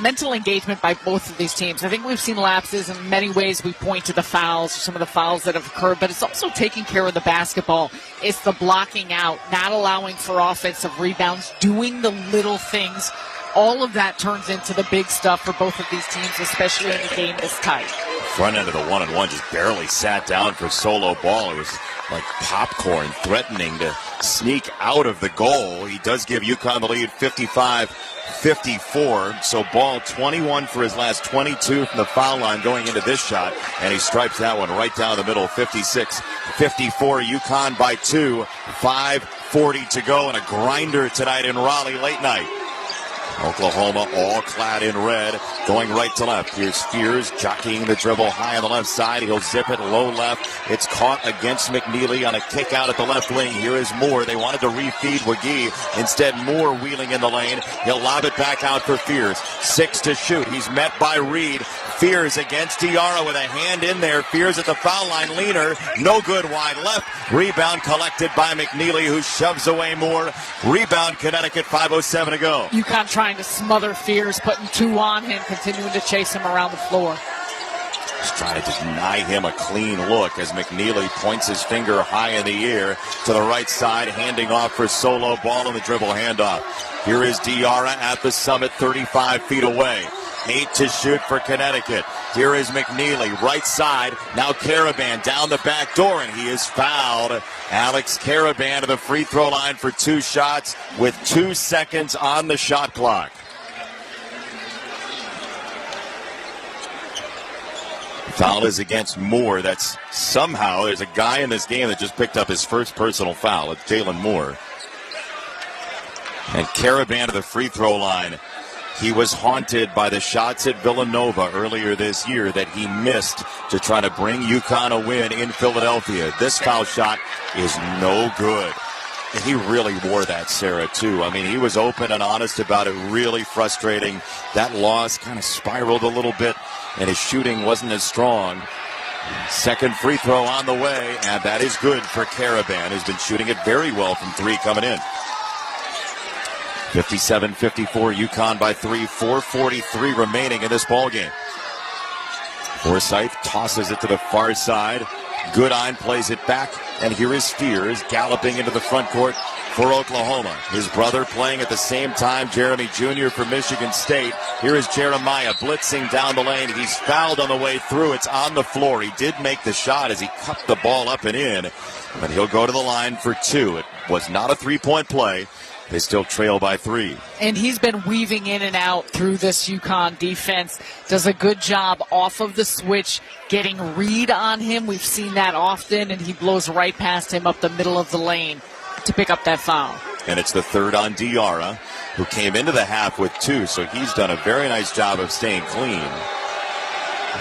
mental engagement by both of these teams. I think we've seen lapses in many ways. We point to the fouls, some of the fouls that have occurred, but it's also taking care of the basketball. It's the blocking out, not allowing for offensive rebounds, doing the little things. All of that turns into the big stuff for both of these teams, especially in a game this tight. Front end of the 1-and-1 just barely sat down for solo ball. It was like popcorn threatening to sneak out of the goal. He does give UConn the lead 55-54. So Ball 21 for his last 22 from the foul line going into this shot. And he stripes that one right down the middle. 56-54. UConn by 2. 5:40 to go. And a grinder tonight in Raleigh late night. Oklahoma all clad in red, going right to left. Here's Fears jockeying the dribble high on the left side. He'll zip it low left. It's caught against McNeely on a kick out at the left wing. Here is Moore. They wanted to refeed McGee. Instead, Moore wheeling in the lane. He'll lob it back out for Fears. 6 to shoot. He's met by Reed. Fears against Diarra with a hand in there. Fears at the foul line. Leaner. No good wide left. Rebound collected by McNeely, who shoves away Moore. Rebound Connecticut. 5:07 to go. UConn trying to smother Fears, putting 2 on him, continuing to chase him around the floor. Just trying to deny him a clean look as McNeely points his finger high in the air to the right side, handing off for solo ball in the dribble handoff. Here is Diarra at the summit, 35 feet away. 8 to shoot for Connecticut. Here is McNeely, right side. Now Caravan down the back door, and he is fouled. Alex Caravan to the free throw line for 2 shots with 2 seconds on the shot clock. Foul is against Moore. That's somehow, there's a guy in this game that just picked up his first personal foul. It's Jalen Moore. And Caravan to the free throw line. He was haunted by the shots at Villanova earlier this year that he missed to try to bring UConn a win in Philadelphia. This foul shot is no good. And he really wore that, Sarah, too. I mean, he was open and honest about it, really frustrating. That loss kind of spiraled a little bit, and his shooting wasn't as strong. Second free throw on the way, and that is good for Caravan, who's been shooting it very well from 3 coming in. 57-54, UConn by 3, 4:43 remaining in this ballgame. Forsythe tosses it to the far side. Goodine plays it back, and here is Fears galloping into the front court for Oklahoma. His brother playing at the same time, Jeremy Jr. for Michigan State. Here is Jeremiah blitzing down the lane. He's fouled on the way through. It's on the floor. He did make the shot as he cupped the ball up and in, but he'll go to the line for 2. It was not a 3-point play. They still trail by 3. And he's been weaving in and out through this UConn defense. Does a good job off of the switch, getting Reed on him. We've seen that often, and he blows right past him up the middle of the lane to pick up that foul. And it's the third on Diarra, who came into the half with 2, so he's done a very nice job of staying clean.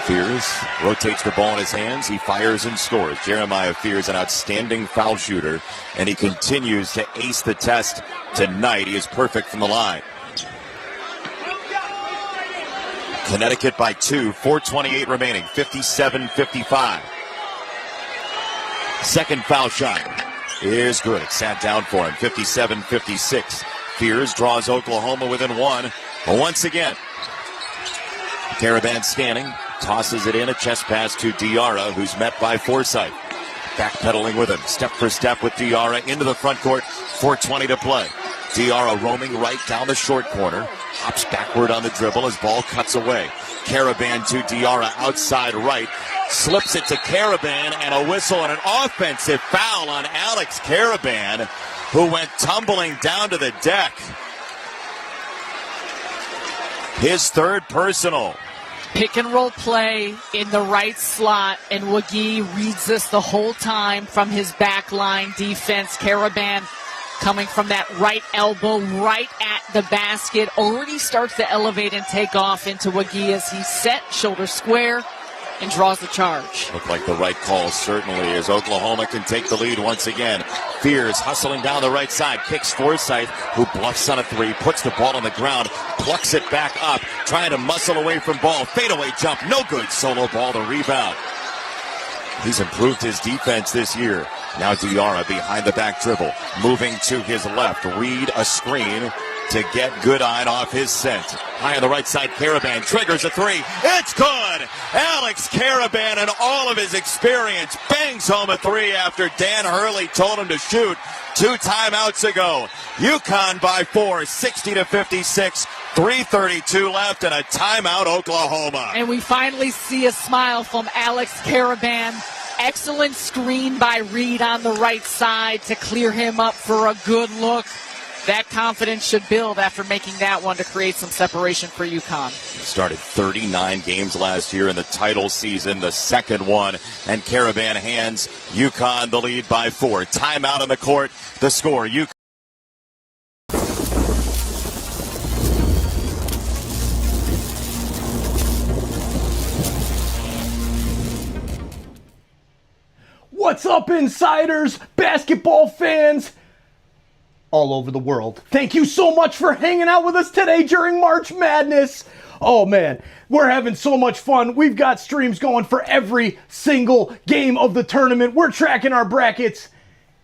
Fears rotates the ball in his hands. He fires and scores. Jeremiah Fears, an outstanding foul shooter, and he continues to ace the test tonight. He is perfect from the line. Connecticut by 2, 4:28 remaining, 57-55. Second foul shot is good. It sat down for him, 57-56. Fears draws Oklahoma within 1. But once again, Caravan scanning, tosses it in, a chest pass to Diarra, who's met by Forsythe. Backpedaling with him, step for step with Diarra into the front court, 4:20 to play. Diarra roaming right down the short corner, hops backward on the dribble as ball cuts away. Caravan to Diarra outside right, slips it to Caravan, and a whistle and an offensive foul on Alex Caravan, who went tumbling down to the deck. His third personal. Pick and roll play in the right slot, and Wagee reads this the whole time from his back line defense. Caravan coming from that right elbow right at the basket, already starts to elevate and take off into Wagee as he's set, shoulder square, and draws the charge. Looked like the right call, certainly, as Oklahoma can take the lead once again. Fears hustling down the right side, kicks Forsythe, who bluffs on a three, puts the ball on the ground, plucks it back up, trying to muscle away from ball. Fadeaway jump, no good. Solo ball to rebound. He's improved his defense this year. Now Diarra behind the back dribble, moving to his left. Read a screen to get Goodine off his scent. High on the right side, Caravan triggers a three. It's good! Alex Caravan, and all of his experience, bangs home a three after Dan Hurley told him to shoot 2 timeouts ago. UConn by 4, 60-56, 3:32 left, and a timeout, Oklahoma. And we finally see a smile from Alex Caravan. Excellent screen by Reed on the right side to clear him up for a good look. That confidence should build after making that one to create some separation for UConn. Started 39 games last year in the title season, the second one, and Caravan hands UConn the lead by 4. Timeout on the court, the score. UConn. What's up, insiders, basketball fans all over the world? Thank you so much for hanging out with us today during March Madness. Oh man, we're having so much fun. We've got streams going for every single game of the tournament. We're tracking our brackets.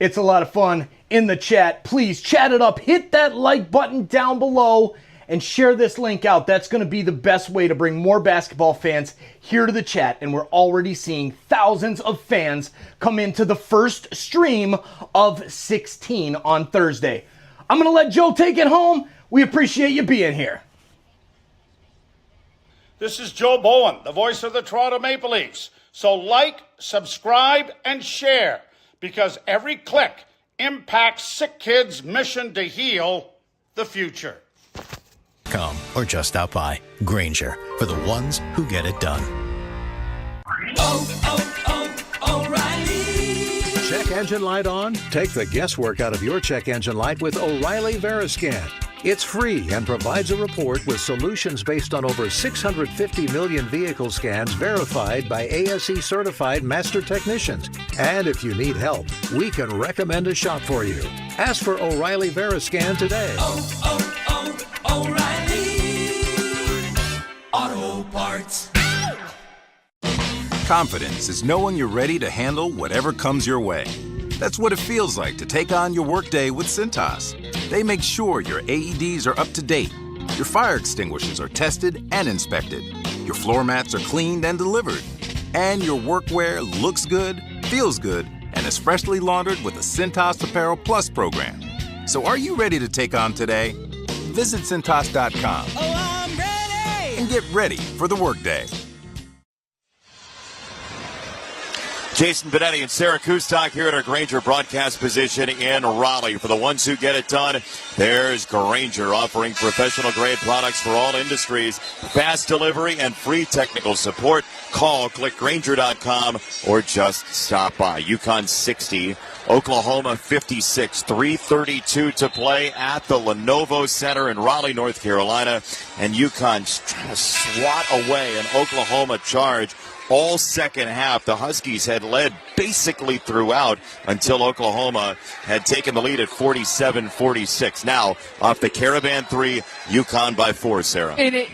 It's a lot of fun in the chat. Please chat it up. Hit that like button down below and share this link out. That's going to be the best way to bring more basketball fans here to the chat. And we're already seeing thousands of fans come into the first stream of 16 on Thursday. I'm going to let Joe take it home. We appreciate you being here. This is Joe Bowen, the voice of the Toronto Maple Leafs. So like, subscribe, and share, because every click impacts SickKids' mission to heal the future. Come or just stop by. Grainger, for the ones who get it done. O'Reilly. Check engine light on? Take the guesswork out of your check engine light with O'Reilly Veriscan. It's free and provides a report with solutions based on over 650 million vehicle scans verified by ASE certified master technicians. And if you need help, we can recommend a shop for you. Ask for O'Reilly Veriscan today. O'Reilly Auto Parts. Confidence is knowing you're ready to handle whatever comes your way. That's what it feels like to take on your workday with Cintas. They make sure your AEDs are up to date, your fire extinguishers are tested and inspected, your floor mats are cleaned and delivered, and your workwear looks good, feels good, and is freshly laundered with the Cintas Apparel Plus program. So are you ready to take on today? Visit Cintas.com and get ready for the workday. Jason Benetti and Sarah Kustok here at our Granger broadcast position in Raleigh. For the ones who get it done, there's Granger, offering professional-grade products for all industries, fast delivery, and free technical support. Call, click Granger.com, or just stop by. UConn 60, Oklahoma 56, 3:32 to play at the Lenovo Center in Raleigh, North Carolina. And UConn trying to swat away an Oklahoma charge all second half. The Huskies had led basically throughout until Oklahoma had taken the lead at 47-46. Now, off the Caravan 3, UConn by 4, Sarah. And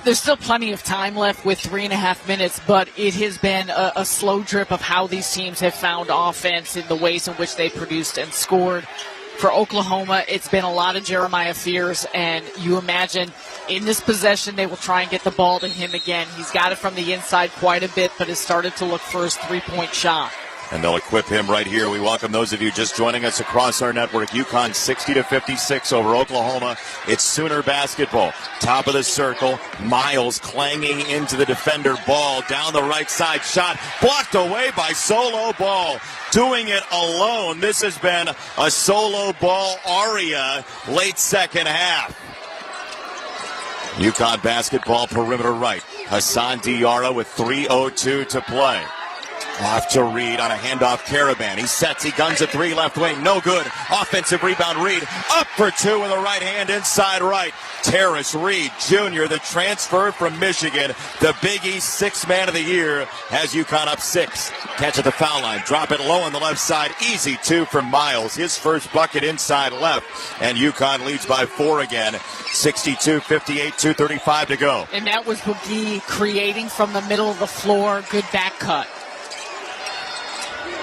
there's still plenty of time left with 3.5 minutes, but it has been a slow drip of how these teams have found offense in the ways in which they produced and scored. For Oklahoma, it's been a lot of Jeremiah Fears, and you imagine in this possession they will try and get the ball to him again. He's got it from the inside quite a bit, but has started to look for his three-point shot. And they'll equip him right here. We welcome those of you just joining us across our network. UConn 60-56 over Oklahoma. It's Sooner basketball. Top of the circle. Miles clanging into the defender. Ball down the right side. Shot blocked away by Solo Ball. Doing it alone. This has been a Solo Ball aria late second half. UConn basketball perimeter right. Hassan Diarra with 3:02 to play. Off to Reed on a handoff. Caravan. He sets. He guns a three left wing. No good. Offensive rebound. Reed up for two with a right hand inside right. Terrace Reed Jr., the transfer from Michigan, the Big East sixth man of the year, has UConn up 6. Catch at the foul line. Drop it low on the left side. Easy 2 from Miles. His first bucket inside left. And UConn leads by 4 again. 62-58, 2:35 to go. And that was McGee creating from the middle of the floor. Good back cut.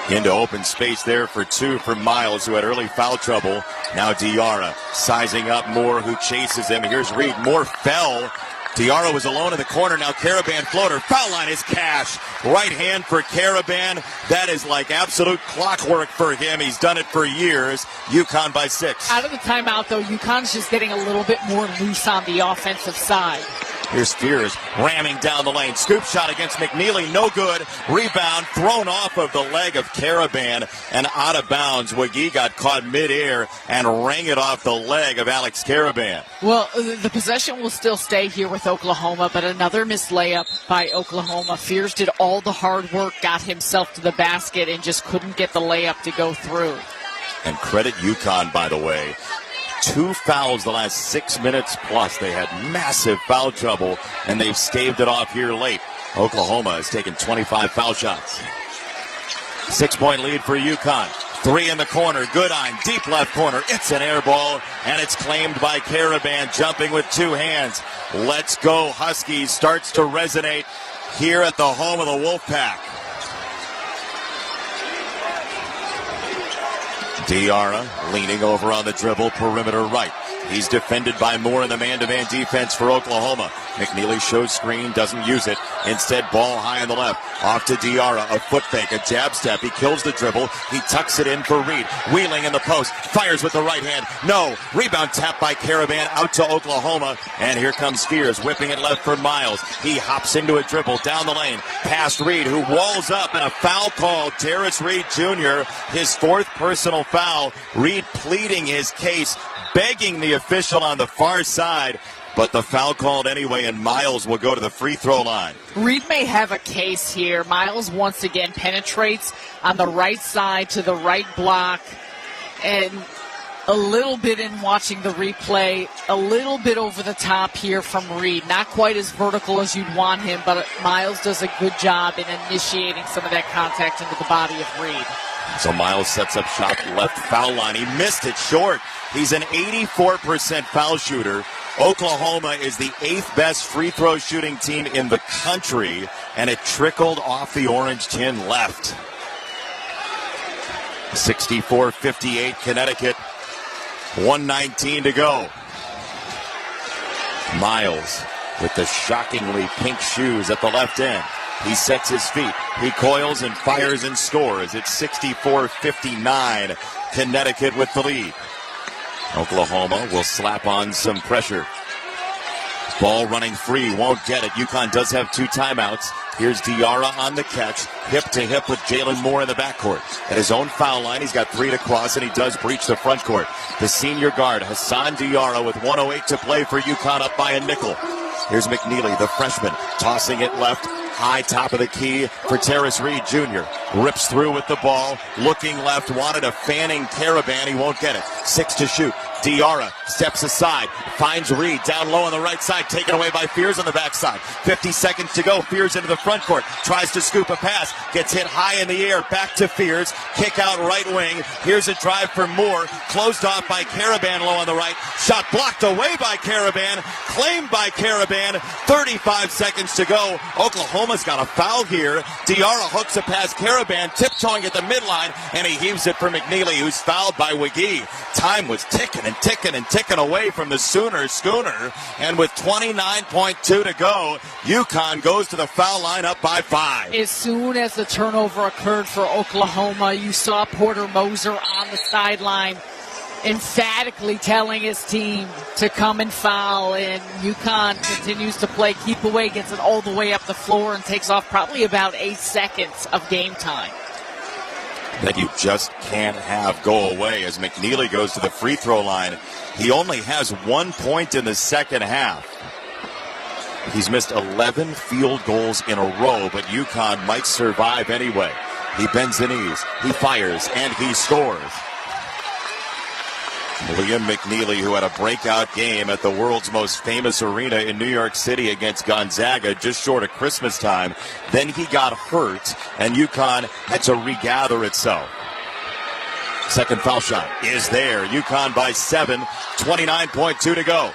Into open space there for 2 from Miles, who had early foul trouble. Now Diarra sizing up Moore, who chases him. Here's Reed. Moore fell. Diarra was alone in the corner. Now Caravan floater. Foul line is Cash. Right hand for Caravan. That is like absolute clockwork for him. He's done it for years. UConn by 6. Out of the timeout, though, UConn's just getting a little bit more loose on the offensive side. Here's Fears ramming down the lane. Scoop shot against McNeely. No good. Rebound thrown off of the leg of Caravan and out of bounds. Wagee got caught midair and rang it off the leg of Alex Caravan. Well, the possession will still stay here with Oklahoma, but another missed layup by Oklahoma. Fears did all the hard work, got himself to the basket, and just couldn't get the layup to go through. And credit UConn, by the way. 2 fouls the last 6 minutes plus. They had massive foul trouble, and they've staved it off here late. Oklahoma has taken 25 foul shots. 6-point lead for UConn. 3 in the corner. Goodine, deep left corner. It's an air ball, and it's claimed by Caravan, jumping with 2 hands. Let's go Huskies starts to resonate here at the home of the Wolfpack. Diarra leaning over on the dribble, perimeter right. He's defended by Moore in the man-to-man defense for Oklahoma. McNeely shows screen, doesn't use it. Instead, ball high on the left. Off to Diarra, a foot fake, a jab step. He kills the dribble. He tucks it in for Reed. Wheeling in the post, fires with the right hand. No, rebound tap by Caravan out to Oklahoma. And here comes Fears, whipping it left for Miles. He hops into a dribble down the lane. Past Reed, who walls up, and a foul called. Terrace Reed Jr., his 4th personal foul. Reed pleading his case, begging the official on the far side, but the foul called anyway, and Miles will go to the free throw line. Reed may have a case here. Miles once again penetrates on the right side to the right block, and a little bit in watching the replay, a little bit over the top here from Reed. Not quite as vertical as you'd want him, but Miles does a good job in initiating some of that contact into the body of Reed. So Miles sets up shot left foul line. He missed it short. He's an 84% foul shooter. Oklahoma is the 8th best free throw shooting team in the country, and it trickled off the orange tin left. 64-58 Connecticut. 1:19 to go. Miles with the shockingly pink shoes at the left end. He sets his feet. He coils and fires and scores. It's 64-59. Connecticut with the lead. Oklahoma will slap on some pressure. Ball running free, won't get it. UConn does have 2 timeouts. Here's Diarra on the catch, hip to hip with Jalen Moore in the backcourt. At his own foul line, he's got 3 to cross, and he does breach the front court. The senior guard, Hassan Diarra, with 1:08 to play for UConn, up by a nickel. Here's McNeely, the freshman, tossing it left. High top of the key for Terrace Reed Jr. Rips through with the ball, looking left, wanted a fanning Caravan. He won't get it. 6 to shoot. Diarra steps aside, finds Reed down low on the right side, taken away by Fears on the backside. 50 seconds to go. Fears into the front court, tries to scoop a pass, gets hit high in the air, back to Fears, kick out right wing. Here's a drive for Moore, closed off by Caravan low on the right. Shot blocked away by Caravan, claimed by Caravan. 35 seconds to go. Oklahoma's got a foul here. Diarra hooks it past Caravan, tiptoeing at the midline, and he heaves it for McNeely, who's fouled by Wiggy. Time was ticking and ticking away from the Sooners schooner, and with 29.2 to go, UConn goes to the foul line up by 5. As soon as the turnover occurred for Oklahoma, you saw Porter Moser on the sideline emphatically telling his team to come and foul, and UConn continues to play keep away, gets it all the way up the floor, and takes off probably about 8 seconds of game time. That you just can't have go away as McNeely goes to the free throw line. He only has 1 point in the second half. He's missed 11 field goals in a row, but UConn might survive anyway. He bends the knees, he fires, and he scores. Liam McNeely, who had a breakout game at the world's most famous arena in New York City against Gonzaga just short of Christmas time. Then he got hurt, and UConn had to regather itself. Second foul shot is there. UConn by 7, 29.2 to go.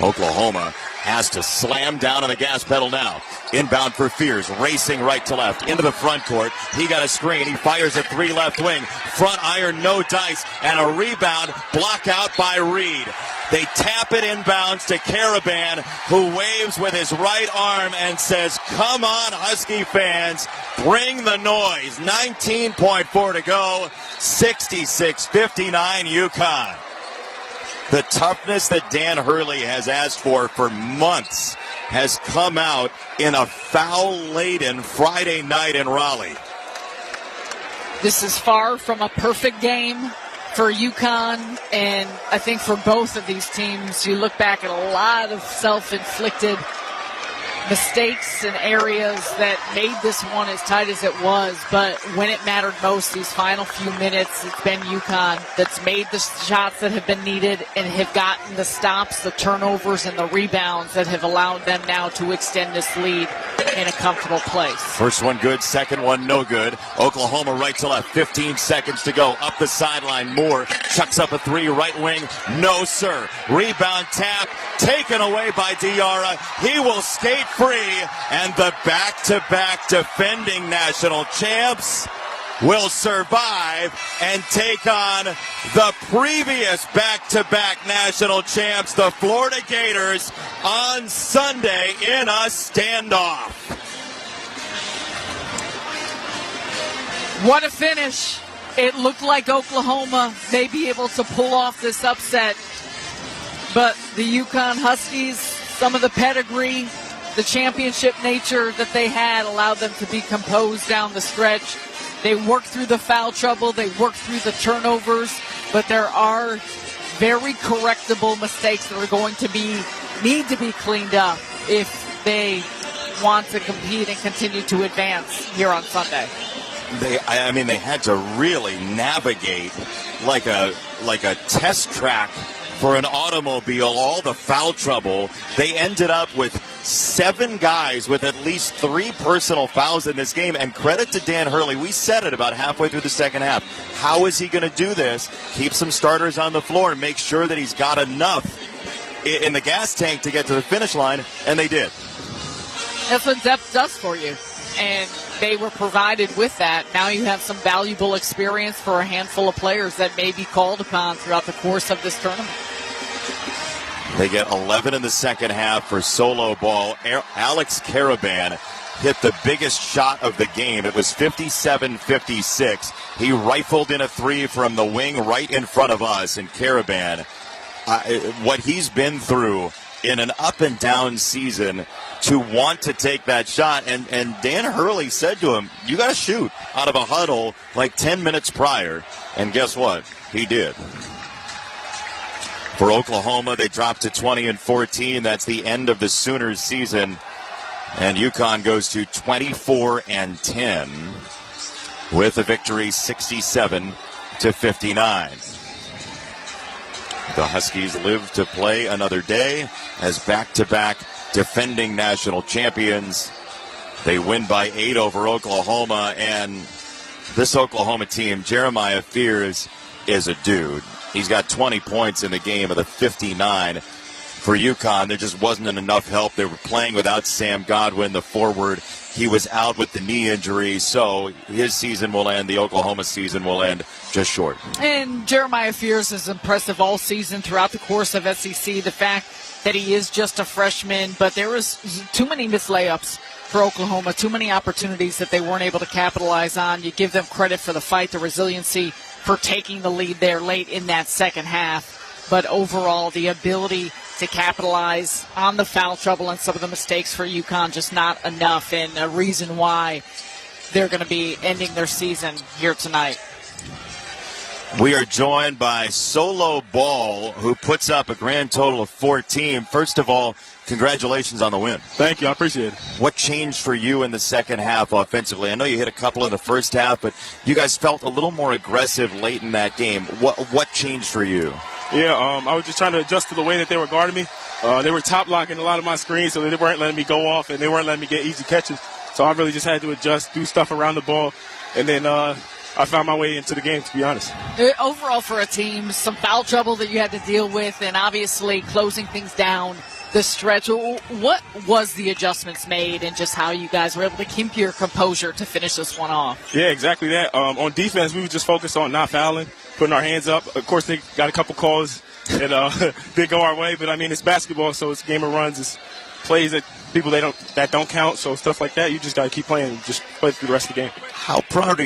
Oklahoma has to slam down on the gas pedal now. Inbound for Fears, racing right to left into the front court. He got a screen. He fires at 3 left wing. Front iron, no dice, and a rebound. Block out by Reed. They tap it inbounds to Caravan, who waves with his right arm and says, "Come on, Husky fans, bring the noise." 19.4 to go, 66-59 UConn. The toughness that Dan Hurley has asked for months has come out in a foul-laden Friday night in Raleigh. This is far from a perfect game for UConn, and I think for both of these teams, you look back at a lot of self-inflicted mistakes and areas that made this one as tight as it was, but when it mattered most, these final few minutes, it's been UConn that's made the shots that have been needed and have gotten the stops, the turnovers, and the rebounds that have allowed them now to extend this lead in a comfortable place. First one good, second one no good. Oklahoma right to left, 15 seconds to go. Up the sideline, Moore chucks up a 3 right wing. No, sir. Rebound tap, taken away by Diarra. He will skate free, and the back-to-back defending national champs will survive and take on the previous back-to-back national champs, the Florida Gators, on Sunday in a standoff. What a finish. It looked like Oklahoma may be able to pull off this upset, but the UConn Huskies, some of the pedigree, the championship nature that they had allowed them to be composed down the stretch. They worked through the foul trouble, they worked through the turnovers, but there are very correctable mistakes that are going to need to be cleaned up if they want to compete and continue to advance here on Sunday. They had to really navigate like a test track for an automobile, all the foul trouble. They ended up with 7 guys with at least 3 personal fouls in this game, and credit to Dan Hurley. We said it about halfway through the second half. How is he going to do this? Keep some starters on the floor and make sure that he's got enough in the gas tank to get to the finish line, and they did. That's what depth does for you, and they were provided with that. Now you have some valuable experience for a handful of players that may be called upon throughout the course of this tournament. They get 11 in the second half for solo ball. Alex Caravan hit the biggest shot of the game. It was 57-56. He rifled in a 3 from the wing right in front of us. And Caravan, what he's been through in an up-and-down season to want to take that shot. And Dan Hurley said to him, you got to shoot out of a huddle like 10 minutes prior. And guess what? He did. For Oklahoma, they dropped to 20-14. That's the end of the Sooners season. And UConn goes to 24-10 with a victory 67-59. The Huskies live to play another day as back-to-back defending national champions. They win by 8 over Oklahoma, and this Oklahoma team, Jeremiah Fears, is a dude. He's got 20 points in the game of the 59. For UConn, there just wasn't enough help. They were playing without Sam Godwin, the forward. He was out with the knee injury, so his season will end. The Oklahoma season will end just short. And Jeremiah Fears is impressive all season throughout the course of SEC. The fact that he is just a freshman, but there was too many missed layups for Oklahoma, too many opportunities that they weren't able to capitalize on. You give them credit for the fight, the resiliency, for taking the lead there late in that second half. But overall, the ability to capitalize on the foul trouble and some of the mistakes for UConn, just not enough, and a reason why they're going to be ending their season here tonight. We are joined by Solo Ball, who puts up a grand total of 14. First of all, congratulations on the win. Thank you. I appreciate it. What changed for you in the second half offensively? I know you hit a couple in the first half, but you guys felt a little more aggressive late in that game. What changed for you? Yeah, I was just trying to adjust to the way that they were guarding me. They were top locking a lot of my screens, so they weren't letting me go off, and they weren't letting me get easy catches. So I really just had to adjust, do stuff around the ball, and then I found my way into the game, to be honest. Overall for a team, some foul trouble that you had to deal with, and obviously closing things down the stretch. What was the adjustments made, and just how you guys were able to keep your composure to finish this one off? Yeah, exactly that. On defense, we were just focused on not fouling, putting our hands up. Of course, they got a couple calls that did go our way, but I mean, it's basketball, so it's a game of runs. It's plays that people that don't count, so stuff like that, you just got to keep playing and just play through the rest of the game. How proud are you